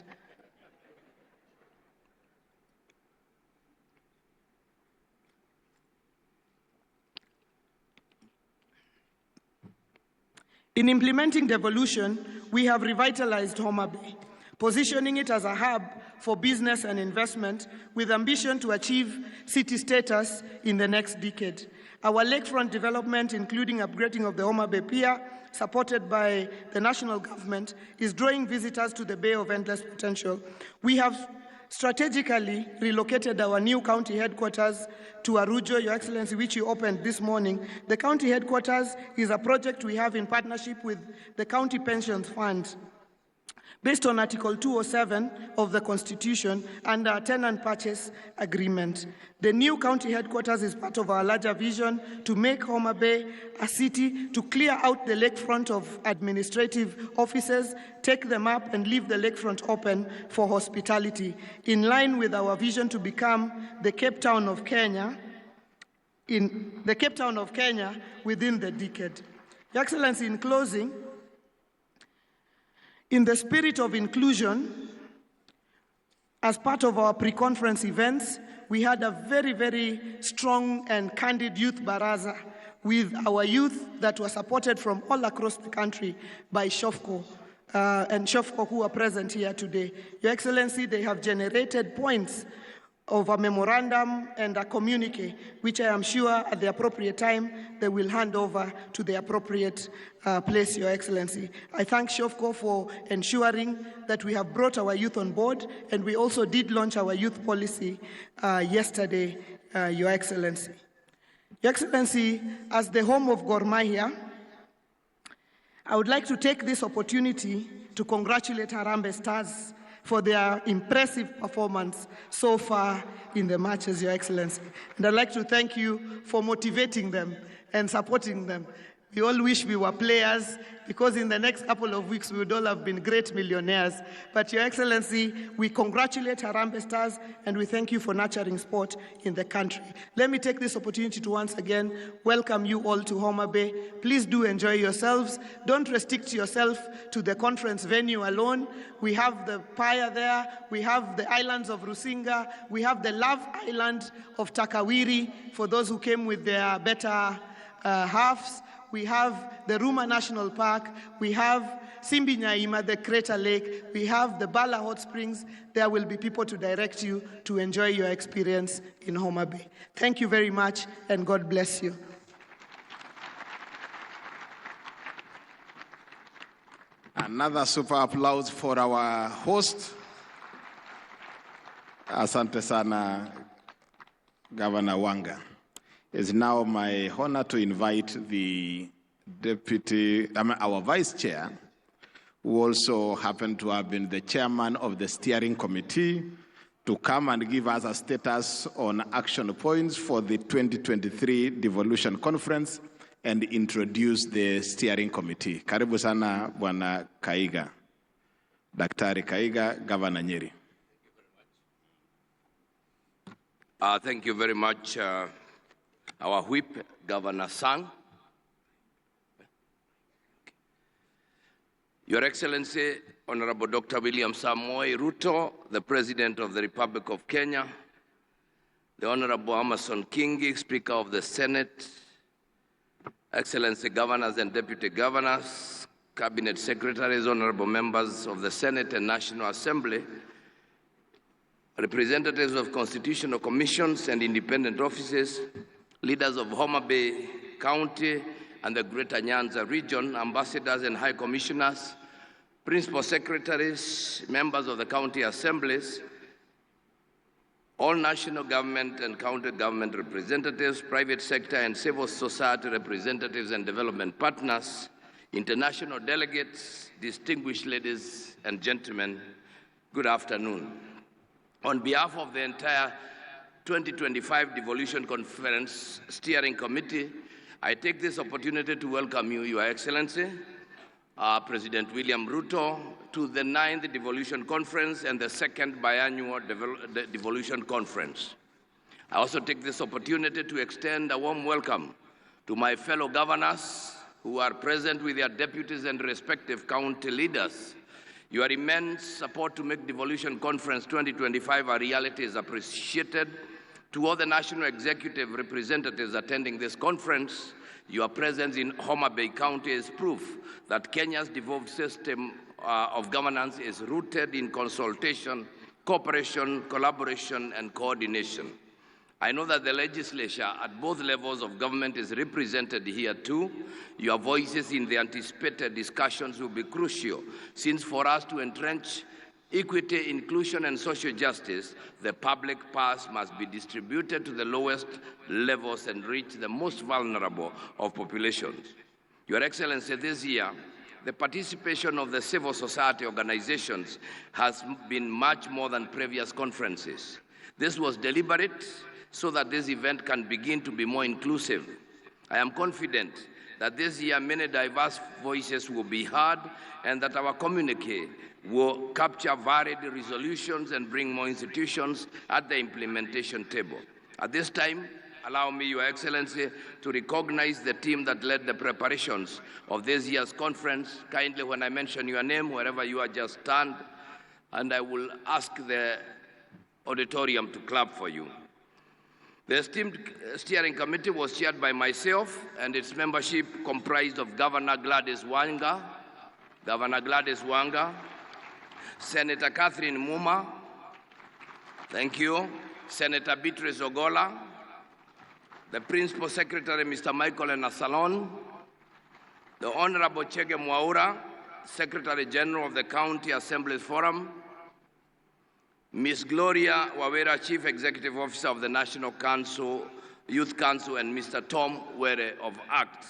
In implementing devolution, we have revitalized Homa Bay, positioning it as a hub for business and investment with ambition to achieve city status in the next decade. Our lakefront development, including upgrading of the Homa Bay Pier, supported by the national government, is drawing visitors to the Bay of Endless Potential. We have strategically relocated our new county headquarters to Arujo, Your Excellency, which you opened this morning. The county headquarters is a project we have in partnership with the County Pensions Fund, based on Article 207 of the Constitution and our tenant purchase agreement. The new county headquarters is part of our larger vision to make Homa Bay a city, to clear out the lakefront of administrative offices, take them up and leave the lakefront open for hospitality, in line with our vision to become the Cape Town of Kenya, within the decade. Your Excellency, in closing, in the spirit of inclusion, as part of our pre-conference events, we had a very, very strong and candid youth baraza with our youth that were supported from all across the country by SHOFCO and SHOFCO who are present here today. Your Excellency, they have generated points of a memorandum and a communique, which I am sure at the appropriate time they will hand over to the appropriate place, Your Excellency. I thank SHOFCO for ensuring that we have brought our youth on board, and we also did launch our youth policy yesterday, Your Excellency. Your Excellency, as the home of Gor Mahia, I would like to take this opportunity to congratulate Harambee Stars for their impressive performance so far in the matches, Your Excellency. And I'd like to thank you for motivating them and supporting them. We all wish we were players, because in the next couple of weeks we would all have been great millionaires. But Your Excellency, we congratulate Harambee Stars and we thank you for nurturing sport in the country. Let me take this opportunity to once again welcome you all to Homa Bay. Please do enjoy yourselves. Don't restrict yourself to the conference venue alone. We have the Paya there, we have the islands of Rusinga, we have the Love Island of Takawiri for those who came with their better halves. We have the Ruma National Park, we have Simbi Nyaima, the Crater Lake, we have the Bala Hot Springs. There will be people to direct you to enjoy your experience in Homa Bay. Thank you very much, and God bless you. Another super applause for our host. Asante sana, Governor Wanga. It's now my honor to invite the our vice chair, who also happened to have been the chairman of the steering committee, to come and give us a status on action points for the 2023 Devolution Conference and introduce the steering committee. Karibu sana Bwana Kaiga. Daktari Kaiga, Governor Nyeri. Thank you very much, our whip, Governor Sang. Your Excellency, Honorable Dr. William Samoei Ruto, the President of the Republic of Kenya, the Honorable Amason Kingi, Speaker of the Senate, Excellency Governors and Deputy Governors, Cabinet Secretaries, Honorable Members of the Senate and National Assembly, representatives of constitutional commissions and independent offices, leaders of Homa Bay County and the Greater Nyanza region, ambassadors and high commissioners, principal secretaries, members of the county assemblies, all national government and county government representatives, private sector and civil society representatives and development partners, international delegates, distinguished ladies and gentlemen, good afternoon. On behalf of the entire 2025 Devolution Conference Steering Committee, I take this opportunity to welcome you, Your Excellency, President William Ruto, to the 9th Devolution Conference and the 2nd Biannual Devolution Conference. I also take this opportunity to extend a warm welcome to my fellow governors who are present with their deputies and respective county leaders. Your immense support to make Devolution Conference 2025 a reality is appreciated. To all the national executive representatives attending this conference, your presence in Homa Bay County is proof that Kenya's devolved system of governance is rooted in consultation, cooperation, collaboration, and coordination. I know that the legislature at both levels of government is represented here too. Your voices in the anticipated discussions will be crucial, since for us to entrench equity, inclusion, and social justice, the public purse must be distributed to the lowest levels and reach the most vulnerable of populations. Your Excellency, this year, the participation of the civil society organizations has been much more than previous conferences. This was deliberate so that this event can begin to be more inclusive. I am confident that this year many diverse voices will be heard and that our communique will capture varied resolutions and bring more institutions at the implementation table. At this time, allow me, Your Excellency, to recognize the team that led the preparations of this year's conference. Kindly, when I mention your name, wherever you are, just stand, and I will ask the auditorium to clap for you. The esteemed steering committee was chaired by myself, and its membership comprised of Governor Gladys Wanga, Senator Catherine Muma, thank you, Senator Beatrice Ogola, the Principal Secretary, Mr. Michael Enasalon, the Honorable Chege Mwaura, Secretary General of the County Assemblies Forum, Ms. Gloria Wawera, Chief Executive Officer of the National Council, Youth Council, and Mr. Tom Were of ACT.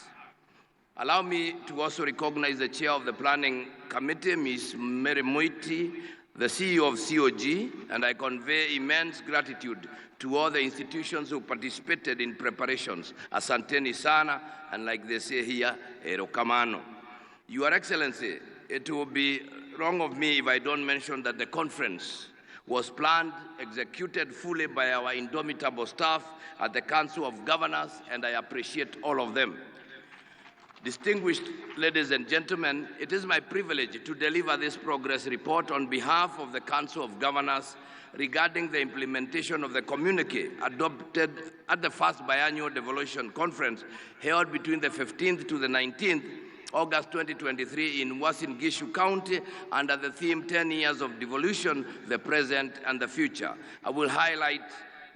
Allow me to also recognize the Chair of the Planning Committee, Ms. Mary Moiti, the CEO of COG, and I convey immense gratitude to all the institutions who participated in preparations. Asanteni sana, and like they say here, erokamano. Your Excellency, it will be wrong of me if I don't mention that the conference was planned, executed fully by our indomitable staff at the Council of Governors, and I appreciate all of them. Distinguished ladies and gentlemen, it is my privilege to deliver this progress report on behalf of the Council of Governors regarding the implementation of the communique adopted at the first biannual Devolution Conference held between the 15th to the 19th August 2023 in Uasin Gishu County under the theme 10 Years of Devolution, the Present and the Future. I will highlight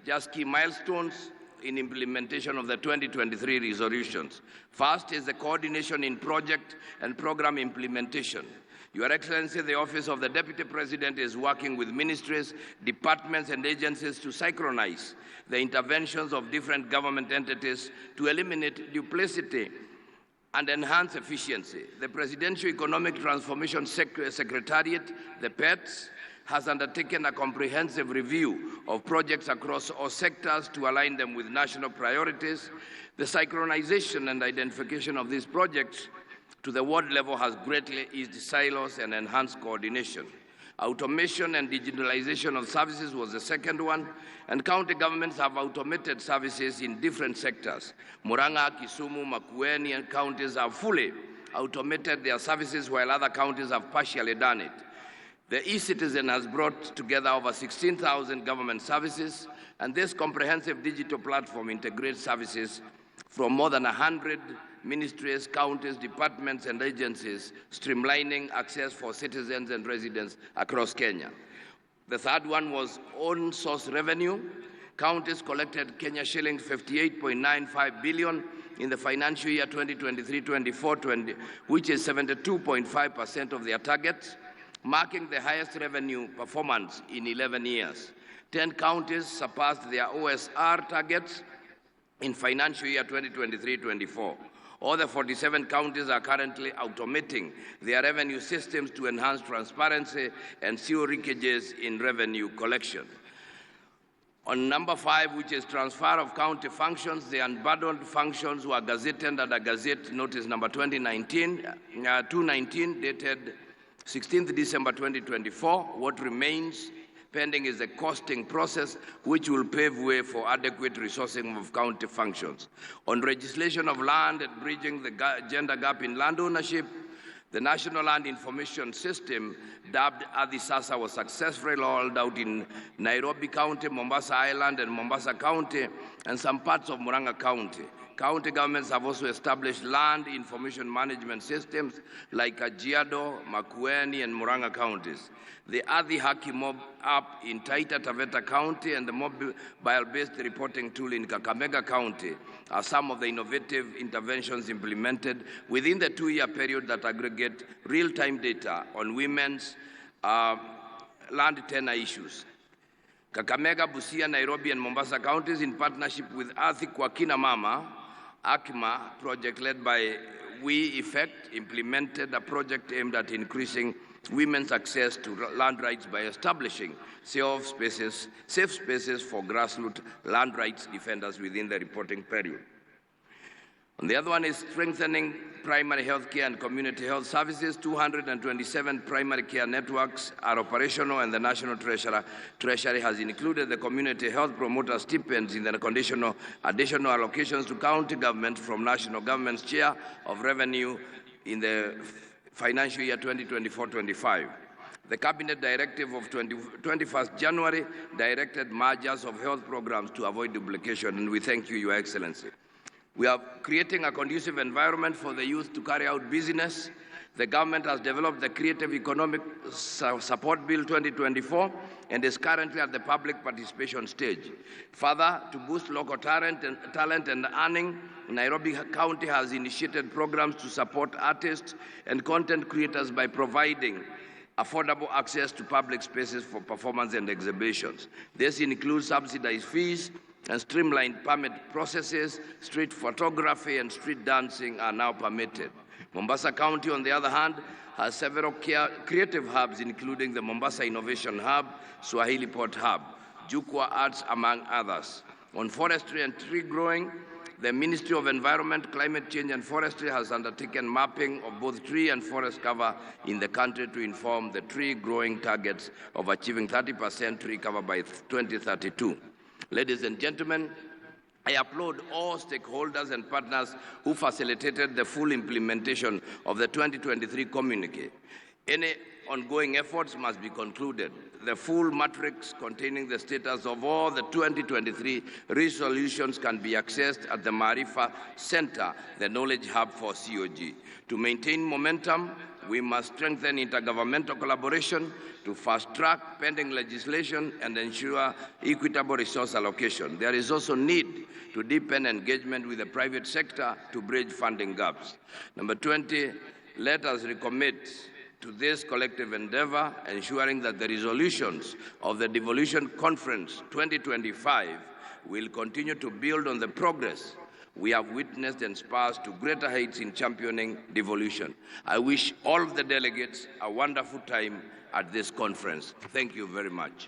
just key milestones in implementation of the 2023 resolutions. First is the coordination in project and program implementation. Your Excellency, the Office of the Deputy President is working with ministries, departments, and agencies to synchronize the interventions of different government entities to eliminate duplicity and enhance efficiency. The Presidential Economic Transformation Secretariat, the PETS, has undertaken a comprehensive review of projects across all sectors to align them with national priorities. The synchronization and identification of these projects to the ward level has greatly eased silos and enhanced coordination. Automation and digitalization of services was the second one, and county governments have automated services in different sectors. Murang'a, Kisumu, Makueni, and counties have fully automated their services, while other counties have partially done it. The e-Citizen has brought together over 16,000 government services, and this comprehensive digital platform integrates services from more than 100 ministries, counties, departments, and agencies, streamlining access for citizens and residents across Kenya. The third one was own source revenue. Counties collected Kenya shillings 58.95 billion in the financial year 2023-24, which is 72.5% of their target, marking the highest revenue performance in 11 years. 10 counties surpassed their OSR targets in financial year 2023-24. All the 47 counties are currently automating their revenue systems to enhance transparency and zero leakages in revenue collection. On number 5, which is transfer of county functions, the unbundled functions were gazetted under Gazette Notice number 219, dated 16th December 2024. What remains pending is the costing process, which will pave way for adequate resourcing of county functions. On legislation of land and bridging the gender gap in land ownership, the National Land Information System, dubbed Adi Sasa, was successfully rolled out in Nairobi County, Mombasa Island, and Mombasa County, and some parts of Murang'a County. County governments have also established land information management systems like Kajiado, Makueni, and Murang'a counties. The Adi Haki Mob app in Taita Taveta County and the mobile-based reporting tool in Kakamega County are some of the innovative interventions implemented within the 2-year period that aggregate real-time data on women's land tenure issues. Kakamega, Busia, Nairobi, and Mombasa counties, in partnership with Athi kwa Kina Mama, AKMA project led by We Effect, implemented a project aimed at increasing women's access to land rights by establishing safe spaces for grassroots land rights defenders within the reporting period. And the other one is strengthening primary health care and community health services. 227 primary care networks are operational, and the National Treasury has included the community health promoter stipends in the additional allocations to county government from national government's share of revenue in the financial year 2024-25. The Cabinet Directive of 21st January directed mergers of health programs to avoid duplication, and we thank you, Your Excellency. We are creating a conducive environment for the youth to carry out business. The government has developed the Creative Economic Support Bill 2024 and is currently at the public participation stage. Further, to boost local talent and earning, Nairobi County has initiated programs to support artists and content creators by providing affordable access to public spaces for performance and exhibitions. This includes subsidized fees and streamlined permit processes. Street photography and street dancing are now permitted. Mombasa County, on the other hand, has several creative hubs, including the Mombasa Innovation Hub, Swahili Port Hub, Jukwa Arts, among others. On forestry and tree growing, the Ministry of Environment, Climate Change and Forestry has undertaken mapping of both tree and forest cover in the country to inform the tree growing targets of achieving 30% tree cover by 2032. Ladies and gentlemen, I applaud all stakeholders and partners who facilitated the full implementation of the 2023 communique. Any ongoing efforts must be concluded. The full matrix containing the status of all the 2023 resolutions can be accessed at the Marifa Center, the Knowledge Hub for COG. To maintain momentum, we must strengthen intergovernmental collaboration to fast-track pending legislation and ensure equitable resource allocation. There is also need to deepen engagement with the private sector to bridge funding gaps. Number 20, let us recommit to this collective endeavor, ensuring that the resolutions of the Devolution Conference 2025 will continue to build on the progress we have witnessed and spurs to greater heights in championing devolution. I wish all of the delegates a wonderful time at this conference. Thank you very much.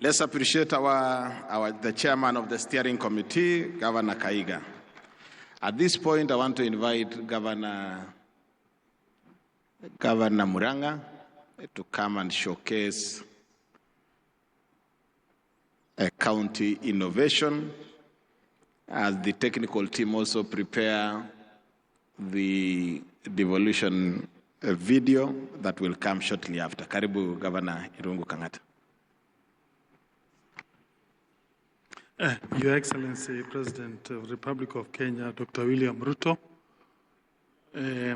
Let's appreciate the chairman of the steering committee, Governor Kaiga. At this point, I want to invite Governor Muranga to come and showcase a county innovation, as the technical team also prepare the devolution video that will come shortly after. Karibu, Governor Irungu Kang'ata. Your Excellency, President of the Republic of Kenya, Dr. William Ruto,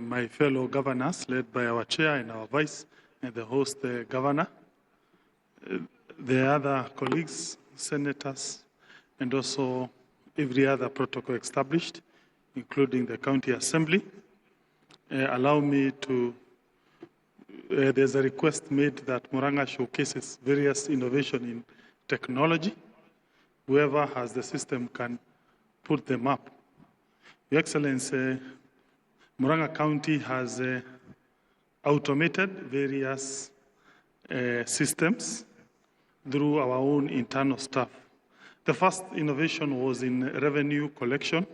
my fellow governors, led by our chair and our vice, and the host governor, the other colleagues, senators, and also every other protocol established, including the county assembly. Allow me to, there's a request made that Muranga showcases various innovation in technology. Whoever has the system can put them up. Your Excellency, Muranga County has automated various systems through our own internal staff. The first innovation was in revenue collection.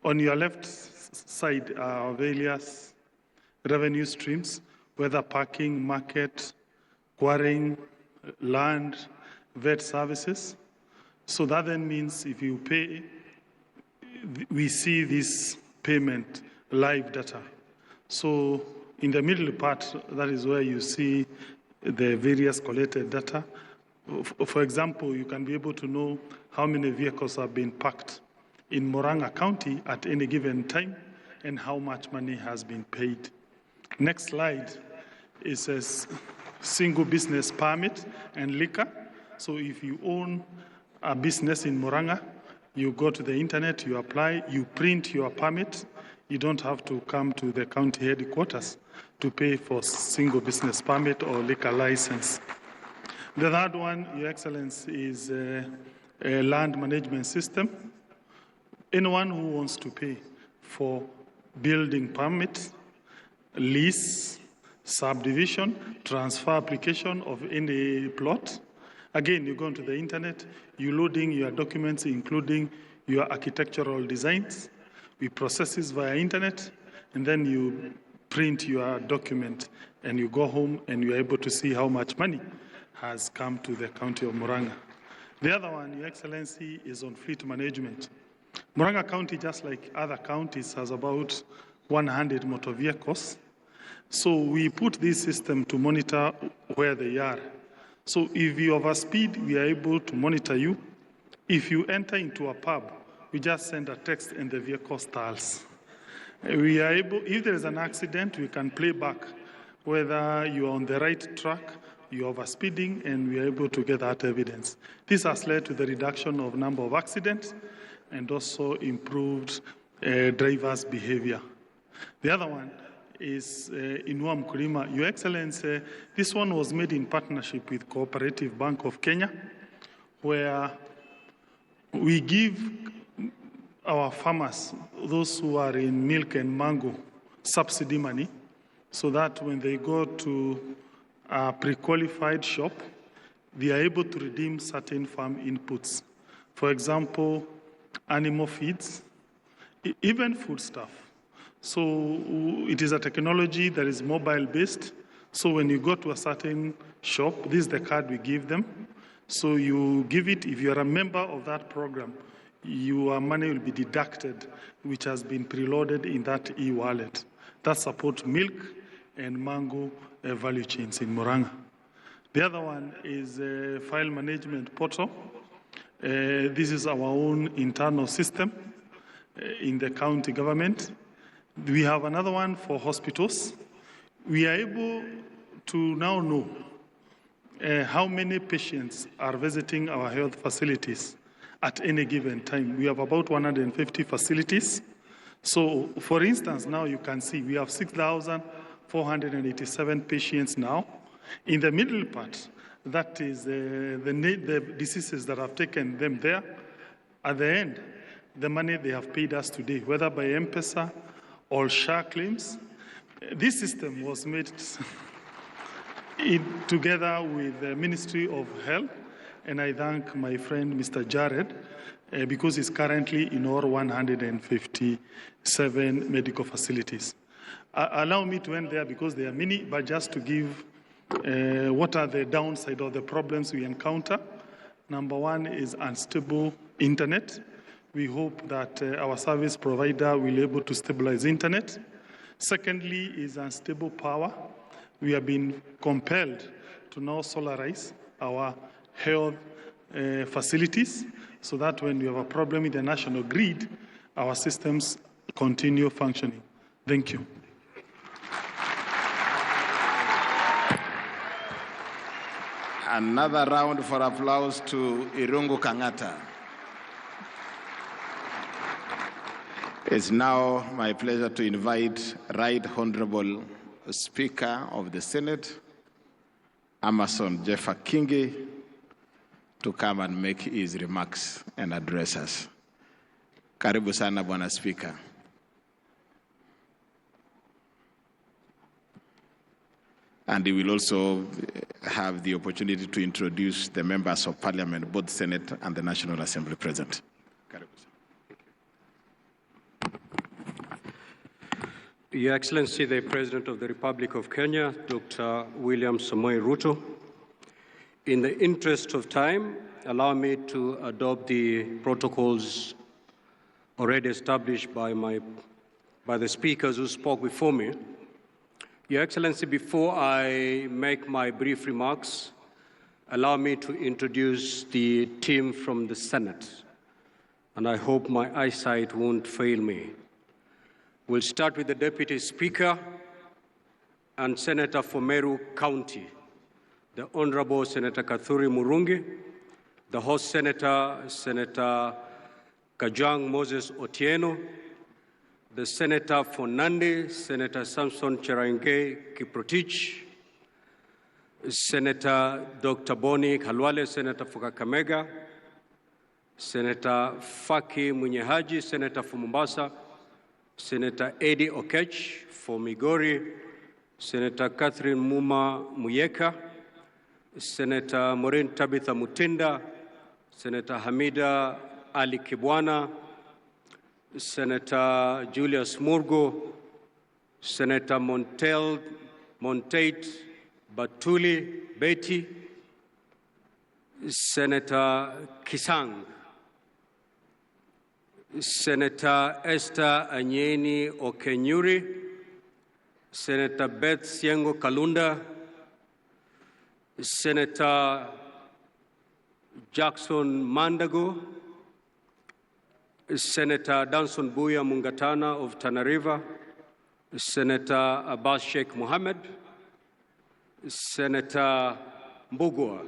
On your left side are various revenue streams, whether parking, market, quarrying, land, vet services. So that then means if you pay, we see this payment live data. So in the middle part, that is where you see the various collected data. For example, you can be able to know how many vehicles have been parked in Muranga County at any given time and how much money has been paid. Next slide is a single business permit and liquor. So if you own a business in Muranga, you go to the internet, you apply, you print your permit. You don't have to come to the county headquarters to pay for single business permit or liquor license. The third one, Your Excellency, is a land management system. Anyone who wants to pay for building permit, lease, subdivision, transfer application of any plot, again, you go onto the internet, you loading your documents, including your architectural designs. We process this via internet, and then you print your document, and you go home, and you're able to see how much money has come to the county of Muranga. The other one, Your Excellency, is on fleet management. Muranga County, just like other counties, has about 100 motor vehicles. So we put this system to monitor where they are. So if you overspeed, we are able to monitor you. If you enter into a pub, we just send a text and the vehicle stalls. We are able, if there is an accident, we can play back whether you are on the right track, you are overspeeding, and we are able to get that evidence. This has led to the reduction of number of accidents and also improved drivers' behavior. The other one is Inua Mkulima. Your Excellency, this one was made in partnership with Cooperative Bank of Kenya, where we give our farmers, those who are in milk and mango, subsidy money, so that when they go to a pre-qualified shop, they are able to redeem certain farm inputs. For example, animal feeds, even foodstuff. So it is a technology that is mobile-based. So when you go to a certain shop, this is the card we give them. So you give it, if you're a member of that program, your money will be deducted, which has been preloaded in that e-wallet. That supports milk and mango value chains in Muranga. The other one is a file management portal. This is our own internal system in the county government. We have another one for hospitals. We are able to now know how many patients are visiting our health facilities at any given time. We have about 150 facilities. So, for instance, now you can see we have 6,487 patients now. In the middle part, that is the diseases that have taken them there. At the end, the money they have paid us today, whether by M-Pesa or SHA claims, this system was made together with the Ministry of Health, and I thank my friend Mr. Jared because he's currently in all 157 medical facilities. Allow me to end there because there are many, but just to give what are the downside or the problems we encounter. Number one is unstable internet. We hope that our service provider will be able to stabilize internet. Secondly is unstable power. We have been compelled to now solarize our health facilities so that when we have a problem with the national grid, our systems continue functioning. Thank you. Another round for applause to Irungu Kangata. It's now my pleasure to invite Right Honorable Speaker of the Senate, Amason Jeffa Kingi, to come and make his remarks and address us. Karibu sana Bwana Speaker. And he will also have the opportunity to introduce the members of Parliament, both Senate and the National Assembly present. Your Excellency, the President of the Republic of Kenya, Dr. William Samoei Ruto, in the interest of time, allow me to adopt the protocols already established by the speakers who spoke before me. Your Excellency, before I make my brief remarks, allow me to introduce the team from the Senate, and I hope my eyesight won't fail me. We'll start with the Deputy Speaker and Senator for Meru County, the Honorable Senator Kathuri Murungi, the host Senator, Senator Kajwang Moses Otieno, the Senator for Nandi, Senator Samson Cherargei Kiprotich, Senator Dr. Boni Khalwale, Senator for Kakamega, Senator Faki Munyehaji, Senator for Mombasa, Senator Eddie Okech for Migori, Senator Catherine Muma Muyeka, Senator Maureen Tabitha Mutinda, Senator Hamida Ali Kibwana, Senator Julius Murgo, Senator Montate Batuli Betty, Senator Kisang, Senator Esther Anyeni Okenyuri, Senator Beth Siengo Kalunda, Senator Jackson Mandago, Senator Danson Buya Mungatana of Tana River, Senator Abbas Sheikh Mohammed, Senator Mbugua.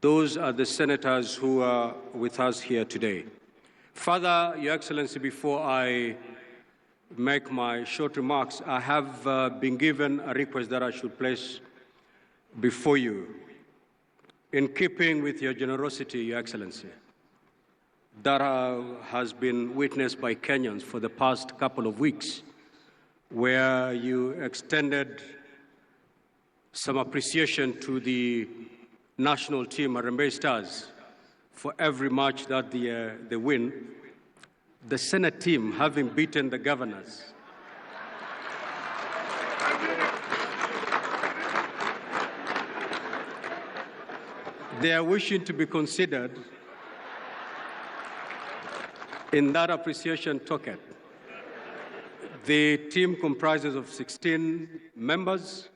Those are the senators who are with us here today. Further, Your Excellency, before I make my short remarks, I have been given a request that I should place before you. In keeping with your generosity, Your Excellency, that has been witnessed by Kenyans for the past couple of weeks, where you extended some appreciation to the national team, Harambee Stars, for every match that they win. The Senate team, having beaten the governors, they are wishing to be considered in that appreciation token. The team comprises of 16 members.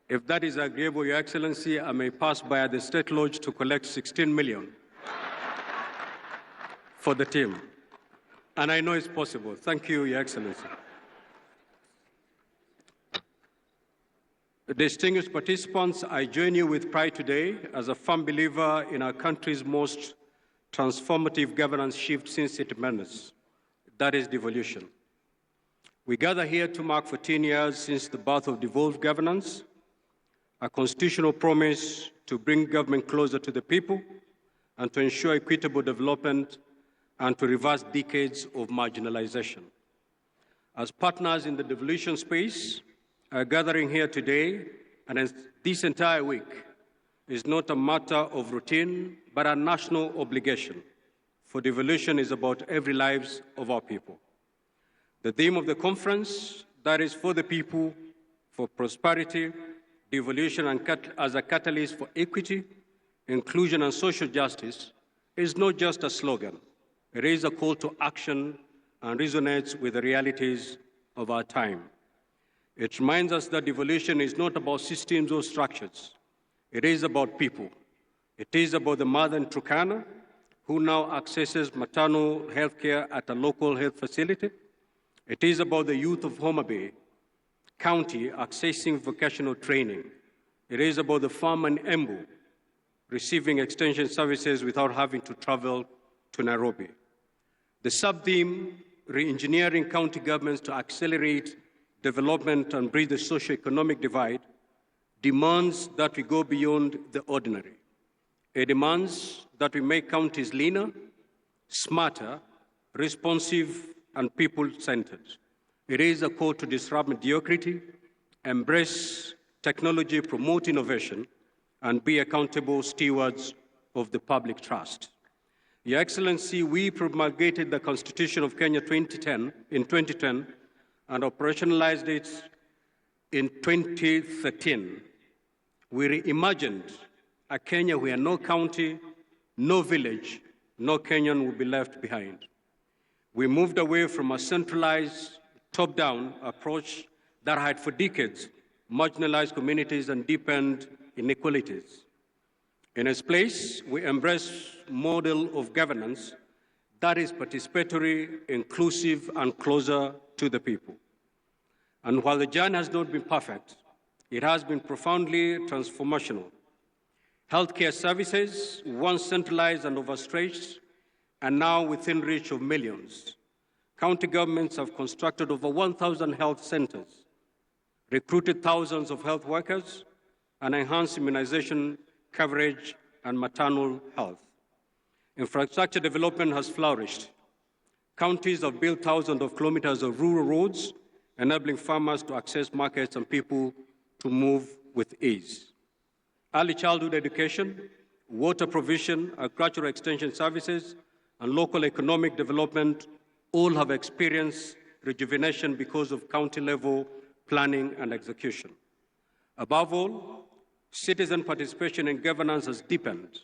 If that is agreeable, Your Excellency, I may pass by the State Lodge to collect 16 million for the team. And I know it's possible. Thank you, Your Excellency. Distinguished participants, I join you with pride today as a firm believer in our country's most transformative governance shift since independence. That is devolution. We gather here to mark 14 years since the birth of devolved governance, a constitutional promise to bring government closer to the people and to ensure equitable development and to reverse decades of marginalization. As partners in the devolution space, our gathering here today and this entire week is not a matter of routine, but a national obligation. For devolution is about every lives of our people. The theme of the conference, that is for the people, for prosperity, devolution as a catalyst for equity, inclusion and social justice, is not just a slogan. It is a call to action and resonates with the realities of our time. It reminds us that devolution is not about systems or structures. It is about people. It is about the mother in Turkana who now accesses maternal health care at a local health facility. It is about the youth of Homa Bay County accessing vocational training. It is about the farmer in Embu receiving extension services without having to travel to Nairobi. The sub-theme, re-engineering county governments to accelerate development and bridge the socio-economic divide, demands that we go beyond the ordinary. It demands that we make counties leaner, smarter, responsive, and people-centered. It is a call to disrupt mediocrity, embrace technology, promote innovation, and be accountable stewards of the public trust. Your Excellency, we promulgated the Constitution of Kenya in 2010 and operationalized it in 2013. We reimagined a Kenya where no county, no village, no Kenyan will be left behind. We moved away from a centralized, top-down approach that had for decades marginalized communities and deepened inequalities. In its place, we embrace a model of governance that is participatory, inclusive, and closer to the people. And while the journey has not been perfect, it has been profoundly transformational. Healthcare services, once centralized and overstretched, are now within reach of millions. County governments have constructed over 1,000 health centers, recruited thousands of health workers, and enhanced immunization coverage and maternal health. Infrastructure development has flourished. Counties have built thousands of kilometers of rural roads, enabling farmers to access markets and people to move with ease. Early childhood education, water provision, agricultural extension services, and local economic development all have experienced rejuvenation because of county-level planning and execution. Above all, citizen participation in governance has deepened.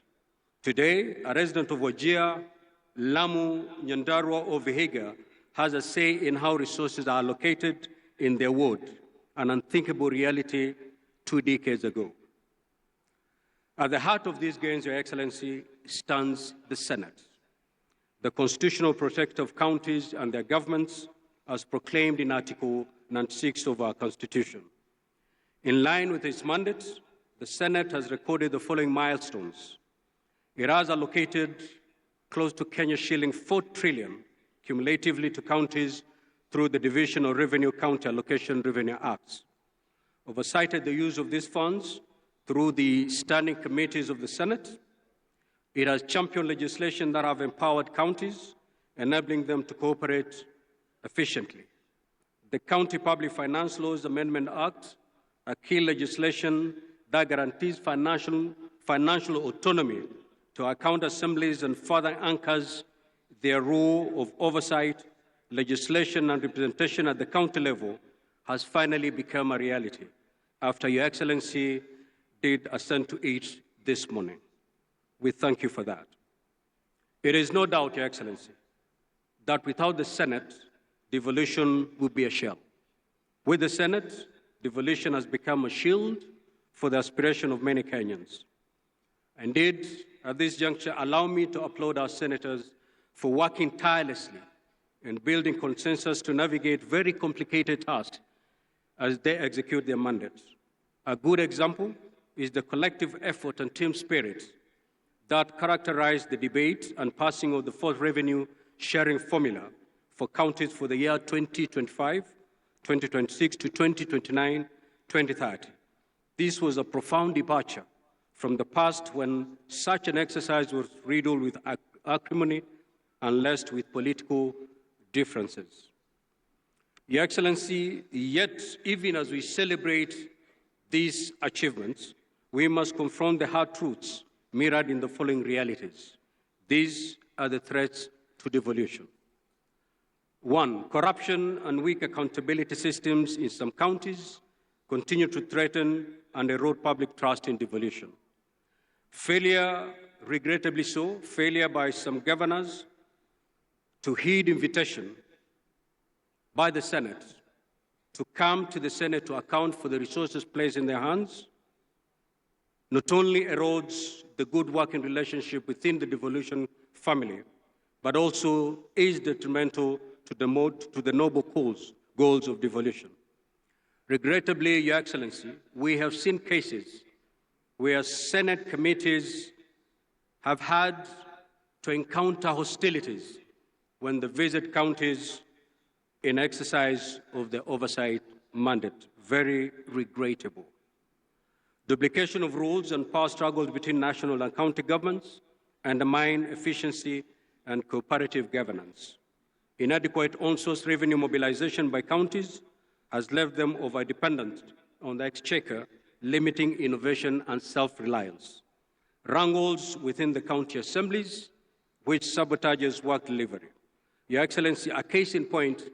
Today, a resident of Wajir, Lamu, Nyandarua, or Vihiga has a say in how resources are allocated in their ward, an unthinkable reality 2 decades ago. At the heart of these gains, Your Excellency, stands the Senate, the constitutional protector of counties and their governments, as proclaimed in Article 96 of our Constitution. In line with its mandate, the Senate has recorded the following milestones. It has allocated close to Kenya shilling 4 trillion cumulatively to counties through the Division of Revenue County Allocation Revenue Acts. Oversighted the use of these funds through the standing committees of the Senate. It has championed legislation that have empowered counties, enabling them to cooperate efficiently. The County Public Finance Laws Amendment Act, a key legislation that guarantees financial autonomy to our county assemblies and further anchors their role of oversight, legislation, and representation at the county level, has finally become a reality after Your Excellency did assent to it this morning. We thank you for that. It is no doubt, Your Excellency, that without the Senate, devolution would be a shell. With the Senate, devolution has become a shield for the aspiration of many Kenyans. Indeed, at this juncture, allow me to applaud our senators for working tirelessly in building consensus to navigate very complicated tasks as they execute their mandates. A good example is the collective effort and team spirit that characterized the debate and passing of the fourth revenue sharing formula for counties for the year 2025, 2026 to 2029, 2030. This was a profound departure from the past when such an exercise was riddled with acrimony and laced with political differences. Your Excellency, yet even as we celebrate these achievements, we must confront the hard truths mirrored in the following realities. These are the threats to devolution. 1, corruption and weak accountability systems in some counties continue to threaten and erode public trust in devolution. Failure, regrettably so, failure by some governors to heed invitation by the Senate to come to the Senate to account for the resources placed in their hands, not only erodes the good working relationship within the devolution family, but also is detrimental to the noble goals of devolution. Regrettably, Your Excellency, we have seen cases where Senate committees have had to encounter hostilities when they visit counties in exercise of the oversight mandate. Very regrettable. Duplication of rules and power struggles between national and county governments undermine efficiency and cooperative governance. Inadequate on-source revenue mobilization by counties has left them over-dependent on the exchequer, limiting innovation and self-reliance. Wrangles within the county assemblies, which sabotages work delivery. Your Excellency, a case in point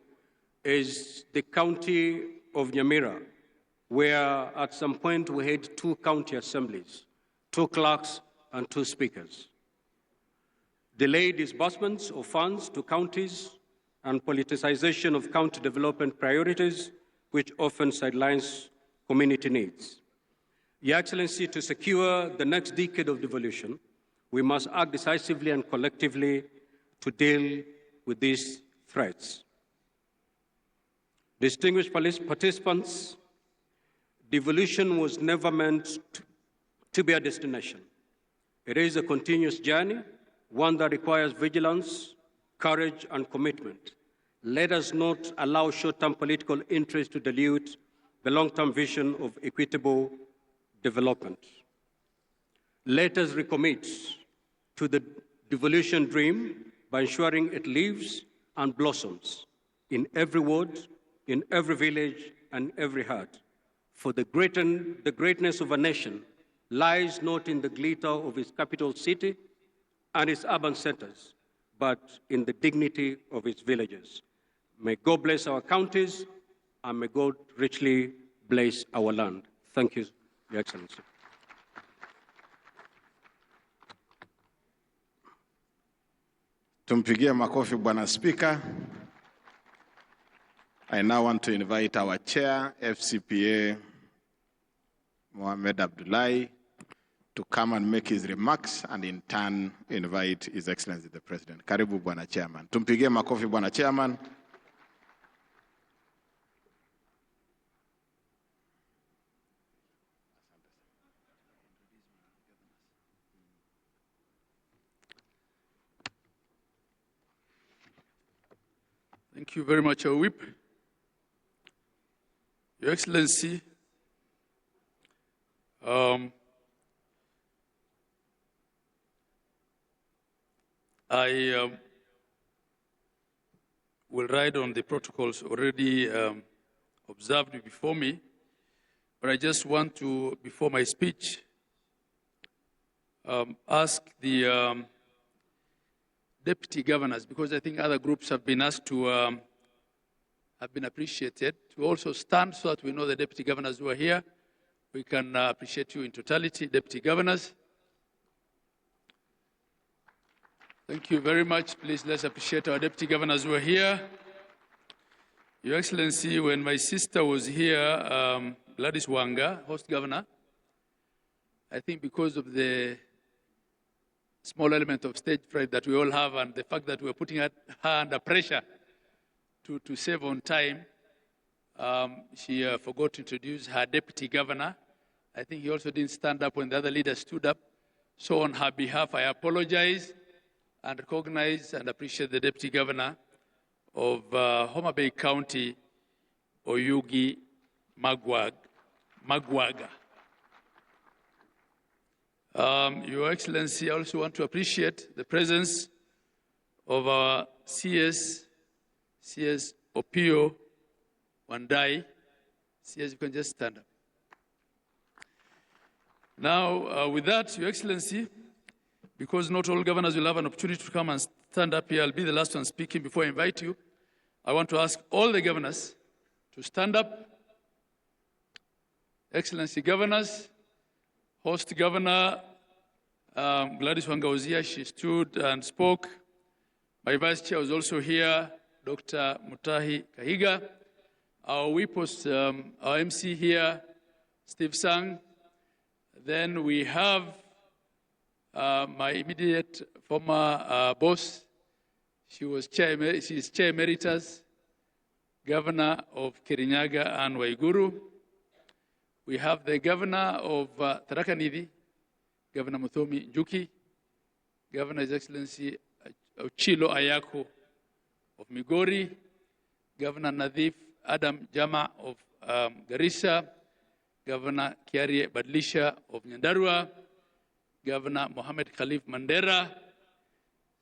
is the county of Nyamira, where at some point we had 2 county assemblies, 2 clerks and 2 speakers. Delayed disbursements of funds to counties and politicization of county development priorities, which often sidelines community needs. Your Excellency, to secure the next decade of devolution, we must act decisively and collectively to deal with these threats. Distinguished participants, devolution was never meant to be a destination. It is a continuous journey, one that requires vigilance, courage, and commitment. Let us not allow short-term political interest to dilute the long-term vision of equitable development. Let us recommit to the devolution dream by ensuring it lives and blossoms in every ward, in every village, and every heart. For the greatness of a nation lies not in the glitter of its capital city and its urban centers, but in the dignity of its villages. May God bless our counties, and may God richly bless our land. Thank you, Your Excellency. Tumpigie makofi Bwana Speaker. I now want to invite our chair, FCPA Mohamed Abdullahi, to come and make his remarks and in turn invite His Excellency the President. Karibu Bwana Chairman. Tumpigie makofi Bwana Chairman. Thank you very much, Whip. Your Excellency, I will ride on the protocols already observed before me, but I just want to, before my speech, ask the deputy governors, because I think other groups have been asked to, have been appreciated, to also stand so that we know the deputy governors who are here. We can appreciate you in totality, deputy governors. Thank you very much. Please, let's appreciate our deputy governors who are here. Your Excellency, when my sister was here, Gladys Wanga, host governor, I think because of the small element of stage fright that we all have and the fact that we're putting her under pressure to save on time, she forgot to introduce her deputy governor. I think he also didn't stand up when the other leaders stood up. So on her behalf, I apologize and recognize and appreciate the Deputy Governor of Homa Bay County, Oyugi Magwaga. Your Excellency, I also want to appreciate the presence of our CS Opio Wandai. CS, you can just stand up. Now, with that, Your Excellency, because not all governors will have an opportunity to come and stand up here, I'll be the last one speaking before I invite you. I want to ask all the governors to stand up. Excellency governors, host governor, Gladys Wanga was here. She stood and spoke. My vice chair was also here, Dr. Mutahi Kahiga. Our WIPOS, our MC here, Steve Sang. Then we have my immediate former boss. She is Chair Emeritus, Governor of Kirinyaga and Waiguru. We have the Governor of Tharaka Nithi, Governor Muthomi Njuki, Governor His Excellency Ochilo Ayako of Migori, Governor Nadhif Adam Jama of Garissa, Governor Kiarie Badlisha of Nyandarua, Governor Mohamed Khalif Mandera,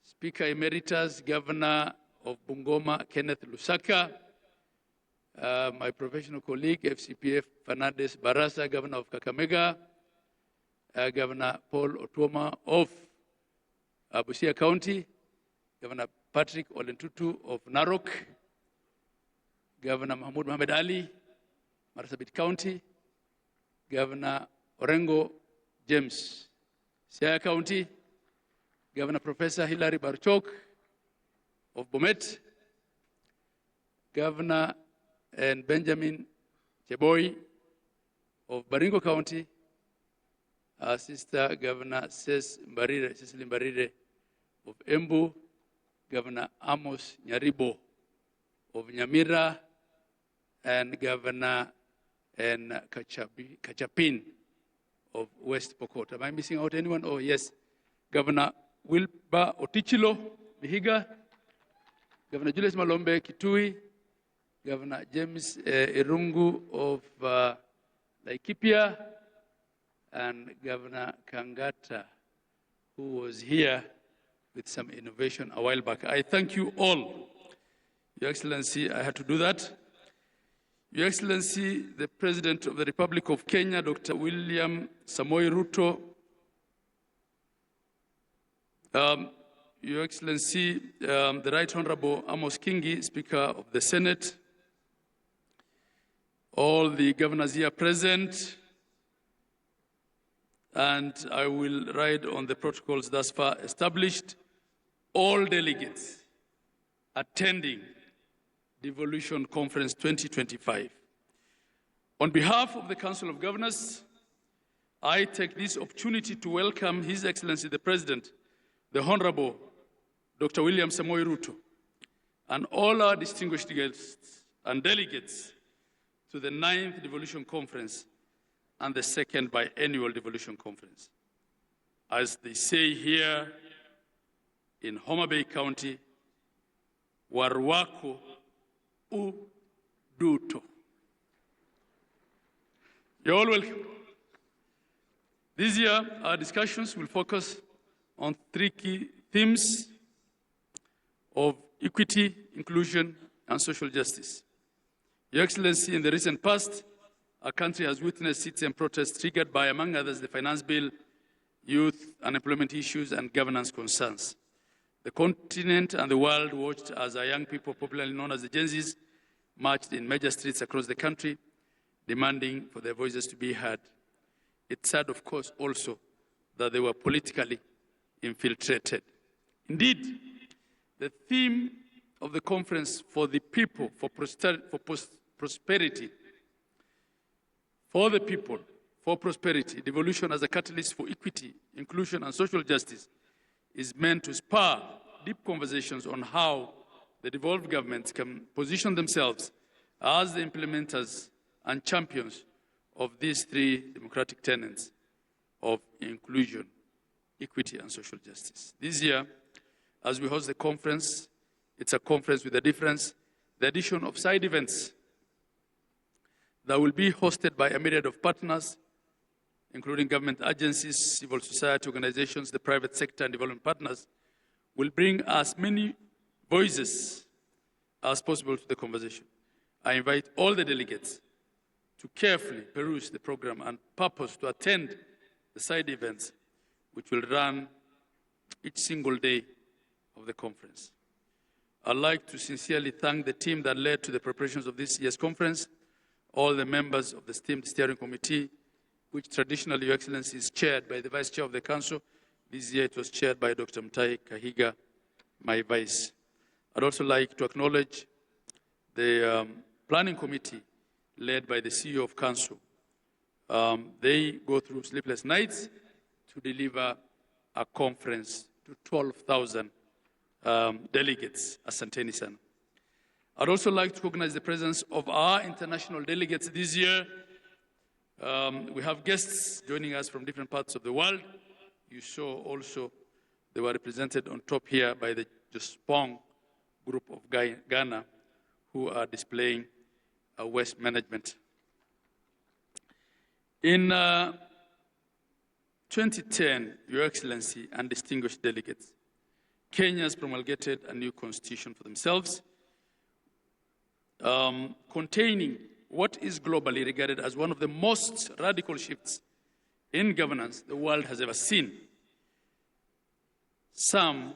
Speaker Emeritus, Governor of Bungoma Kenneth Lusaka, my professional colleague, FCPF Fernandez Barasa, Governor of Kakamega, Governor Paul Otuoma of Busia County, Governor Patrick Olentutu of Narok, Governor Mahmoud Mohamed Ali, Marsabit County, Governor Orengo James, Siaya County, Governor Professor Hilary Barchok of Bomet, Governor and Benjamin Cheboy of Baringo County, our sister Governor Cecily Mbarire of Embu, Governor Amos Nyaribo of Nyamira, and Governor and Kachapin of West Pokot. Am I missing out anyone? Oh, yes. Governor Wilbur Otichilo, Vihiga, Governor Julius Malombe, Kitui, Governor James Irungu of Laikipia, and Governor Kangata, who was here with some innovation a while back. I thank you all. Your Excellency, I had to do that. Your Excellency, the President of the Republic of Kenya, Dr. William Samoei Ruto, Your Excellency, the Right Honorable Amos Kingi, Speaker of the Senate, all the governors here present, and I will ride on the protocols thus far established, all delegates attending Devolution Conference 2025. On behalf of the Council of Governors, I take this opportunity to welcome His Excellency the President, the Honorable Dr. William Samoei Ruto, and all our distinguished guests and delegates to the 9th Devolution Conference and the 2nd Biennial Devolution Conference. As they say here in Homa Bay County, Warwako Uduto. You're all welcome. This year, our discussions will focus on 3 key themes of equity, inclusion, and social justice. Your Excellency, in the recent past, our country has witnessed citizen protests triggered by, among others, the finance bill, youth unemployment issues, and governance concerns. The continent and the world watched as our young people, popularly known as the Gen Zs, marched in major streets across the country, demanding for their voices to be heard. It's sad, of course, also that they were politically infiltrated. Indeed, the theme of the conference, for the people, for prosperity, for the people, for prosperity, devolution as a catalyst for equity, inclusion, and social justice, is meant to spur deep conversations on how the devolved governments can position themselves as the implementers and champions of these 3 democratic tenets of inclusion, equity, and social justice. This year, as we host the conference, it's a conference with a difference, the addition of side events that will be hosted by a myriad of partners, including government agencies, civil society organizations, the private sector, and development partners, will bring as many voices as possible to the conversation. I invite all the delegates to carefully peruse the program and purpose to attend the side events, which will run each single day of the conference. I'd like to sincerely thank the team that led to the preparations of this year's conference, all the members of the esteemed steering committee, which traditionally, Your Excellency, is chaired by the Vice Chair of the Council. This year it was chaired by Dr. Mutahi Kahiga, my Vice. I'd also like to acknowledge the Planning Committee led by the CEO of Council. They go through sleepless nights to deliver a conference to 12,000 delegates. Asanteni sana. I'd also like to recognize the presence of our international delegates this year. We have guests joining us from different parts of the world. You saw also they were represented on top here by the Jospong group of Ghana, who are displaying waste management. In 2010, Your Excellency and distinguished delegates, Kenya has promulgated a new constitution for themselves, containing what is globally regarded as one of the most radical shifts in governance the world has ever seen. Some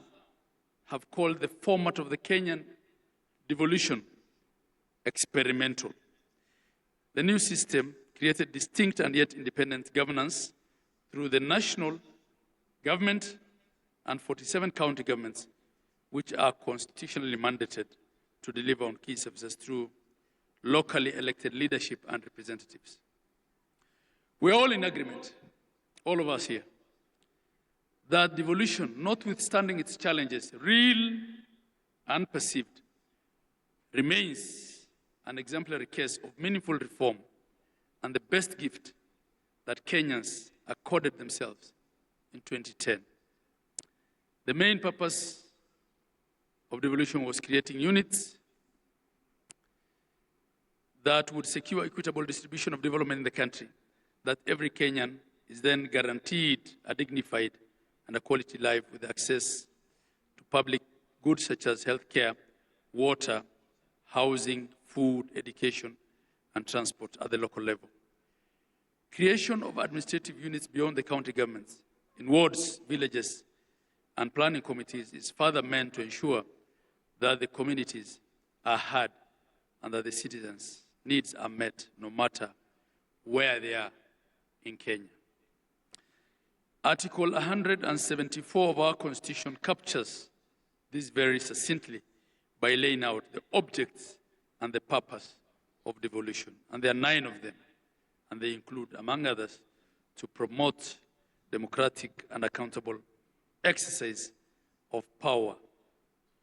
have called the format of the Kenyan devolution experimental. The new system created distinct and yet independent governance through the national government and 47 county governments, which are constitutionally mandated to deliver on key services through locally elected leadership and representatives. We're all in agreement, all of us here, that devolution, notwithstanding its challenges, real and perceived, remains an exemplary case of meaningful reform and the best gift that Kenyans accorded themselves in 2010. The main purpose of devolution was creating units that would secure equitable distribution of development in the country, that every Kenyan is then guaranteed a dignified and a quality life with access to public goods such as healthcare, water, housing, food, education, and transport at the local level. Creation of administrative units beyond the county governments in wards, villages, and planning committees is further meant to ensure that the communities are heard and that the citizens' needs are met no matter where they are in Kenya. Article 174 of our Constitution captures this very succinctly by laying out the objects and the purpose of devolution. And there are 9 of them, and they include, among others, to promote democratic and accountable exercise of power,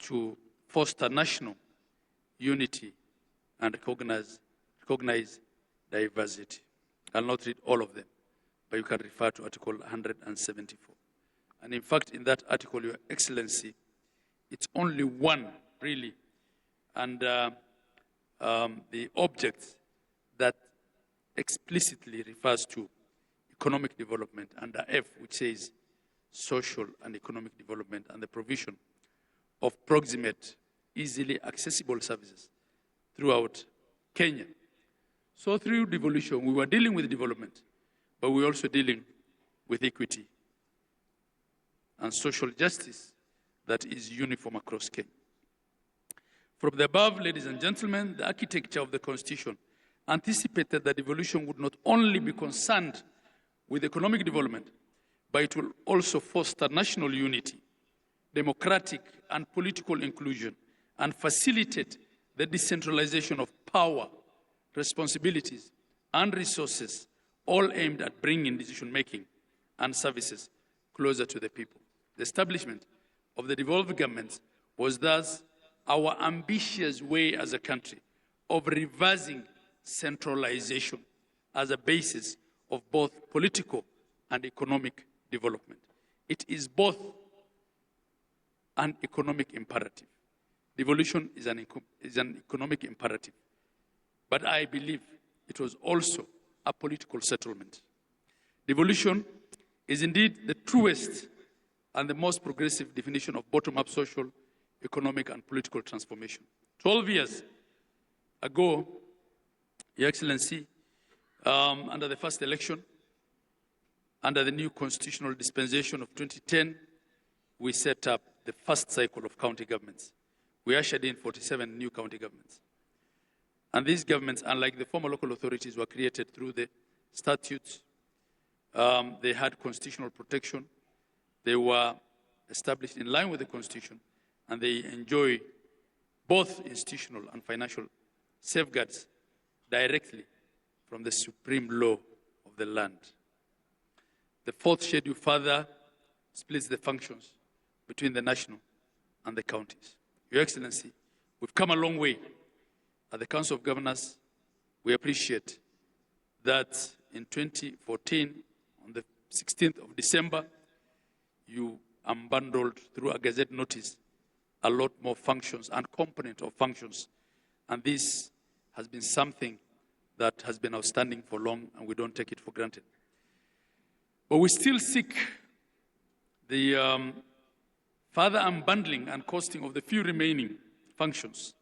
to foster national unity and recognize diversity. I'll not read all of them, but you can refer to Article 174. And in fact, in that article, Your Excellency, it's only one, really, and the object that explicitly refers to economic development under F, which says social and economic development and the provision of proximate, easily accessible services throughout Kenya. So through devolution, we were dealing with development, but we're also dealing with equity and social justice that is uniform across Kenya. From the above, ladies and gentlemen, the architecture of the Constitution anticipated that devolution would not only be concerned with economic development, but it will also foster national unity, democratic and political inclusion, and facilitate the decentralization of power, responsibilities, and resources, all aimed at bringing decision-making and services closer to the people. The establishment of the devolved governments was thus our ambitious way as a country of reversing centralization as a basis of both political and economic development. It is both an economic imperative. Devolution is an economic imperative. But I believe it was also a political settlement. Devolution is indeed the truest and the most progressive definition of bottom-up social, economic, and political transformation. 12 years ago, Your Excellency, under the first election, under the new constitutional dispensation of 2010, we set up the first cycle of county governments. We ushered in 47 new county governments. And these governments, unlike the former local authorities, were created through the statutes. They had constitutional protection. They were established in line with the Constitution, and they enjoy both institutional and financial safeguards directly from the supreme law of the land. The fourth schedule further splits the functions between the national and the counties. Your Excellency, we've come a long way. At the Council of Governors, we appreciate that in 2014, on the 16th of December, you unbundled through a Gazette notice a lot more functions and component of functions. And this has been something that has been outstanding for long, and we don't take it for granted. But we still seek the further unbundling and costing of the few remaining functions,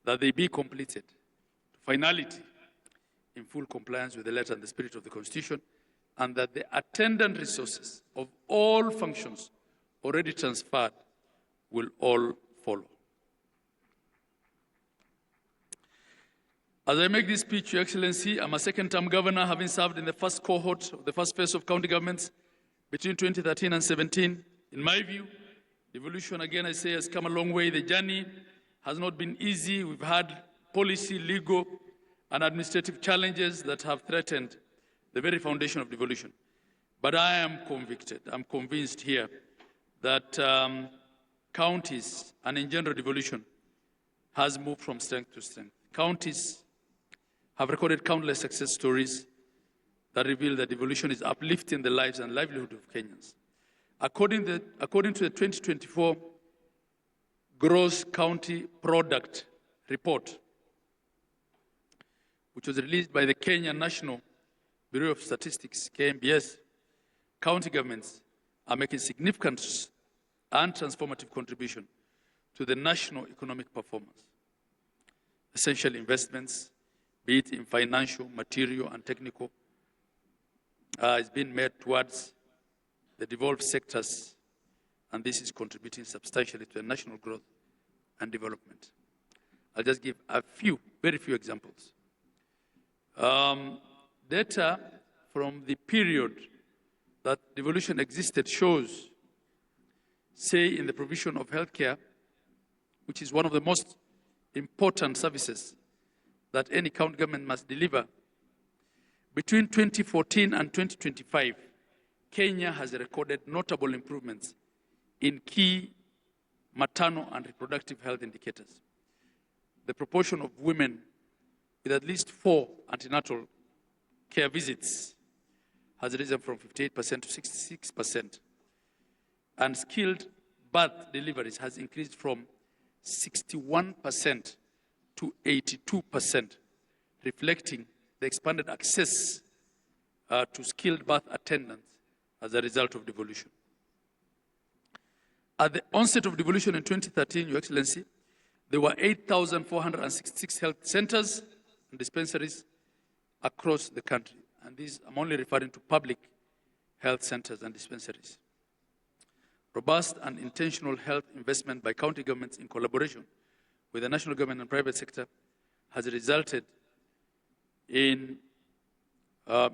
that they be completed to finality in full compliance with the letter and the spirit of the Constitution, and that the attendant resources of all functions already transferred will all follow. As I make this speech, Your Excellency, I'm a second-term governor, having served in the first cohort of the first phase of county governments between 2013 and 17. In my view, devolution, again, I say, has come a long way. The journey has not been easy. We've had policy, legal, and administrative challenges that have threatened the very foundation of devolution. But I am convicted, I'm convinced here that counties, and in general devolution, has moved from strength to strength. Counties have recorded countless success stories that reveal that devolution is uplifting the lives and livelihood of Kenyans. According to the 2024 Gross County Product Report, which was released by the Kenya National Bureau of Statistics, KNBS, county governments are making significant and transformative contribution to the national economic performance. Essential investments, be it in financial, material, and technical, is being made towards the devolved sectors, and this is contributing substantially to the national growth and development. I'll just give a few, very few examples. Data from the period that devolution existed shows, say, in the provision of healthcare, which is one of the most important services that any county government must deliver, between 2014 and 2025, Kenya has recorded notable improvements in key maternal and reproductive health indicators. The proportion of women with at least 4 antenatal care visits has risen from 58% to 66%. And skilled birth deliveries has increased from 61% to 82%, reflecting the expanded access to skilled birth attendants as a result of devolution. At the onset of devolution in 2013, Your Excellency, there were 8,466 health centers and dispensaries across the country. And these, I'm only referring to public health centers and dispensaries. Robust and intentional health investment by county governments in collaboration with the national government and private sector has resulted in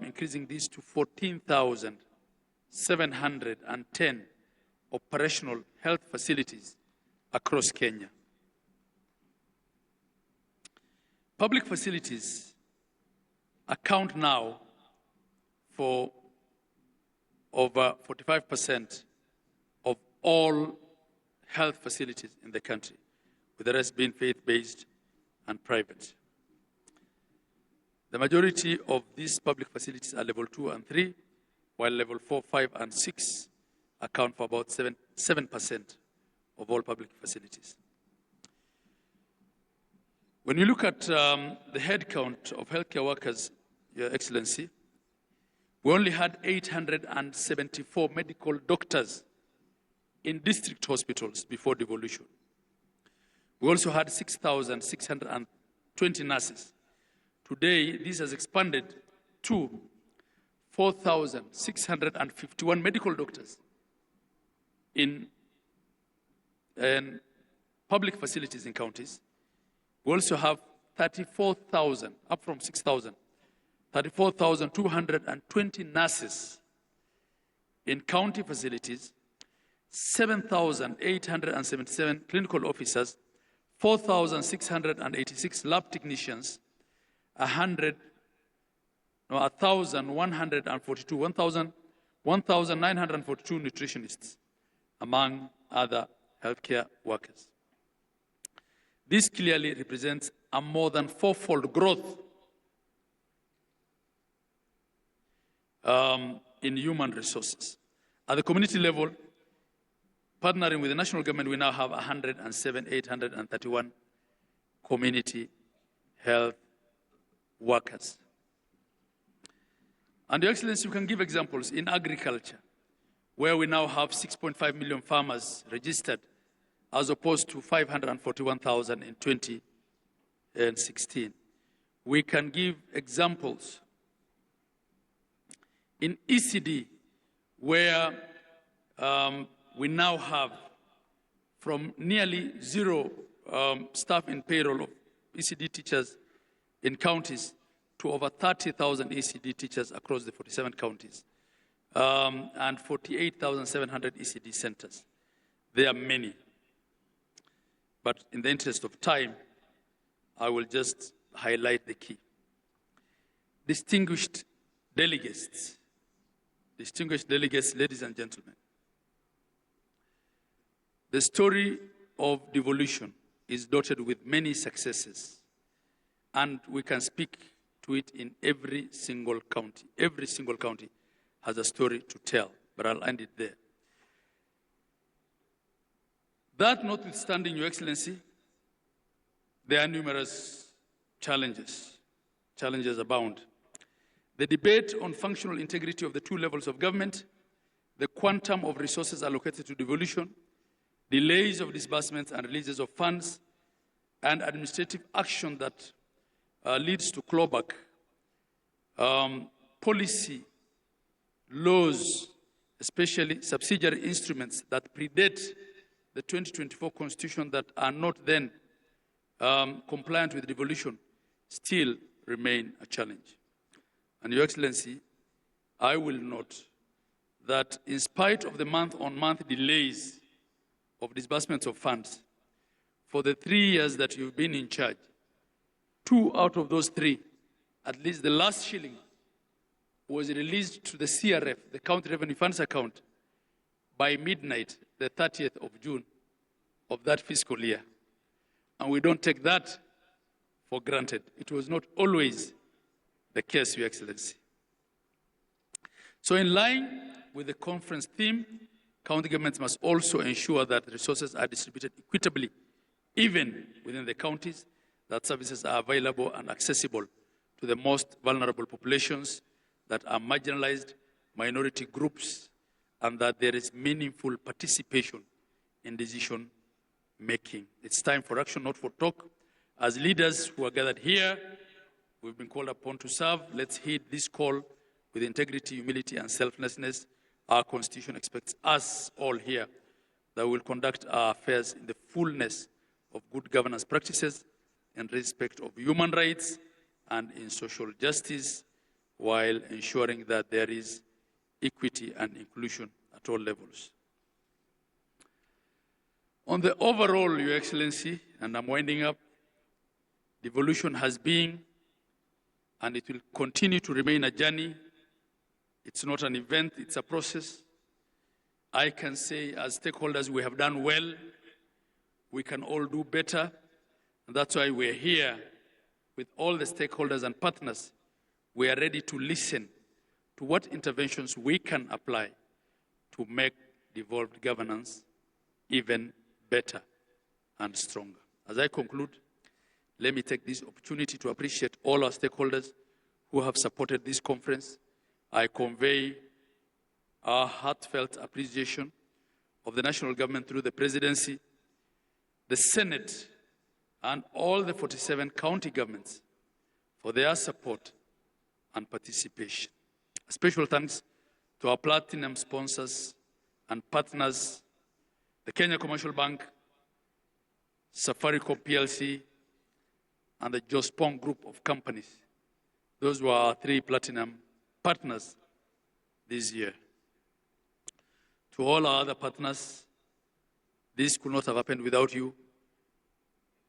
increasing these to 14,710 operational health facilities across Kenya. Public facilities account now for over 45% of all health facilities in the country, with the rest being faith-based and private. The majority of these public facilities are level 2 and 3, while level 4, 5, and 6 account for about 7% of all public facilities. When you look at the headcount of healthcare workers, Your Excellency, we only had 874 medical doctors in district hospitals before devolution. We also had 6,620 nurses. Today, this has expanded to 4,651 medical doctors in public facilities in counties. We also have 34,000, up from 6,000, 34,220 nurses in county facilities, 7,877 clinical officers, 4,686 lab technicians, 1,942 nutritionists, among other healthcare workers. This clearly represents a more than fourfold growth in human resources. At the community level, partnering with the national government, we now have 831 community health workers. And Your Excellency, you can give examples in agriculture, where we now have 6.5 million farmers registered, as opposed to 541,000 in 2016. We can give examples in ECD, where we now have from nearly zero staff in payroll of ECD teachers in counties to over 30,000 ECD teachers across the 47 counties, and 48,700 ECD centers. There are many. But in the interest of time, I will just highlight the key. Distinguished delegates, ladies and gentlemen, the story of devolution is dotted with many successes, and we can speak to it in every single county. Every single county has a story to tell, but I'll end it there. That notwithstanding, Your Excellency, there are numerous challenges. Challenges abound. The debate on functional integrity of the two levels of government, the quantum of resources allocated to devolution, delays of disbursements and releases of funds, and administrative action that leads to clawback, policy, laws, especially subsidiary instruments that predate the 2024 Constitution that are not then compliant with devolution, still remain a challenge. And Your Excellency, I will note that in spite of the month-on-month delays of disbursements of funds, for the 3 years that you've been in charge, 2 out of those 3, at least the last shilling, was released to the CRF, the County Revenue Funds account, by midnight, the 30th of June of that fiscal year. And we don't take that for granted. It was not always the case, Your Excellency. So in line with the conference theme, county governments must also ensure that resources are distributed equitably, even within the counties, that services are available and accessible to the most vulnerable populations that are marginalized, minority groups, and that there is meaningful participation in decision making. It's time for action, not for talk. As leaders who are gathered here, we've been called upon to serve. Let's heed this call with integrity, humility, and selflessness. Our Constitution expects us all here that we will conduct our affairs in the fullness of good governance practices in respect of human rights and in social justice, while ensuring that there is equity and inclusion at all levels. On the overall, Your Excellency, and I'm winding up, devolution has been, and it will continue to remain, a journey. It's not an event, it's a process. I can say, as stakeholders, we have done well. We can all do better. And that's why we're here with all the stakeholders and partners. We are ready to listen to what interventions we can apply to make devolved governance even better and stronger. As I conclude, let me take this opportunity to appreciate all our stakeholders who have supported this conference. I convey our heartfelt appreciation of the national government through the presidency, the Senate, and all the 47 county governments for their support and participation. A special thanks to our platinum sponsors and partners, the Kenya Commercial Bank, Safaricom PLC, and the Jospong Group of companies. Those were our 3 platinum partners this year. To all our other partners, this could not have happened without you.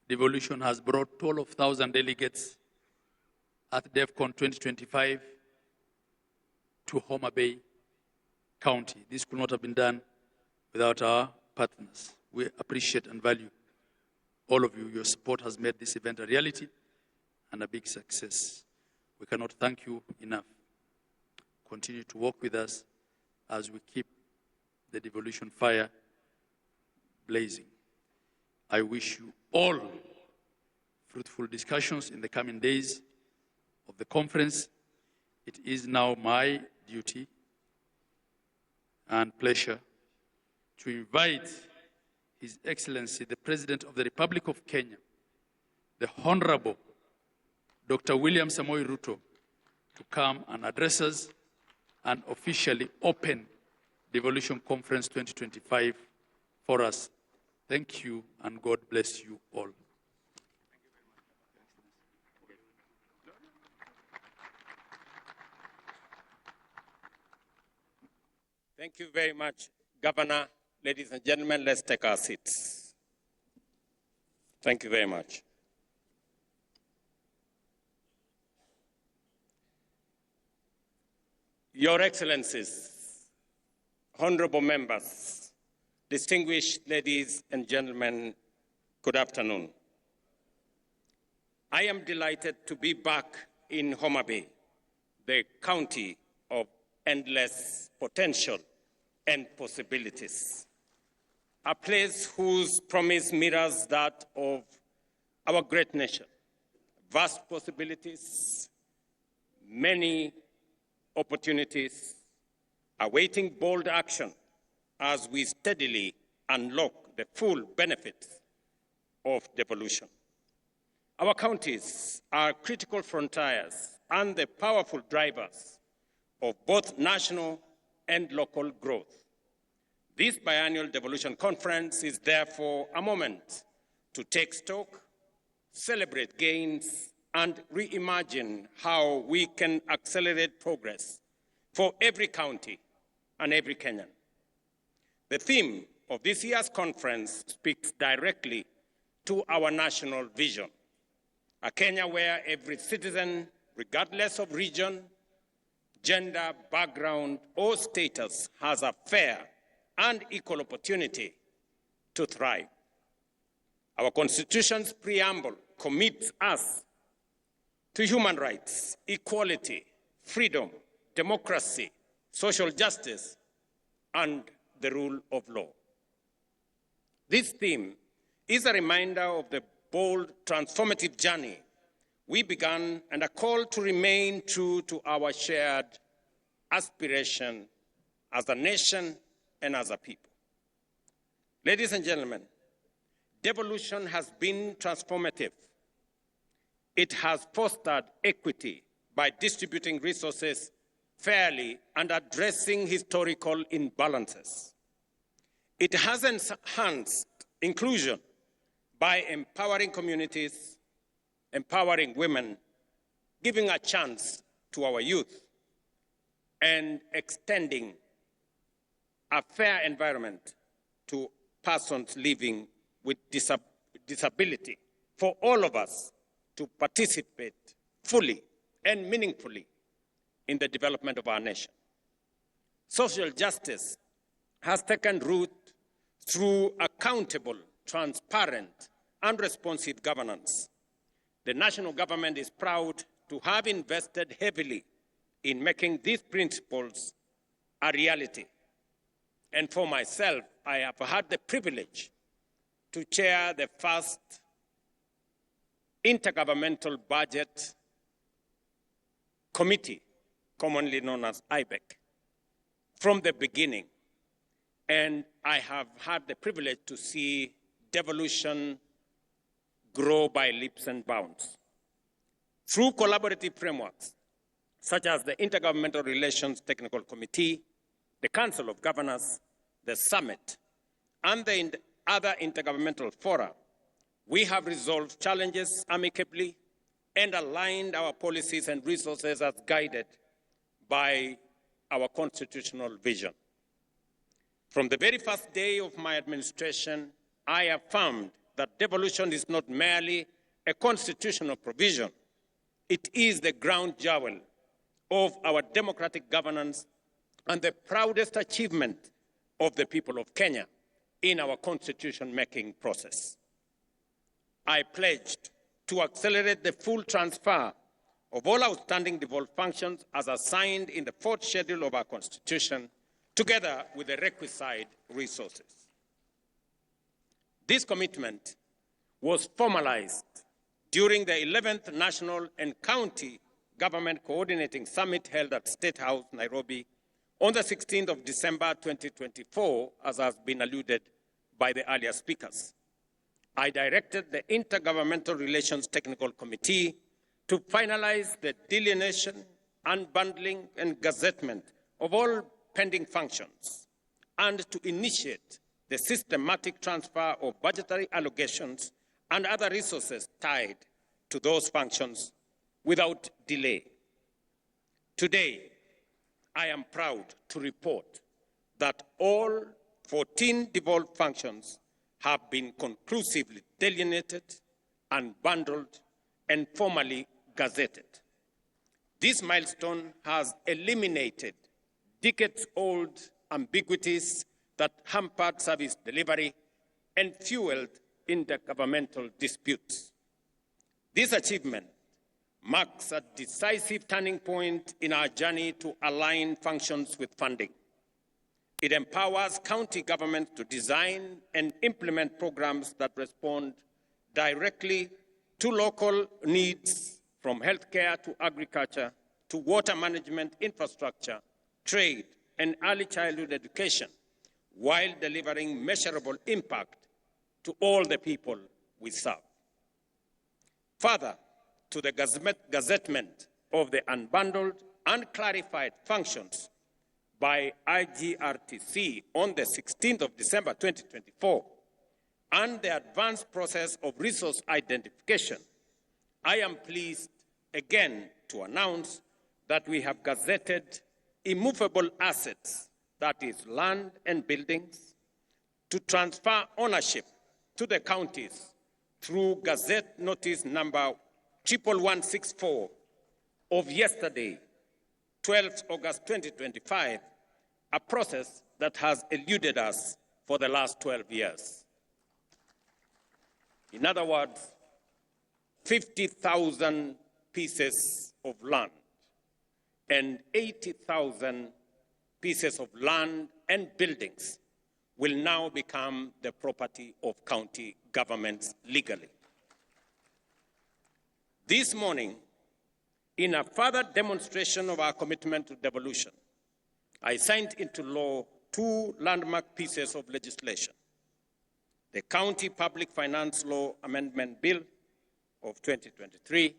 Devolution has brought 12,000 delegates at DEFCON 2025 to Homa Bay County. This could not have been done without our partners. We appreciate and value all of you. Your support has made this event a reality and a big success. We cannot thank you enough. Continue to work with us as we keep the devolution fire blazing. I wish you all fruitful discussions in the coming days of the conference. It is now my duty and pleasure to invite His Excellency, the President of the Republic of Kenya, the Honorable Dr. William Samoei Ruto, to come and address us and officially open Devolution Conference 2025 for us. Thank you, and God bless you all. Thank you very much, Governor. Ladies and gentlemen, let's take our seats. Thank you very much. Your Excellencies, honorable members, distinguished ladies and gentlemen, good afternoon. I am delighted to be back in Homa Bay, the county of endless potential and possibilities, a place whose promise mirrors that of our great nation. Vast possibilities, many opportunities, awaiting bold action as we steadily unlock the full benefits of devolution. Our counties are critical frontiers and the powerful drivers of both national and local growth. This biannual devolution conference is therefore a moment to take stock, celebrate gains, and reimagine how we can accelerate progress for every county and every Kenyan. The theme of this year's conference speaks directly to our national vision, a Kenya where every citizen, regardless of region, gender, background, or status, has a fair and equal opportunity to thrive. Our Constitution's preamble commits us to human rights, equality, freedom, democracy, social justice, and the rule of law. This theme is a reminder of the bold, transformative journey we began and a call to remain true to our shared aspiration as a nation and as a people. Ladies and gentlemen, devolution has been transformative. It has fostered equity by distributing resources fairly and addressing historical imbalances. It has enhanced inclusion by empowering communities, empowering women, giving a chance to our youth, and extending a fair environment to persons living with disability for all of us to participate fully and meaningfully in the development of our nation. Social justice has taken root through accountable, transparent, and responsive governance. The national government is proud to have invested heavily in making these principles a reality. And for myself, I have had the privilege to chair the first intergovernmental budget committee, commonly known as IBEC, from the beginning. And I have had the privilege to see devolution grow by leaps and bounds. Through collaborative frameworks, such as the Intergovernmental Relations Technical Committee, the Council of Governors, the Summit, and the other intergovernmental fora, we have resolved challenges amicably and aligned our policies and resources as guided by our constitutional vision. From the very first day of my administration, I affirmed that devolution is not merely a constitutional provision. It is the ground jewel of our democratic governance and the proudest achievement of the people of Kenya in our constitution-making process. I pledged to accelerate the full transfer of all outstanding devolved functions as assigned in the 4th schedule of our Constitution, together with the requisite resources. This commitment was formalized during the 11th National and County Government Coordinating Summit held at State House, Nairobi, on the 16th of December 2024, as has been alluded by the earlier speakers. I directed the Intergovernmental Relations Technical Committee to finalize the delineation, unbundling, and gazettement of all pending functions, and to initiate the systematic transfer of budgetary allocations and other resources tied to those functions without delay. Today, I am proud to report that all 14 devolved functions have been conclusively delineated, unbundled, and formally gazetted. This milestone has eliminated decades-old ambiguities that hampered service delivery and fueled intergovernmental disputes. This achievement marks a decisive turning point in our journey to align functions with funding. It empowers county governments to design and implement programs that respond directly to local needs, from healthcare to agriculture to water management, infrastructure, trade, and early childhood education, while delivering measurable impact to all the people we serve. Further, to the gazettement of the unbundled and clarified functions by IGRTC on the 16th of December 2024, and the advanced process of resource identification, I am pleased again to announce that we have gazetted immovable assets, that is land and buildings, to transfer ownership to the counties through Gazette Notice number 11164 of yesterday, 12th August 2025, a process that has eluded us for the last 12 years. In other words, 50,000 pieces of land and 80,000 pieces of land and buildings will now become the property of county governments legally. This morning, in a further demonstration of our commitment to devolution, I signed into law 2 landmark pieces of legislation: the County Public Finance Law Amendment Bill of 2023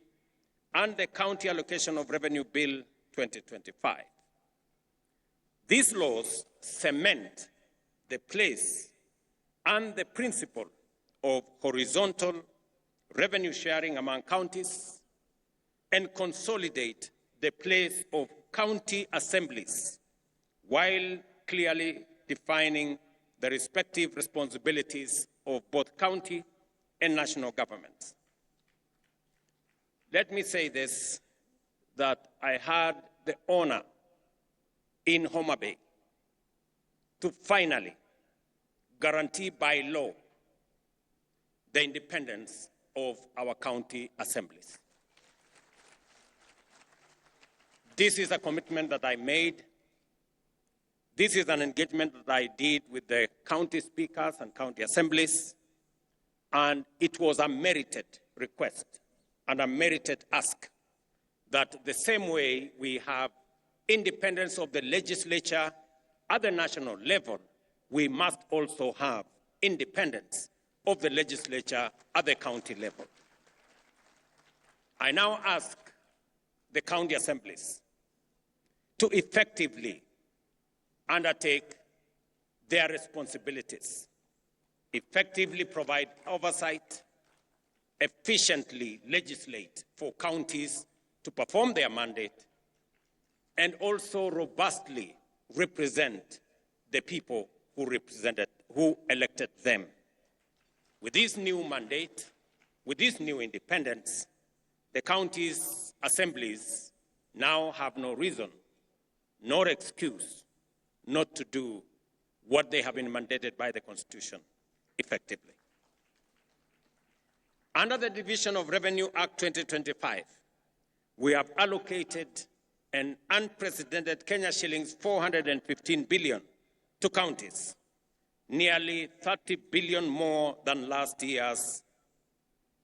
and the County Allocation of Revenue Bill 2025. These laws cement the place and the principle of horizontal revenue sharing among counties and consolidate the place of county assemblies, while clearly defining the respective responsibilities of both county and national governments. Let me say this, that I had the honor in Homa Bay to finally guarantee by law the independence of our county assemblies. This is a commitment that I made This is an engagement that I did with the county speakers and county assemblies, and it was a merited request and a merited ask that the same way we have independence of the legislature at the national level, we must also have independence of the legislature at the county level. I now ask the county assemblies to effectively undertake their responsibilities, effectively provide oversight, efficiently legislate for counties to perform their mandate, and also robustly represent the people who elected them. With this new mandate, with this new independence, the county's assemblies now have no reason, nor excuse, not to do what they have been mandated by the Constitution effectively. Under the Division of Revenue Act 2025, we have allocated an unprecedented Kenya shillings 415 billion to counties, nearly 30 billion more than last year's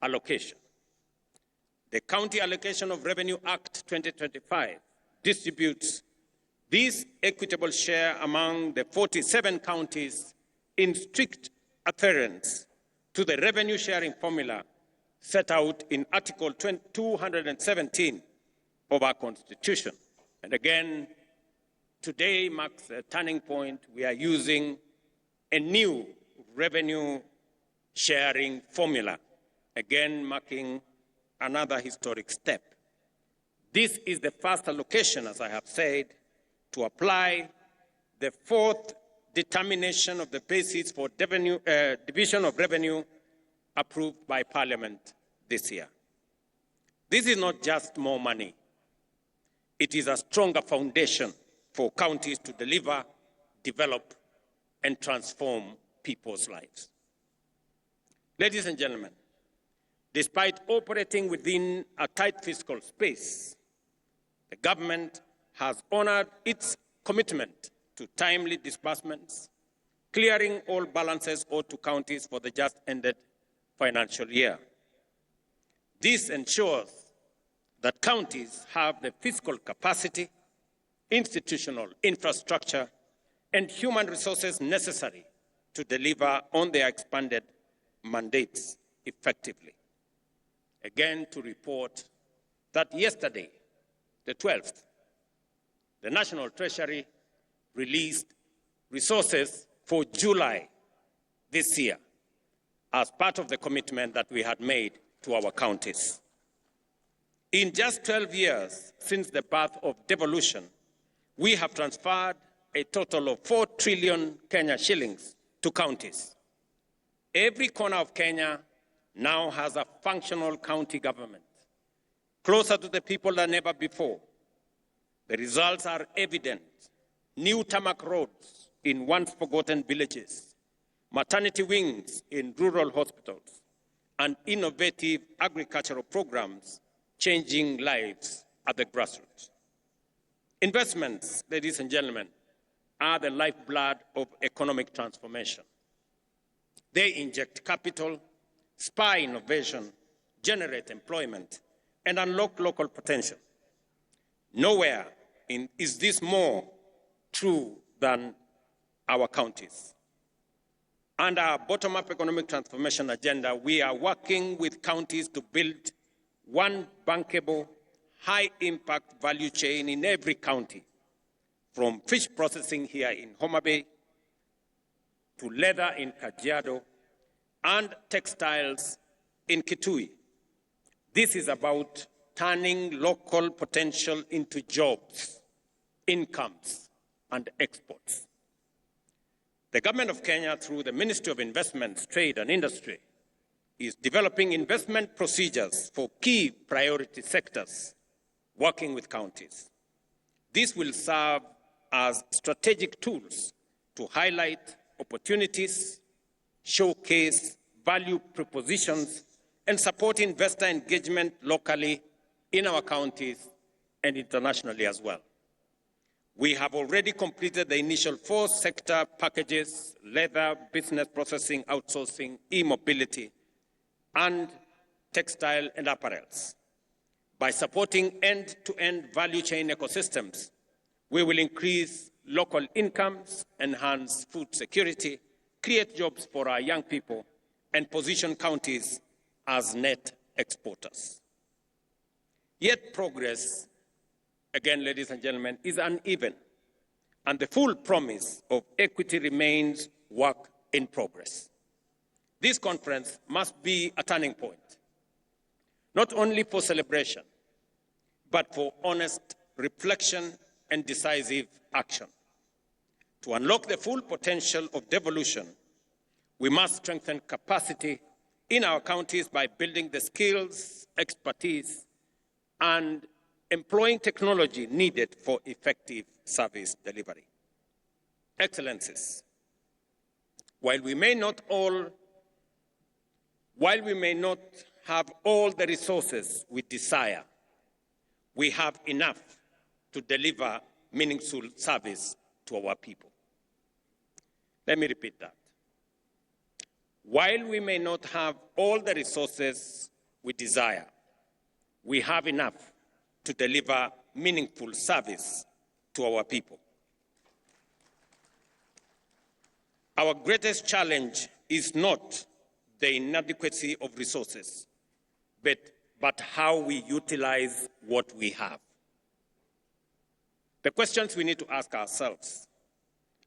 allocation. The County Allocation of Revenue Act 2025 distributes this equitable share among the 47 counties in strict adherence to the revenue sharing formula set out in Article 217 of our Constitution. And again, today marks a turning point. We are using a new revenue sharing formula, again marking another historic step. This is the first allocation, as I have said, to apply the fourth determination of the basis for division of revenue approved by Parliament this year. This is not just more money. It is a stronger foundation for counties to deliver, develop, and transform people's lives. Ladies and gentlemen, despite operating within a tight fiscal space, the government has honored its commitment to timely disbursements, clearing all balances owed to counties for the just ended financial year. This ensures that counties have the fiscal capacity, institutional infrastructure, and human resources necessary to deliver on their expanded mandates effectively. Again, to report that yesterday, the 12th, the National Treasury released resources for July this year as part of the commitment that we had made to our counties. In just 12 years since the birth of devolution, we have transferred a total of 4 trillion Kenya shillings to counties. Every corner of Kenya now has a functional county government, closer to the people than ever before. The results are evident. New tarmac roads in once forgotten villages, maternity wings in rural hospitals, and innovative agricultural programs changing lives at the grassroots. Investments, ladies and gentlemen, are the lifeblood of economic transformation. They inject capital, spur innovation, generate employment, and unlock local potential. Nowhere is this more true than our counties. Under our bottom-up economic transformation agenda, we are working with counties to build one bankable, high-impact value chain in every county, from fish processing here in Homa Bay to leather in Kajiado and textiles in Kitui. This is about turning local potential into jobs, incomes, and exports. The Government of Kenya, through the Ministry of Investments, Trade and Industry, is developing investment procedures for key priority sectors, working with counties. This will serve as strategic tools to highlight opportunities, showcase value propositions, and support investor engagement locally in our counties and internationally as well. We have already completed the initial 4 sector packages: leather, business processing, outsourcing, e-mobility, and textile and apparels. By supporting end-to-end value chain ecosystems, we will increase local incomes, enhance food security, create jobs for our young people, and position counties as net exporters. Yet progress, again, ladies and gentlemen, is uneven, and the full promise of equity remains work in progress. This conference must be a turning point, not only for celebration, but for honest reflection and decisive action. To unlock the full potential of devolution, we must strengthen capacity in our counties by building the skills, expertise, and employing technology needed for effective service delivery. Excellencies, while we may not have all the resources we desire, we have enough to deliver meaningful service to our people. Let me repeat that. While we may not have all the resources we desire, we have enough to deliver meaningful service to our people. Our greatest challenge is not the inadequacy of resources, but how we utilize what we have. The questions we need to ask ourselves: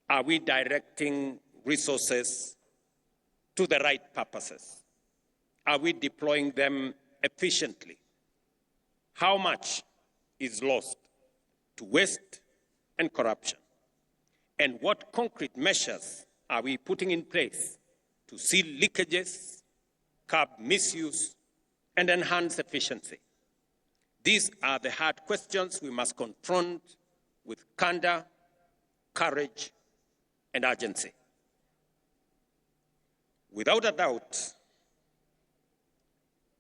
are we directing resources to the right purposes? Are we deploying them efficiently? How much is lost to waste and corruption? And what concrete measures are we putting in place to seal leakages, curb misuse, and enhance efficiency? These are the hard questions we must confront with candor, courage, and urgency. Without a doubt,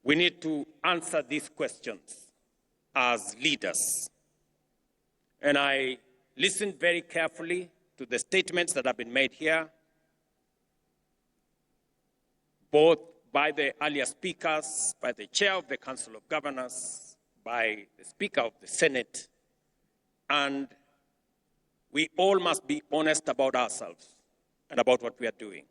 we need to answer these questions as leaders. And I listened very carefully to the statements that have been made here, both by the earlier speakers, by the chair of the Council of Governors, by the Speaker of the Senate, and we all must be honest about ourselves and about what we are doing.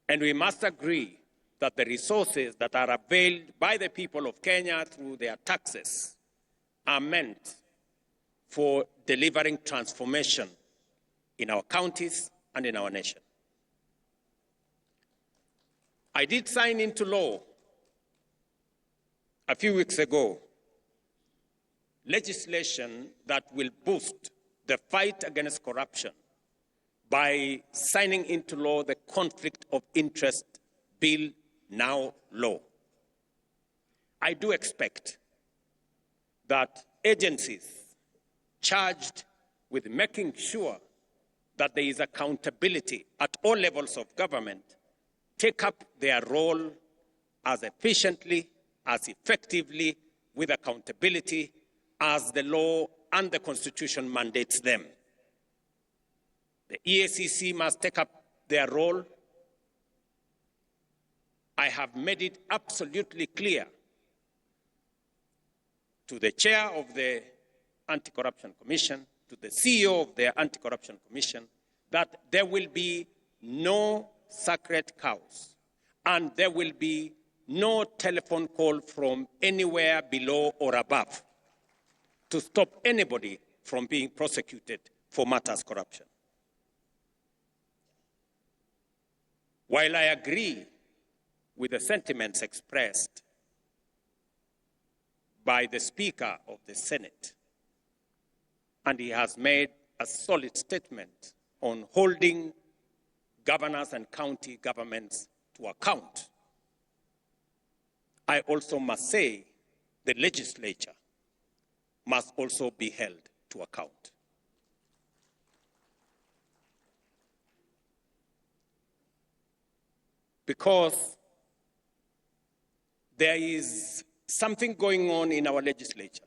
And we must agree that the resources that are availed by the people of Kenya through their taxes are meant for delivering transformation in our counties and in our nation. I did sign into law a few weeks ago legislation that will boost the fight against corruption by signing into law the Conflict of Interest Bill, now law. I do expect that agencies charged with making sure that there is accountability at all levels of government take up their role as efficiently, as effectively, with accountability as the law and the Constitution mandates them. The EACC must take up their role. I have made it absolutely clear to the chair of the Anti-Corruption Commission, to the CEO of the Anti-Corruption Commission, that there will be no sacred cows and there will be no telephone call from anywhere below or above to stop anybody from being prosecuted for matters corruption. While I agree with the sentiments expressed by the Speaker of the Senate, and he has made a solid statement on holding governors and county governments to account, I also must say the legislature must also be held to account. Because there is something going on in our legislature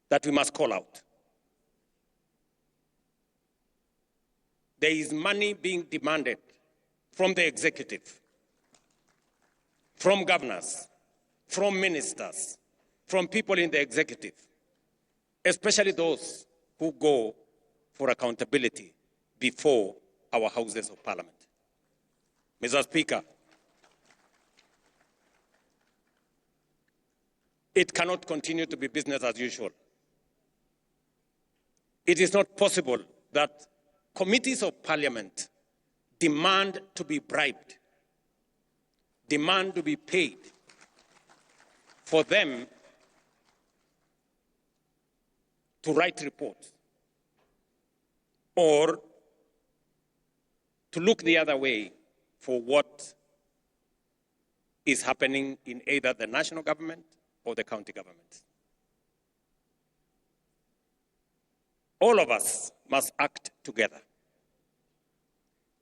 that we must call out. there is money being demanded from the executive, from governors, from ministers, from people in the executive, especially those who go for accountability before our houses of parliament. Mr. Speaker, it cannot continue to be business as usual. It is not possible that committees of parliament demand to be bribed, demand to be paid for them to write reports or to look the other way for what is happening in either the national government or the county government. All of us must act together.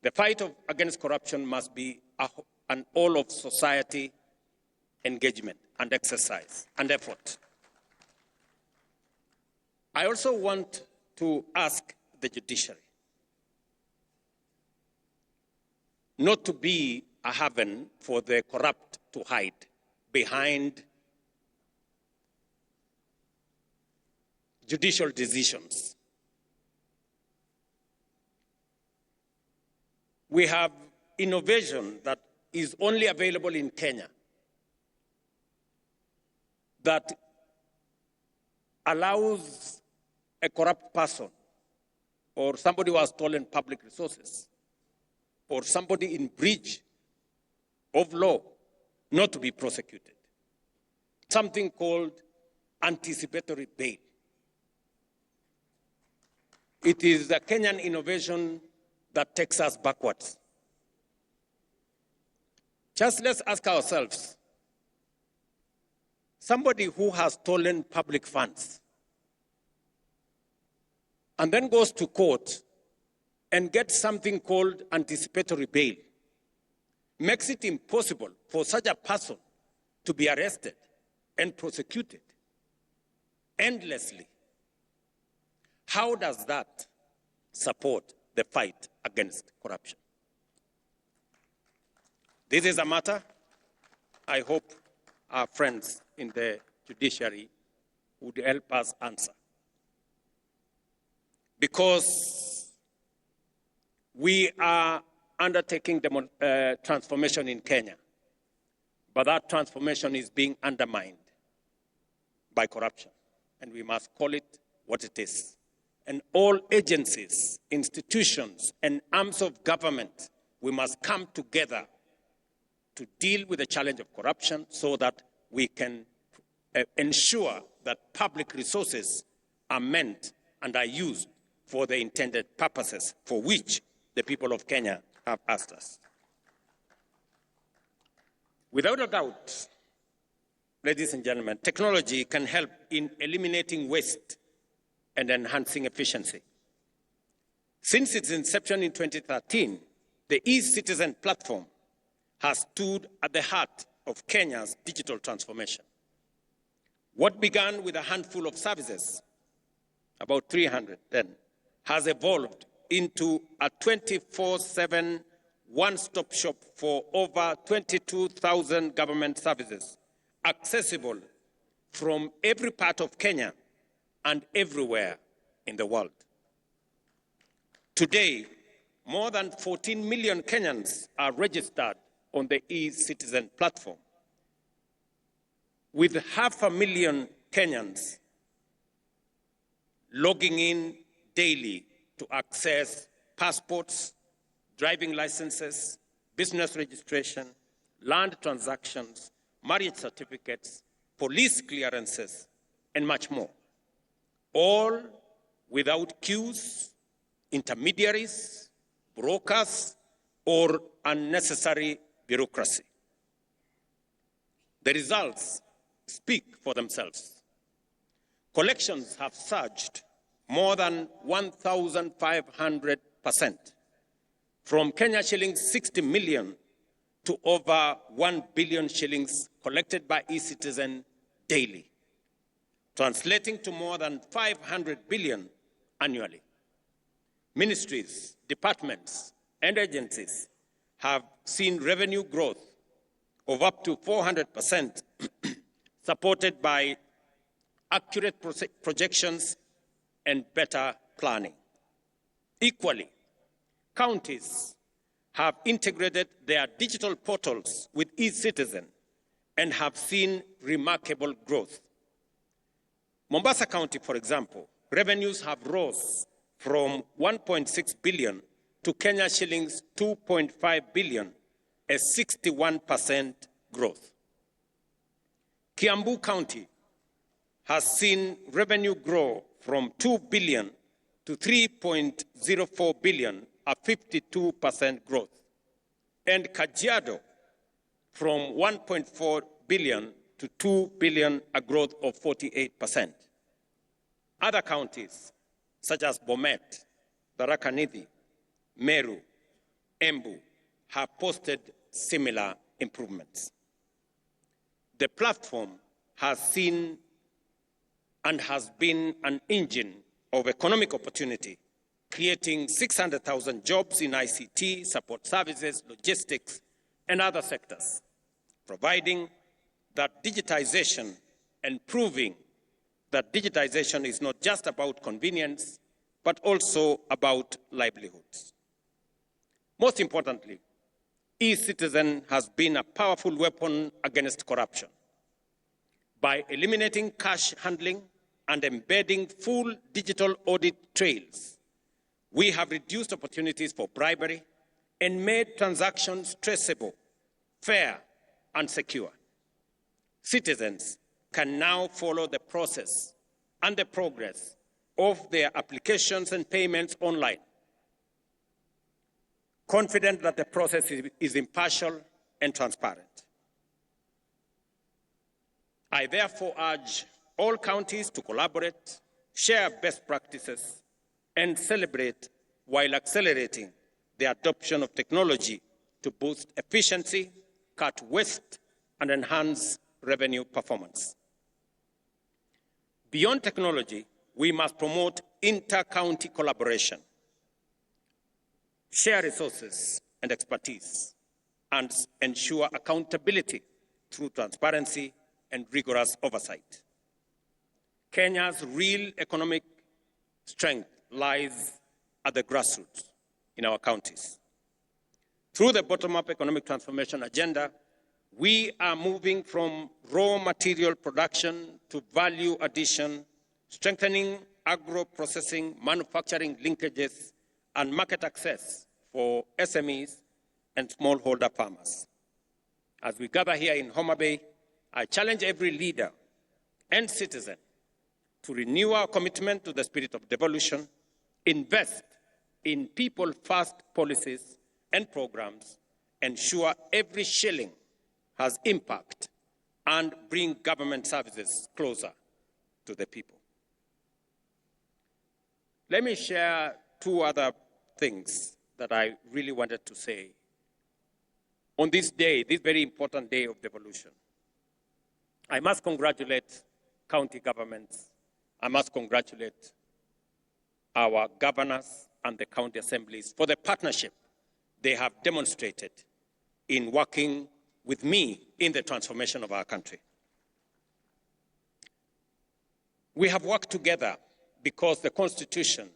The fight against corruption must be an all of society engagement and exercise and effort. I also want to ask the judiciary not to be a haven for the corrupt to hide behind judicial decisions. We have innovation that is only available in Kenya that allows a corrupt person or somebody who has stolen public resources or somebody in breach of law not to be prosecuted. Something called anticipatory bail. It is a Kenyan innovation that takes us backwards. Just let's ask ourselves, somebody who has stolen public funds and then goes to court and gets something called anticipatory bail, makes it impossible for such a person to be arrested and prosecuted endlessly. How does that support the fight against corruption? This is a matter I hope our friends in the judiciary would help us answer. Because we are undertaking transformation in Kenya, but that transformation is being undermined by corruption, and we must call it what it is. And all agencies, institutions, and arms of government, we must come together to deal with the challenge of corruption so that we can ensure that public resources are meant and are used for the intended purposes for which the people of Kenya have asked us. Without a doubt, ladies and gentlemen, technology can help in eliminating waste and enhancing efficiency. Since its inception in 2013, the eCitizen platform has stood at the heart of Kenya's digital transformation. What began with a handful of services, about 300 then, has evolved into a 24/7 one-stop shop for over 22,000 government services, accessible from every part of Kenya and everywhere in the world. Today, more than 14 million Kenyans are registered on the eCitizen platform, with 500,000 Kenyans logging in daily to access passports, driving licenses, business registration, land transactions, marriage certificates, police clearances, and much more. All without queues, intermediaries, brokers, or unnecessary bureaucracy. The results speak for themselves. Collections have surged more than 1,500%, from Kenya shillings 60 million to over 1 billion shillings collected by eCitizen daily, translating to more than 500 billion annually. ministries, departments, and agencies have seen revenue growth of up to 400%, supported by accurate projections and better planning. Equally, counties have integrated their digital portals with eCitizen and have seen remarkable growth. Mombasa County, for example, revenues have rose from 1.6 billion to Kenya shillings 2.5 billion, a 61% growth. Kiambu County has seen revenue grow from 2 billion to 3.04 billion, a 52% growth. And Kajiado from 1.4 billion to 2 billion, a growth of 48%. Other counties, such as Bomet, Tharaka Nithi, Meru, Embu, have posted similar improvements. The platform has seen and has been an engine of economic opportunity, creating 600,000 jobs in ICT, support services, logistics, and other sectors, providing that digitization and proving that digitization is not just about convenience, but also about livelihoods. Most importantly, eCitizen has been a powerful weapon against corruption. By eliminating cash handling and embedding full digital audit trails, we have reduced opportunities for bribery and made transactions traceable, fair, and secure. Citizens can now follow the process and the progress of their applications and payments online, confident that the process is impartial and transparent. I therefore urge all counties to collaborate, share best practices, and celebrate while accelerating the adoption of technology to boost efficiency, cut waste, and enhance revenue performance. Beyond technology, we must promote inter-county collaboration, share resources and expertise, and ensure accountability through transparency and rigorous oversight. Kenya's real economic strength lies at the grassroots in our counties. Through the bottom-up economic transformation agenda, we are moving from raw material production to value addition, strengthening agro-processing, manufacturing linkages, and market access for SMEs and smallholder farmers. As we gather here in Homa Bay, I challenge every leader and citizen to renew our commitment to the spirit of devolution, invest in people-first policies and programs, ensure every shilling has impact, and bring government services closer to the people. Let me share two other things that I really wanted to say on this day, this very important day of devolution. I must congratulate county governments. I must congratulate our governors and the county assemblies for the partnership they have demonstrated in working with me in the transformation of our country. We have worked together because the Constitution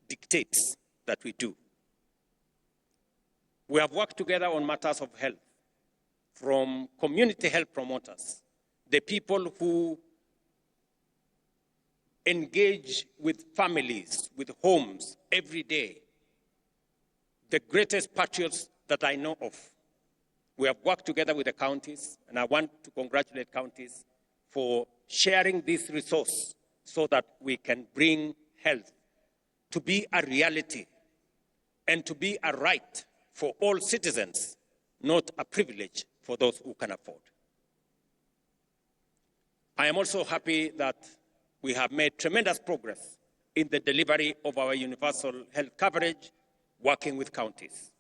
dictates that we do. We have worked together on matters of health, from community health promoters, the people who engage with families, with homes every day, the greatest patriots that I know of. We have worked together with the counties, and I want to congratulate counties for sharing this resource so that we can bring health to be a reality and to be a right for all citizens, not a privilege for those who can afford. I am also happy that we have made tremendous progress in the delivery of our universal health coverage, working with counties.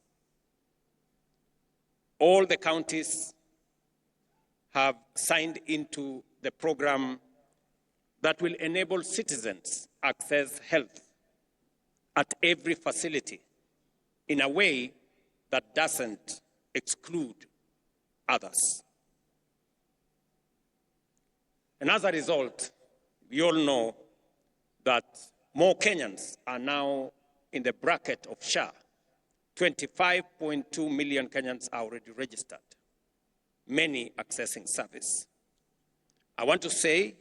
All the counties have signed into the program that will enable citizens access health at every facility in a way that doesn't exclude others. And as a result, we all know that more Kenyans are now in the bracket of SHA. 25.2 million Kenyans are already registered, many accessing service. I want to say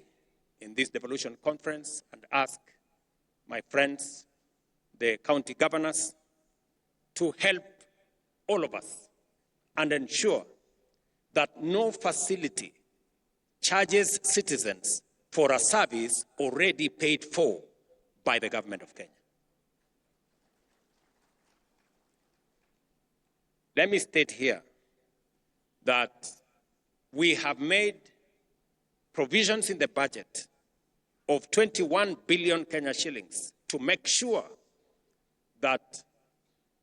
in this devolution conference and ask my friends, the county governors, to help all of us and ensure that no facility charges citizens for a service already paid for by the government of Kenya. Let me state here that we have made provisions in the budget of 21 billion Kenya shillings to make sure that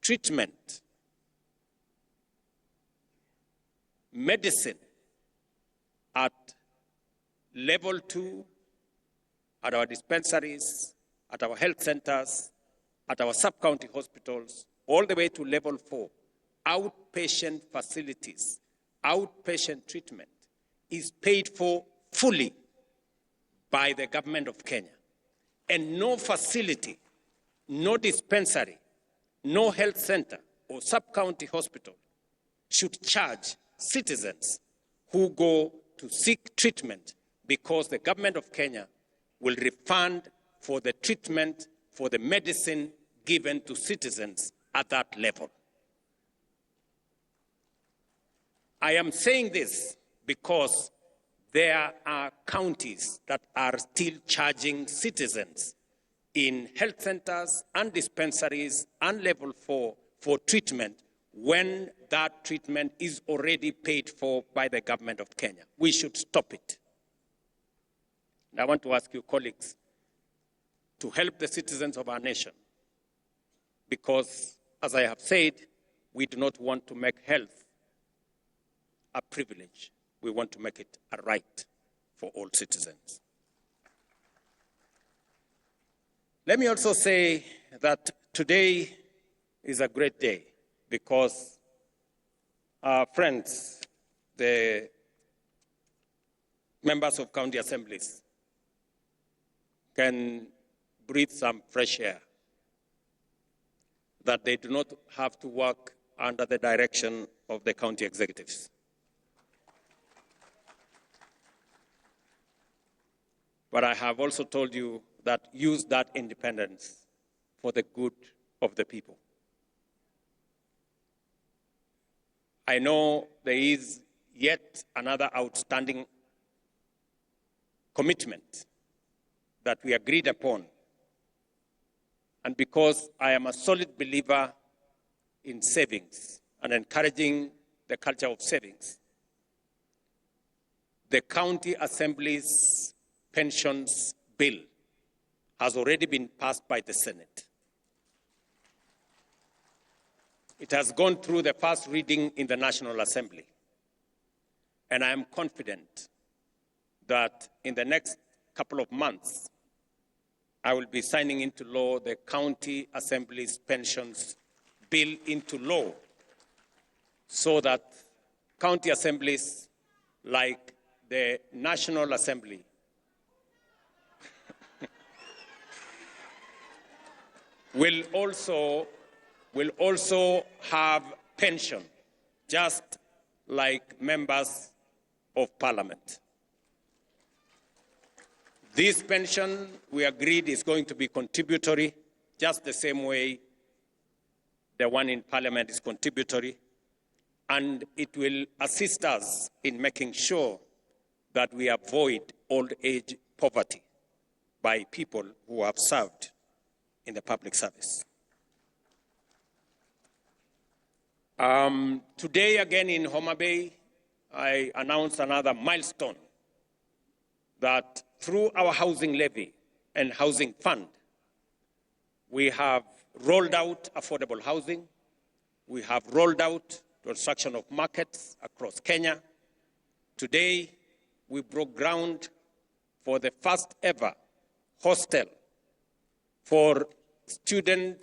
treatment, medicine at level 2, at our dispensaries, at our health centers, at our sub-county hospitals, all the way to level 4, outpatient facilities, outpatient treatment is paid for fully by the government of Kenya. And no facility, no dispensary, no health center or sub-county hospital should charge citizens who go to seek treatment because the government of Kenya will refund for the treatment, for the medicine given to citizens at that level. I am saying this because there are counties that are still charging citizens in health centers and dispensaries and level 4 for treatment when that treatment is already paid for by the government of Kenya. We should stop it. And I want to ask you, colleagues, to help the citizens of our nation, because, as I have said, we do not want to make health a privilege. We want to make it a right for all citizens. Let me also say that today is a great day because our friends, the members of county assemblies, can breathe some fresh air, that they do not have to work under the direction of the county executives. But I have also told you that use that independence for the good of the people. I know there is yet another outstanding commitment that we agreed upon. And because I am a solid believer in savings and encouraging the culture of savings, the county assembly's pensions bill has already been passed by the Senate. It has gone through the first reading in the National Assembly. And I am confident that in the next couple of months, I will be signing into law the County Assembly's pensions bill into law so that county assemblies like the National Assembly will also have pension, just like members of parliament. This pension, we agreed, is going to be contributory, just the same way the one in parliament is contributory, and it will assist us in making sure that we avoid old age poverty by people who have served in the public service. Today, again in Homa Bay, I announced another milestone that through our housing levy and housing fund, we have rolled out affordable housing. We have rolled out construction of markets across Kenya. Today, we broke ground for the first ever hostel for student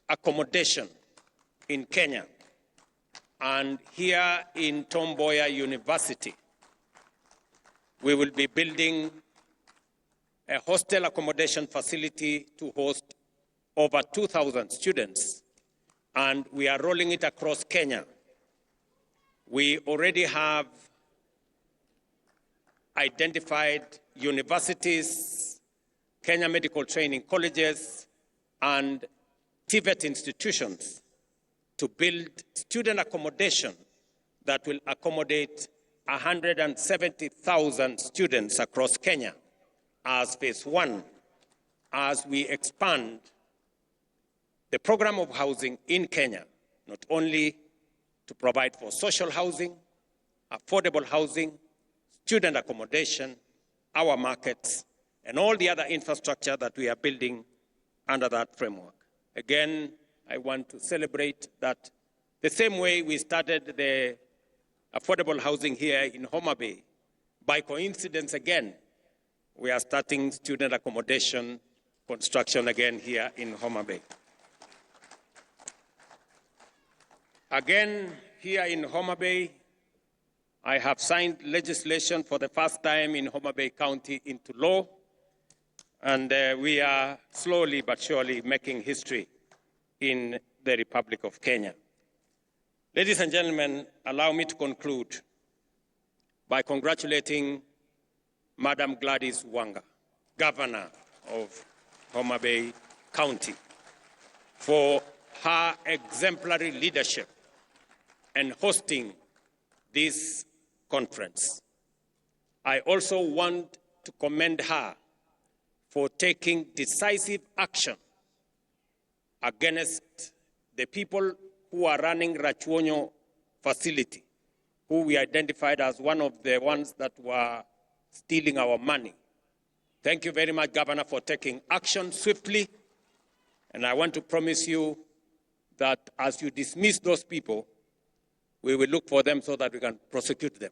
accommodation in Kenya. And here in Tom Mboya University, we will be building a hostel accommodation facility to host over 2,000 students, and we are rolling it across Kenya. We already have identified universities, Kenya medical training colleges, and TVET institutions to build student accommodation that will accommodate 170,000 students across Kenya as phase one, as we expand the program of housing in Kenya, not only to provide for social housing, affordable housing, student accommodation, our markets, and all the other infrastructure that we are building under that framework. Again, I want to celebrate that the same way we started the affordable housing here in Homa Bay, by coincidence again, we are starting student accommodation construction again here in Homa Bay. Again, here in Homa Bay, I have signed legislation for the first time in Homa Bay County into law, and we are slowly but surely making history in the Republic of Kenya. Ladies and gentlemen, allow me to conclude by congratulating Madam Gladys Wanga, Governor of Homa Bay County, for her exemplary leadership and hosting this conference. I also want to commend her for taking decisive action against the people who are running Rachuonyo facility, who we identified as one of the ones that were stealing our money. Thank you very much, Governor, for taking action swiftly. And I want to promise you that as you dismiss those people, we will look for them so that we can prosecute them,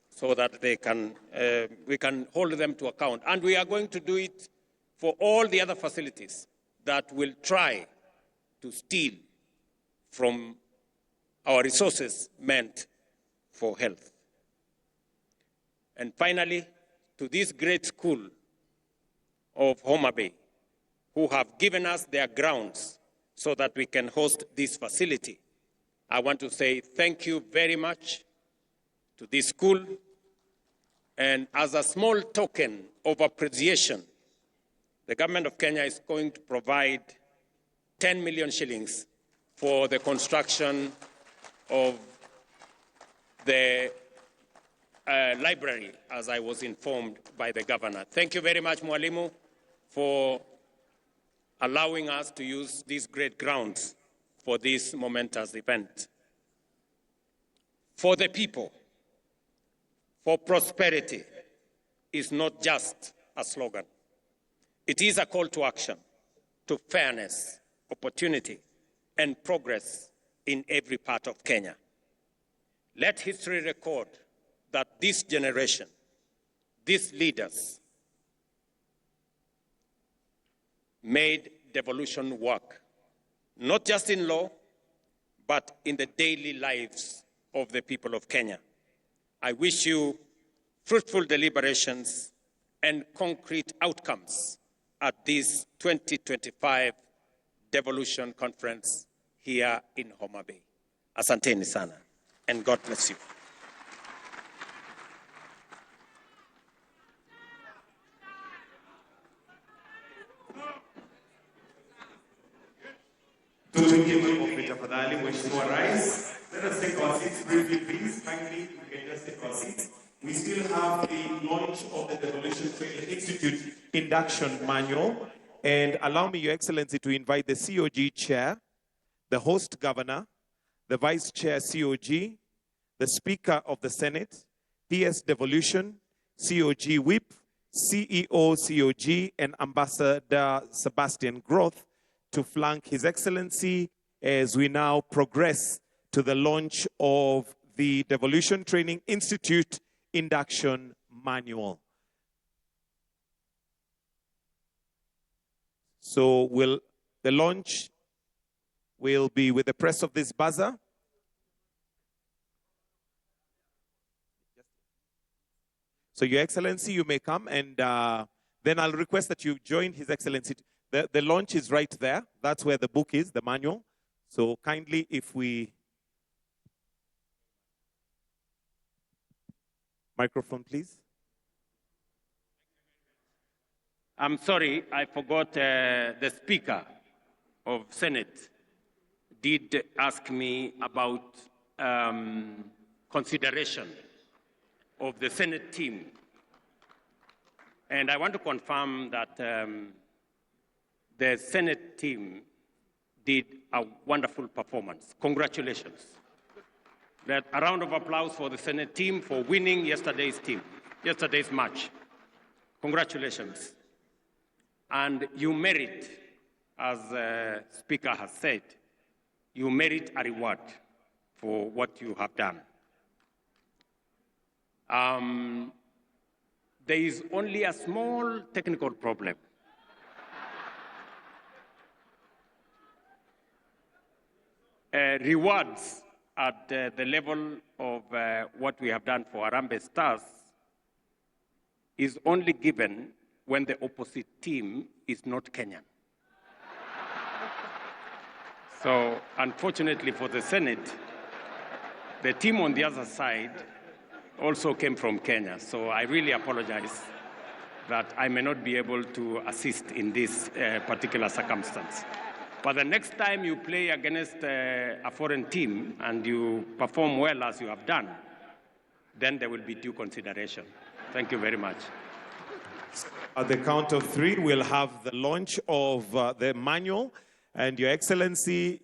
so that they can, we can hold them to account. And we are going to do it for all the other facilities that will try to steal from our resources meant for health. And finally, to this great school of Homa Bay, who have given us their grounds so that we can host this facility, I want to say thank you very much to this school. And as a small token of appreciation, the government of Kenya is going to provide 10 million shillings for the construction of the library, as I was informed by the governor. Thank you very much, Mwalimu, for allowing us to use these great grounds for this momentous event. For the people, for prosperity is not just a slogan. It is a call to action, to fairness, opportunity, and progress in every part of Kenya. Let history record that this generation, these leaders, made devolution work, not just in law, but in the daily lives of the people of Kenya. I wish you fruitful deliberations and concrete outcomes at this 2025 Devolution Conference here in Homa Bay. Asanteni sana, and God bless you. Tafadhali Mheshimiwa Rais, let us take our seats briefly, please. Kindly, we can just take our seats. We still have the launch of the Devolution Training Institute induction manual. And allow me, Your Excellency, to invite the COG Chair, the host governor, the Vice Chair COG, the Speaker of the Senate, PS Devolution, COG Whip, CEO COG, and Ambassador Sebastian Groth to flank His Excellency as we now progress to the launch of the Devolution Training Institute induction manual. So the launch will be with the press of this buzzer. So, Your Excellency, you may come, and then I'll request that you join His Excellency. The launch is right there. That's where the book is, the manual. So kindly, if we... Microphone, please. I'm sorry, I forgot the Speaker of Senate did ask me about consideration of the Senate team. And I want to confirm that the Senate team did a wonderful performance. Congratulations. A round of applause for the Senate team for winning yesterday's match. Congratulations. And you merit, as the Speaker has said, you merit a reward for what you have done. There is only a small technical problem. Rewards at the level of what we have done for Harambee Stars is only given when the opposite team is not Kenyan. So, unfortunately for the Senate, the team on the other side also came from Kenya. So I really apologize that I may not be able to assist in this particular circumstance. But the next time you play against a foreign team and you perform well as you have done, then there will be due consideration. Thank you very much. At the count of 3, we'll have the launch of the manual. And Your Excellency,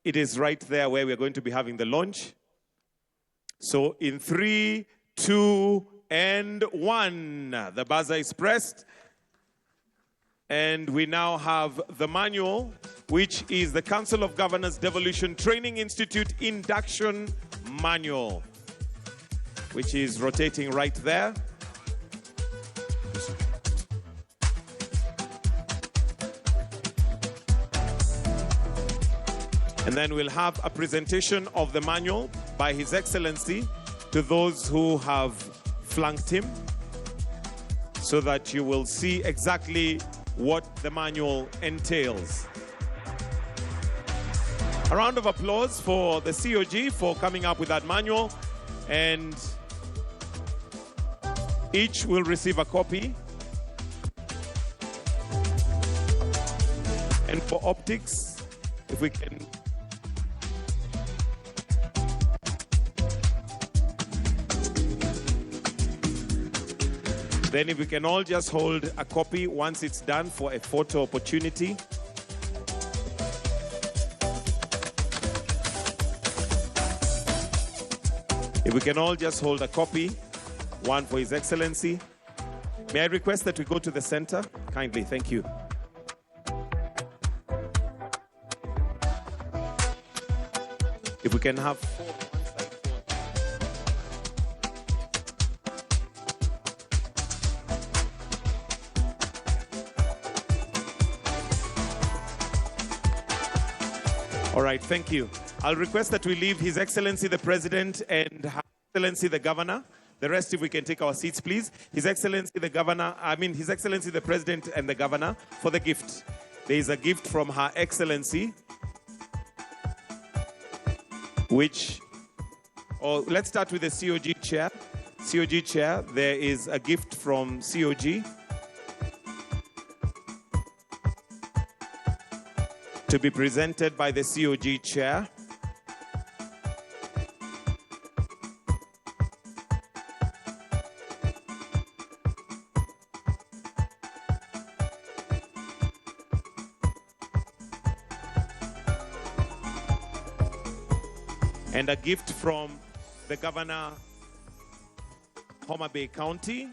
it is right there where we're going to be having the launch. So in 3, 2, and 1, the buzzer is pressed. And we now have the manual, which is the Council of Governors Devolution Training Institute Induction Manual, which is rotating right there. And then we'll have a presentation of the manual by His Excellency to those who have flanked him, so that you will see exactly what the manual entails. A round of applause for the COG for coming up with that manual, and each will receive a copy. And for optics, if we can... Then if we can all just hold a copy once it's done for a photo opportunity. If we can all just hold a copy, one for His Excellency. May I request that we go to the center? Kindly, thank you. If we can have... All right, thank you. I'll request that we leave His Excellency the President and Her Excellency the Governor. The rest, if we can take our seats, please. His Excellency the Governor, His Excellency the President and the Governor for the gift. There is a gift from Her Excellency, which, let's start with the COG Chair. COG Chair, there is a gift from COG to be presented by the COG Chair. And a gift from the Governor, Homa Bay County,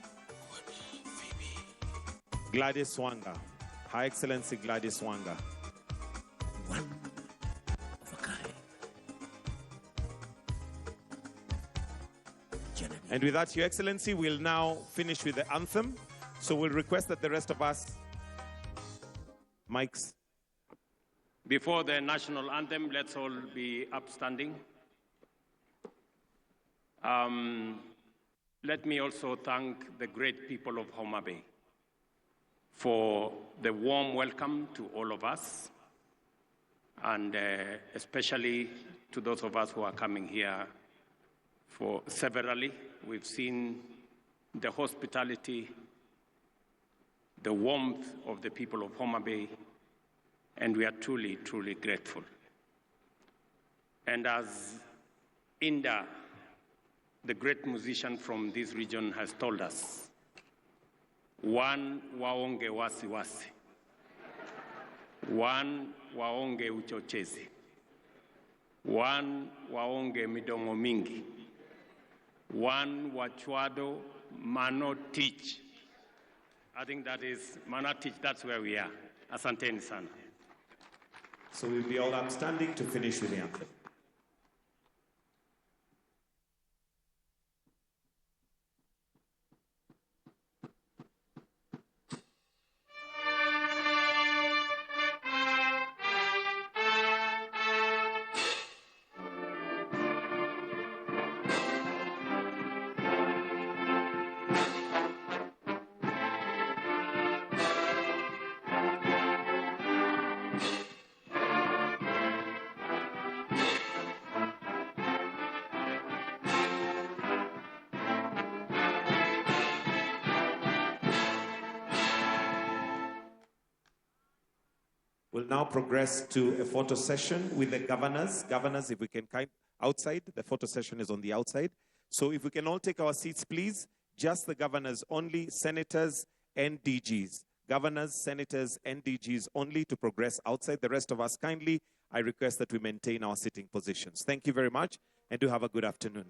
Gladys Wanga, Her Excellency Gladys Wanga. And with that, Your Excellency, we'll now finish with the anthem. So we'll request that the rest of us Mics. Before the national anthem, let's all be upstanding. Let me also thank the great people of Homa Bay for the warm welcome to all of us, and especially to those of us who are coming here for severally. We've seen the hospitality, the warmth of the people of Homa Bay, and we are truly, truly grateful. And as Inda, the great musician from this region, has told us, one waonge wasiwasi, one waonge uchochezi, one waonge midomo mingi, one wachwado mano teach. I think that is mana teach, that's where we are. Asanteni sana. So we'll be all upstanding to finish with the anthem. We'll now progress to a photo session with the governors. Governors, if we can come outside, the photo session is on the outside. So if we can all take our seats, please. Just the governors only, senators and DGs. Governors, senators, and DGs only to progress outside. The rest of us, kindly, I request that we maintain our sitting positions. Thank you very much, and do have a good afternoon.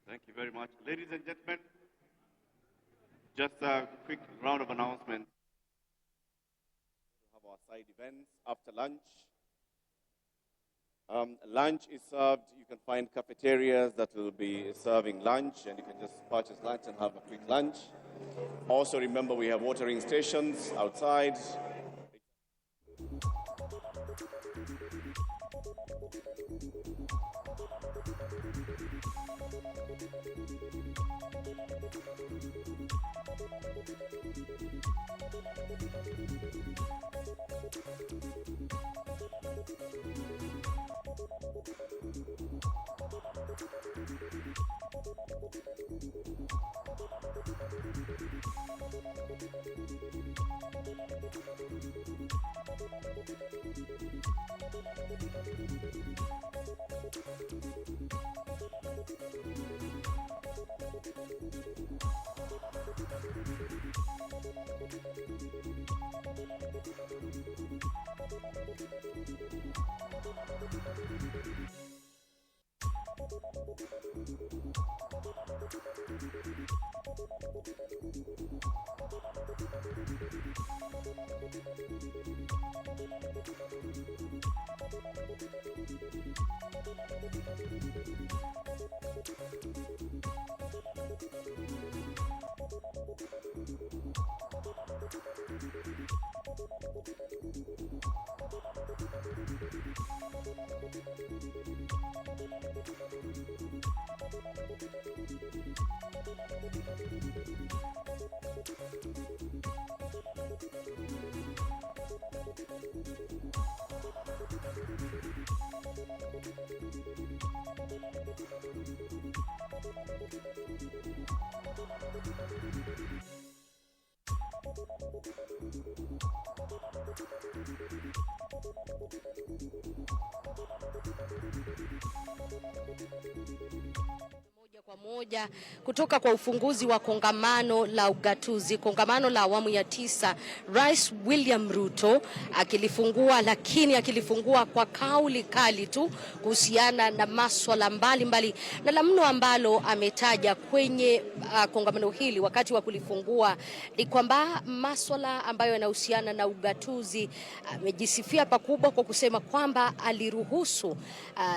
Thank you very much. Ladies and gentlemen, just a quick round of announcements. We have our side events after lunch. Lunch is served. You can find cafeterias that will be serving lunch, and you can just purchase lunch and have a quick lunch. Also, remember we have watering stations outside. Moja kutoka kwa ufunguzi wa kongamano la ugatuzi, kongamano la awamu ya 9, Rais William Ruto akilifungua, lakini akilifungua kwa kauli kali tu kuhusiana na masuala mbalimbali, na la mno ambalo ametaja kwenye kongamano hili wakati wa kulifungua ni kwamba masuala ambayo yanahusiana na ugatuzi. Amejisifia pakubwa kwa kusema kwamba aliruhusu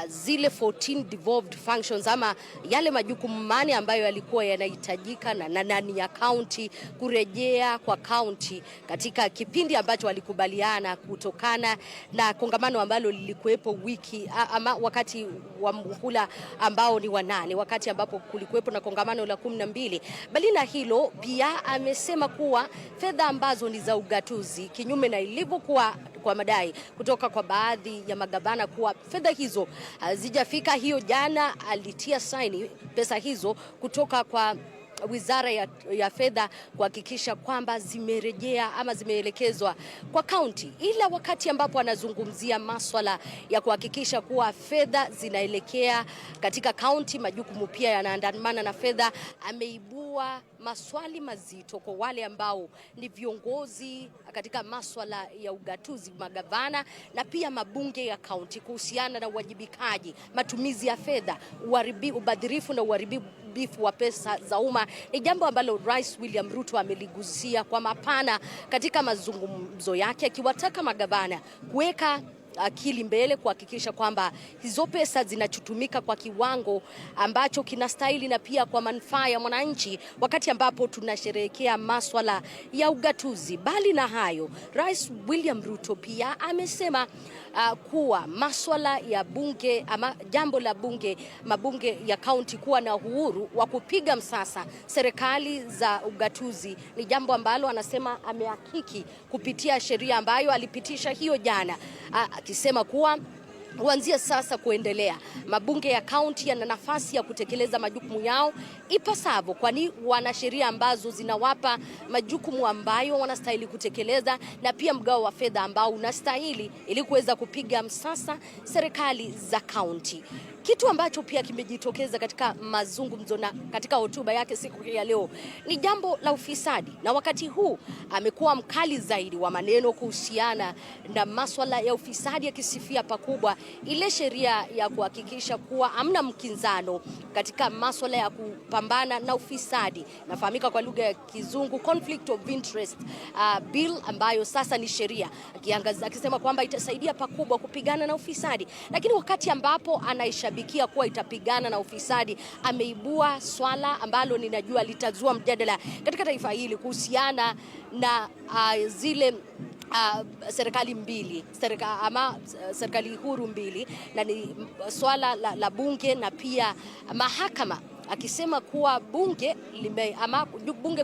zile 14 devolved functions ama yale majukumu mane ambayo yalikuwa yanahitajika na nani ya county kurejea kwa county katika kipindi ambacho walikubaliana kutokana na kongamano ambalo lilikuwepo wiki ama wakati wa muhula ambao ni wa 8, wakati ambapo kulikuwepo na kongamano la 12. Bali na hilo pia amesema kuwa fedha ambazo ni za ugatuzi, kinyume na ilivyokuwa kwa madai kutoka kwa baadhi ya magavana kuwa fedha hizo hazijafika. Hiyo jana alitia saini pesa hizo kutoka kwa Wizara ya Fedha kuhakikisha kwamba zimerejea ama zimeelekezwa kwa kaunti. Ila wakati ambapo anazungumzia masuala ya kuhakikisha kuwa fedha zinaelekea katika kaunti, majukumu pia yanaandamana na fedha, ameibua maswali mazito kwa wale ambao ni viongozi katika masuala ya ugatuzi, magavana na pia mabunge ya kaunti, kuhusiana na uwajibikaji, matumizi ya fedha, ubadhirifu na uharibifu wa pesa za umma. Ni jambo ambalo Rais William Ruto ameligusia kwa mapana katika mazungumzo yake, akiwataka magavana kuweka akili mbele kuhakikisha kwamba hizo pesa zinachutumika kwa kiwango ambacho kinastahili na pia kwa manufaa ya mwananchi wakati ambapo tunasherehekea masuala ya ugatuzi. Bali na hayo, Rais William Ruto pia amesema kuwa masuala ya bunge ama jambo la mabunge ya kaunti kuwa na uhuru wa kupiga msasa serikali za ugatuzi ni jambo ambalo anasema amehakiki kupitia sheria ambayo alipitisha hiyo jana, akisema kuwa kuanzia sasa kuendelea mabunge ya kaunti yana nafasi ya kutekeleza majukumu yao ipasavyo, kwani wana sheria ambazo zinawapa majukumu ambayo wanastahili kutekeleza na pia mgao wa fedha ambao unastahili ili kuweza kupiga msasa serikali za kaunti. Kitu ambacho pia kimejitokeza katika mazungumzo na katika hotuba yake siku hii ya leo ni jambo la ufisadi, na wakati huu amekuwa mkali zaidi wa maneno kuhusiana na masuala ya ufisadi, akisifia pakubwa ile sheria ya kuhakikisha kuwa hamna mkinzano katika masuala ya kupambana na ufisadi, nafahamika kwa lugha ya Kizungu Conflict of Interest Bill, ambayo sasa ni sheria, akisema kwamba itasaidia pakubwa kupigana na ufisadi. Lakini wakati ambapo anaishabikia kuwa itapigana na ufisadi, ameibua swala ambalo ninajua litazua mjadala katika taifa hili kuhusiana na zile serikali mbili, serikali huru mbili, na ni swala la bunge na pia mahakama, akisema kuwa bunge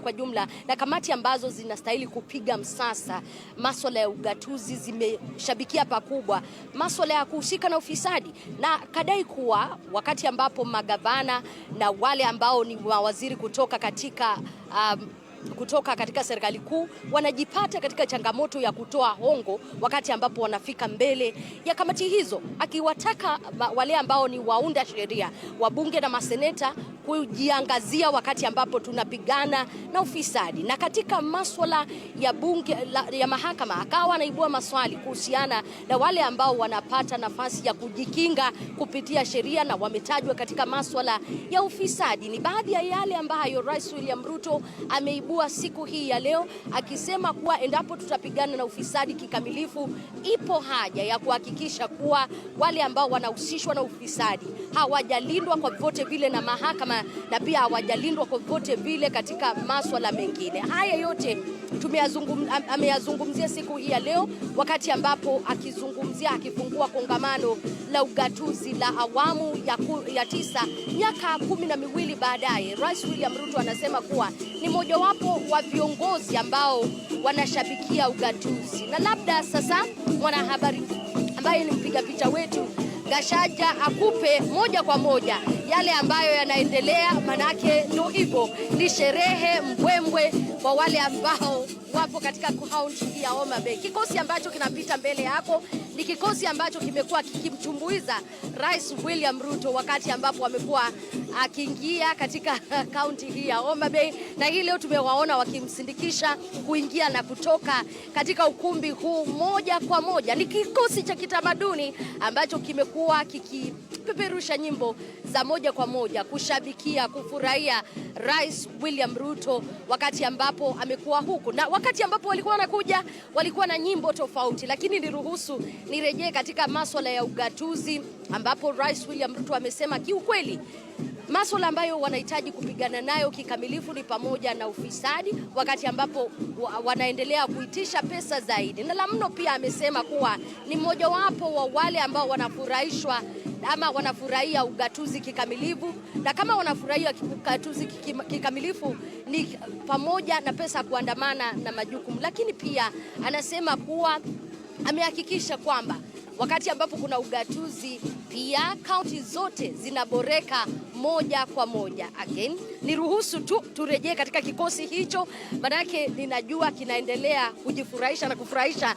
kwa jumla na kamati ambazo zinastahili kupiga msasa masuala ya ugatuzi zimeshabikia pakubwa masuala ya kuhusika na ufisadi, na kadai kuwa wakati ambapo magavana na wale ambao ni mawaziri kutoka katika serikali kuu wanajipata katika changamoto ya kutoa hongo wakati ambapo wanafika mbele ya kamati hizo, akiwataka wale ambao ni waunda sheria, wabunge na maseneta kujiangazia wakati ambapo tunapigana na ufisadi. Na katika masuala ya bunge ya mahakama, akawa anaibua maswali kuhusiana na wale ambao wanapata nafasi ya kujikinga kupitia sheria na wametajwa katika masuala ya ufisadi. Ni baadhi ya yale ambayo Rais William Ruto ameibua siku hii ya leo, akisema kuwa endapo tutapigana na ufisadi kikamilifu, ipo haja ya kuhakikisha kuwa wale ambao wanahusishwa na ufisadi hawajalindwa kwa vote vile na mahakama usalama na pia hawajalindwa kwa vote vile katika masuala mengine. Haya yote ameyazungumzia siku hii ya leo wakati ambapo akifungua kongamano la ugatuzi la awamu ya 9 miaka 12 baadaye. Rais William Ruto anasema kuwa ni mojawapo wa viongozi ambao wanashabikia ugatuzi. Na labda sasa mwanahabari ambaye ni mpiga picha wetu Gashaja akupe moja kwa moja yale ambayo yanaendelea, manake ndio hivyo, ni sherehe mbwembwe kwa wale ambao wapo katika kaunti ya Homa Bay. Kikosi ambacho kinapita mbele yako ni kikosi ambacho kimekuwa kikimtumbuiza Rais William Ruto wakati ambapo amekuwa akiingia katika kaunti hii ya Homa Bay, na hii leo tumewaona wakimsindikisha kuingia na kutoka katika ukumbi huu moja kwa moja. Ni kikosi cha kitamaduni ambacho kimekuwa kikipeperusha nyimbo za moja kwa moja kushabikia, kufurahia Rais William Ruto wakati ambapo amekuwa huku. Na wakati ambapo walikuwa wanakuja walikuwa na nyimbo tofauti, lakini niruhusu nirejee katika masuala ya ugatuzi ambapo Rais William Ruto amesema kiukweli masuala ambayo wanahitaji kupigana nayo kikamilifu ni pamoja na ufisadi, wakati ambapo wanaendelea kuitisha pesa zaidi. Na la mno pia amesema kuwa ni mmojawapo wa wale ambao wanafurahishwa ama wanafurahia ugatuzi kikamilifu, na kama wanafurahia ugatuzi kikamilifu ni pamoja na pesa kuandamana na majukumu. Lakini pia anasema kuwa amehakikisha kwamba wakati ambapo kuna ugatuzi pia kaunti zote zinaboreka moja kwa moja. Again, niruhusu tu turejee katika kikosi hicho, manake ninajua kinaendelea kujifurahisha na kufurahisha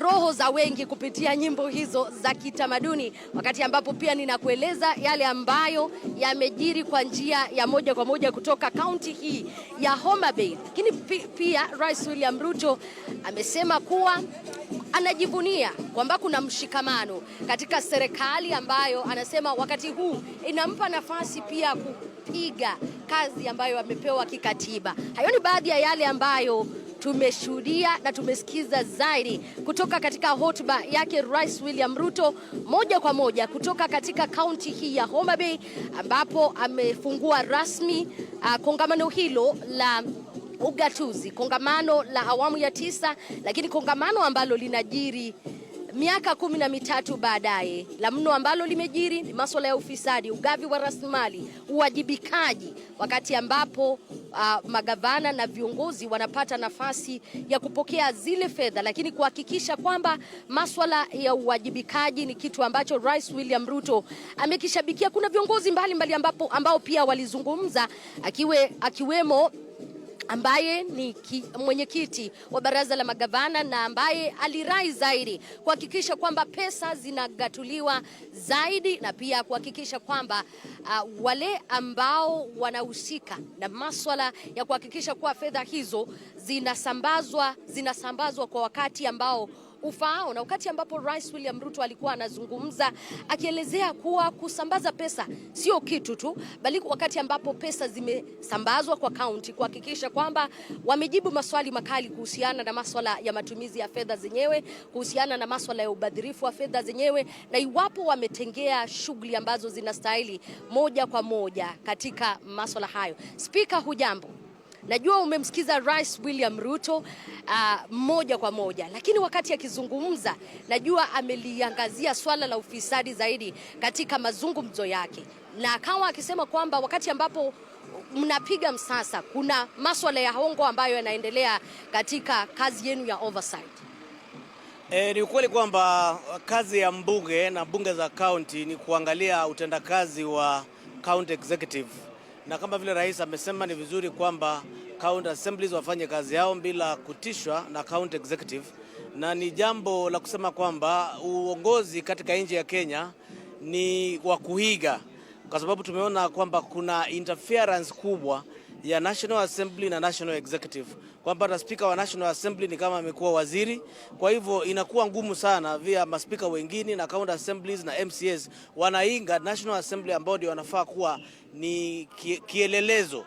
roho za wengi kupitia nyimbo hizo za kitamaduni, wakati ambapo pia ninakueleza yale ambayo yamejiri kwa njia ya moja kwa moja kutoka kaunti hii ya Homa Bay. Lakini pia Rais William Ruto amesema kuwa anajivunia kwamba kuna mshikamano katika serikali ambayo anasema wakati huu inampa nafasi pia kupiga kazi ambayo amepewa kikatiba. Hayo ni baadhi ya yale ambayo tumeshuhudia na tumesikiza zaidi kutoka katika hotuba yake Rais William Ruto moja kwa moja kutoka katika kaunti hii ya Homa Bay, ambapo amefungua rasmi kongamano hilo la ugatuzi, kongamano la awamu ya 9, lakini kongamano ambalo linajiri miaka 13 baadaye. La mno ambalo limejiri ni masuala ya ufisadi, ugavi wa rasilimali, uwajibikaji, wakati ambapo magavana na viongozi wanapata nafasi ya kupokea zile fedha, lakini kuhakikisha kwamba masuala ya uwajibikaji ni kitu ambacho Rais William Ruto amekishabikia. Kuna viongozi mbalimbali ambao pia walizungumza, akiwemo ambaye ni mwenyekiti wa baraza la magavana na ambaye alirai zaidi kuhakikisha kwamba pesa zinagatuliwa zaidi, na pia kuhakikisha kwamba wale ambao wanahusika na masuala ya kuhakikisha kuwa fedha hizo zinasambazwa kwa wakati ambao ufaao. Na wakati ambapo Rais William Ruto alikuwa anazungumza akielezea kuwa kusambaza pesa sio kitu tu, bali wakati ambapo pesa zimesambazwa kwa kaunti, kuhakikisha kwamba wamejibu maswali makali kuhusiana na masuala ya matumizi ya fedha zenyewe, kuhusiana na masuala ya ubadhirifu wa fedha zenyewe, na iwapo wametengea shughuli ambazo zinastahili moja kwa moja katika masuala hayo. Spika, hujambo? Najua umemsikiza Rais William Ruto moja kwa moja, lakini wakati akizungumza najua ameliangazia swala la ufisadi zaidi katika mazungumzo yake, na akawa akisema kwamba wakati ambapo mnapiga msasa kuna masuala ya hongo ambayo yanaendelea katika kazi yenu ya oversight. Ni ukweli kwamba kazi ya mbunge na bunge za county ni kuangalia utendakazi wa county executive, na kama vile rais amesema ni vizuri kwamba county assemblies wafanye kazi yao bila kutishwa na county executive, na ni jambo la kusema kwamba uongozi katika nchi ya Kenya ni wa kuiga, kwa sababu tumeona kwamba kuna interference kubwa ya National Assembly na National Executive, kwamba speaker wa National Assembly ni kama amekuwa waziri. Kwa hivyo inakuwa ngumu sana via maspika wengine na county assemblies na MCAs wanainga National Assembly ambao ndio wanafaa kuwa ni kielelezo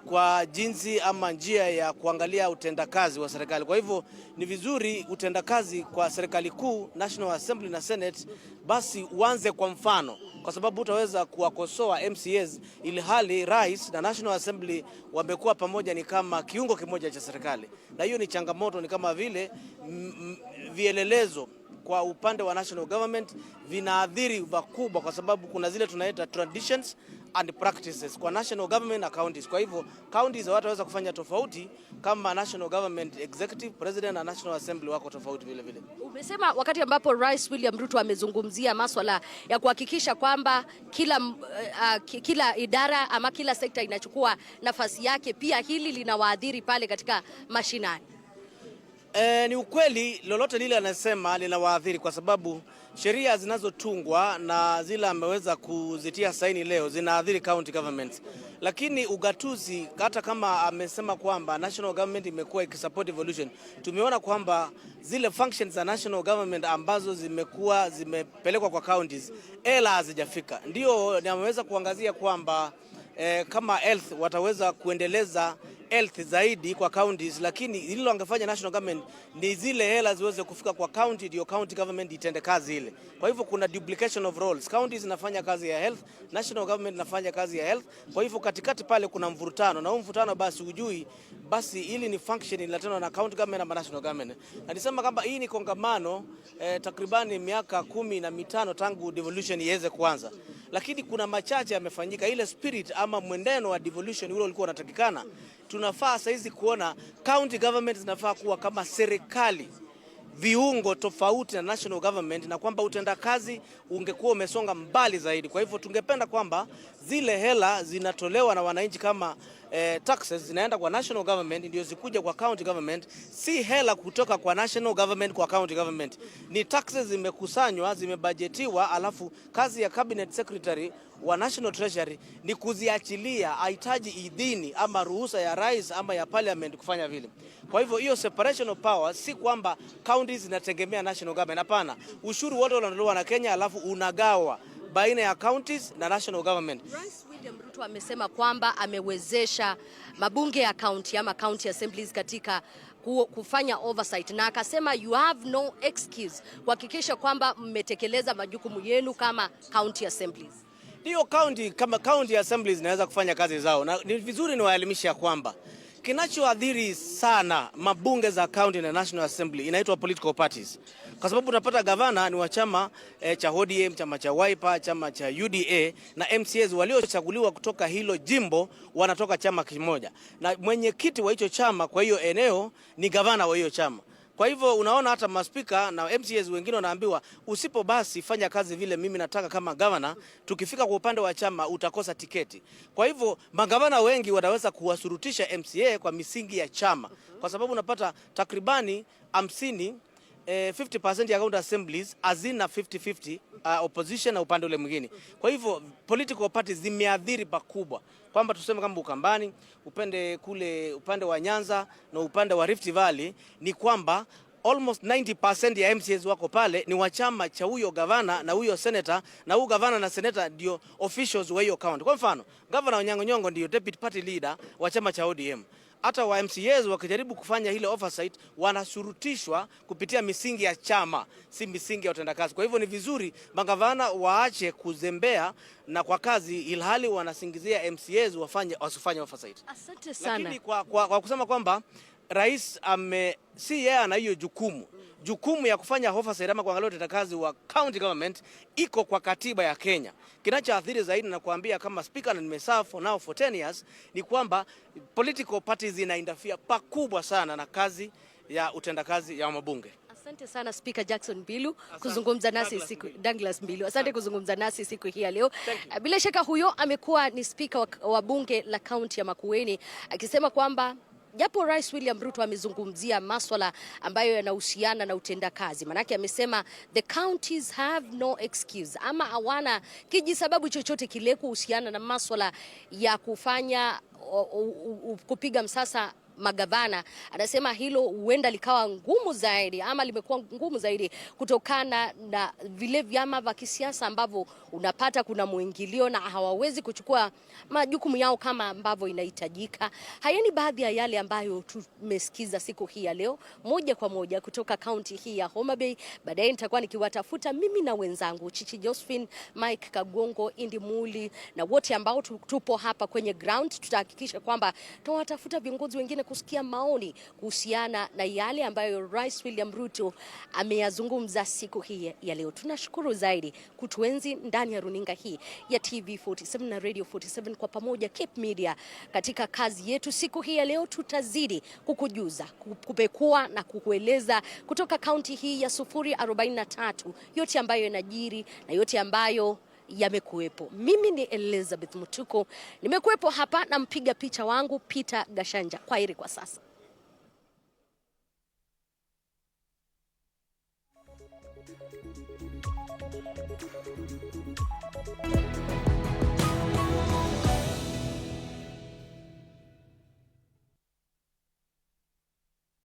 kwa jinsi ama njia ya kuangalia utendakazi wa serikali. Kwa hivyo ni vizuri utendakazi kwa serikali kuu, National Assembly na Senate, basi uanze kwa mfano, kwa sababu utaweza kuwakosoa MCAs ili hali rais na National Assembly wamekuwa pamoja ni kama kiungo kimoja cha serikali. Na hiyo ni changamoto, ni kama vile vielelezo kwa upande wa national government vinaathiri pakubwa, kwa sababu kuna zile tunaita traditions and practices kwa national government na counties. Kwa hivyo counties hawataweza kufanya tofauti kama national government executive, president na national assembly wako tofauti vile vile. Umesema wakati ambapo Rais William Ruto amezungumzia masuala ya kuhakikisha kwamba kila idara ama kila sekta inachukua nafasi yake, pia hili linawaadhiri pale katika mashinani. Ni ukweli, lolote lile anasema linawaathiri, kwa sababu sheria zinazotungwa na zile ameweza kuzitia saini leo zinaathiri county governments. Lakini ugatuzi, hata kama amesema kwamba national government imekuwa ikisupport devolution, tumeona kwamba zile functions za national government ambazo zimepelekwa kwa counties hela hazijafika. Ndio ameweza kuangazia kwamba kama health wataweza kuendeleza health zaidi kwa counties, lakini hilo angefanya national government ni zile hela ziweze kufika kwa county, ndio county government itende kazi ile. Kwa hivyo kuna duplication of roles. Counties inafanya kazi ya health, national government inafanya kazi ya health. Kwa hivyo katikati pale kuna mvurutano, na mvurutano basi hujui basi hili ni function inaletwa na county government na national government. Na nisema kwamba hii ni kongamano takribani miaka 15 tangu devolution iweze kuanza. Lakini kuna machache yamefanyika, ile spirit ama mwendeno wa devolution ule ulikuwa unatakikana. Tunafaa saizi kuona county government zinafaa kuwa kama serikali viungo tofauti na national government, na kwamba utendakazi ungekuwa umesonga mbali zaidi. Kwa hivyo tungependa kwamba zile hela zinatolewa na wananchi kama taxes zinaenda kwa national government ndio zikuja kwa county government, si hela kutoka kwa national government kwa county government. Ni taxes zimekusanywa, zimebudgetiwa, alafu kazi ya cabinet secretary wa national treasury ni kuziachilia, hahitaji idhini ama ruhusa ya rais ama ya parliament kufanya vile. Kwa hivyo hiyo separation of power si kwamba counties zinategemea national government, hapana. Ushuru wote unatolewa na Kenya alafu unagawa baina ya counties na national government. Rais William Ruto amesema kwamba amewezesha mabunge ya county ama county assemblies katika kufanya oversight, na akasema you have no excuse kuhakikisha kwamba mmetekeleza majukumu yenu kama county assemblies. Ndio kama county assemblies zinaweza kufanya kazi zao, na ni vizuri niwaelimisha kwamba kinachoadhiri sana mabunge za county na national assembly inaitwa political parties. Kwa sababu unapata gavana ni wa chama cha ODM, chama cha Wiper, chama cha UDA, na MCAs waliochaguliwa kutoka hilo jimbo wanatoka chama kimoja, na mwenyekiti wa hicho chama kwa hiyo eneo ni gavana wa hiyo chama. Kwa hivyo unaona hata maspika na MCAs wengine wanaambiwa usipo basi fanya kazi vile mimi nataka kama governor, tukifika kwa upande wa chama utakosa tiketi. Kwa hivyo magavana wengi wanaweza kuwasurutisha MCA kwa misingi ya chama, kwa sababu unapata takribani 50% ya county assemblies hazina 50-50 opposition na upande ule mwingine. Kwa hivyo political parties zimeadhiri pakubwa, kwamba tuseme kama Ukambani, upande wa Nyanza na upande wa Rift Valley, ni kwamba almost 90% ya MCAs wako pale ni wa chama cha huyo gavana na huyo senator, na huyo gavana na senator ndio officials wa hiyo county. Kwa mfano, gavana Onyango Nyong'o ndio deputy party leader wa chama cha ODM. Hata wa MCAs wakijaribu kufanya ile oversight wanashurutishwa kupitia misingi ya chama, si misingi ya utendakazi. Kwa hivyo ni vizuri magavana waache kuzembea na kwa kazi ilhali wanasingizia MCAs wasifanye oversight. Asante sana. Lakini kwa kusema kwamba rais si yeye ana hiyo jukumu ya kufanya oversight ama kuangalia utendakazi wa county government iko kwa katiba ya Kenya. Kinachoathiri zaidi na kuambia kama speaker na nimeserve for 10 years ni kwamba political parties zinainterfere pakubwa sana na kazi ya utendakazi ya mabunge. Asante sana Speaker Jackson Mbilu kuzungumza nasi Douglas Mbilu. Asante kuzungumza nasi siku hii ya leo. Bila shaka huyo amekuwa ni speaker wa bunge la kaunti ya Makueni akisema kwamba japo Rais William Ruto amezungumzia masuala ambayo yanahusiana na utendakazi, manake amesema the counties have no excuse ama hawana kijisababu chochote kile kuhusiana na masuala ya kupiga msasa magavana, anasema hilo huenda likawa ngumu zaidi ama limekuwa ngumu zaidi kutokana na vile vyama vya kisiasa ambavyo unapata kuna muingilio na hawawezi kuchukua majukumu yao kama ambavyo inahitajika. Haya ni baadhi ya yale ambayo tumesikiza siku hii ya leo moja kwa moja kutoka kaunti hii ya Homa Bay. Baadaye nitakuwa nikiwatafuta mimi na wenzangu Chichi Josephine, Mike Kagongo, Indi Muli na wote ambao tupo hapa kwenye ground. Tutahakikisha kwamba tunawatafuta viongozi wengine kusikia maoni kuhusiana na yale ambayo Rais William Ruto ameyazungumza siku hii ya leo. Tunashukuru zaidi kutuenzi ndani ya runinga hii ya TV47 na Radio 47 kwa pamoja Cape Media. Katika kazi yetu siku hii ya leo tutazidi kukujuza, kupekua na kukueleza kutoka kaunti hii ya 043 yote ambayo yanajiri na yote ambayo yamekuwepo. Mimi ni Elizabeth Mutuko, nimekuwepo hapa na mpiga picha wangu Peter Gashanja. Kwaheri kwa sasa.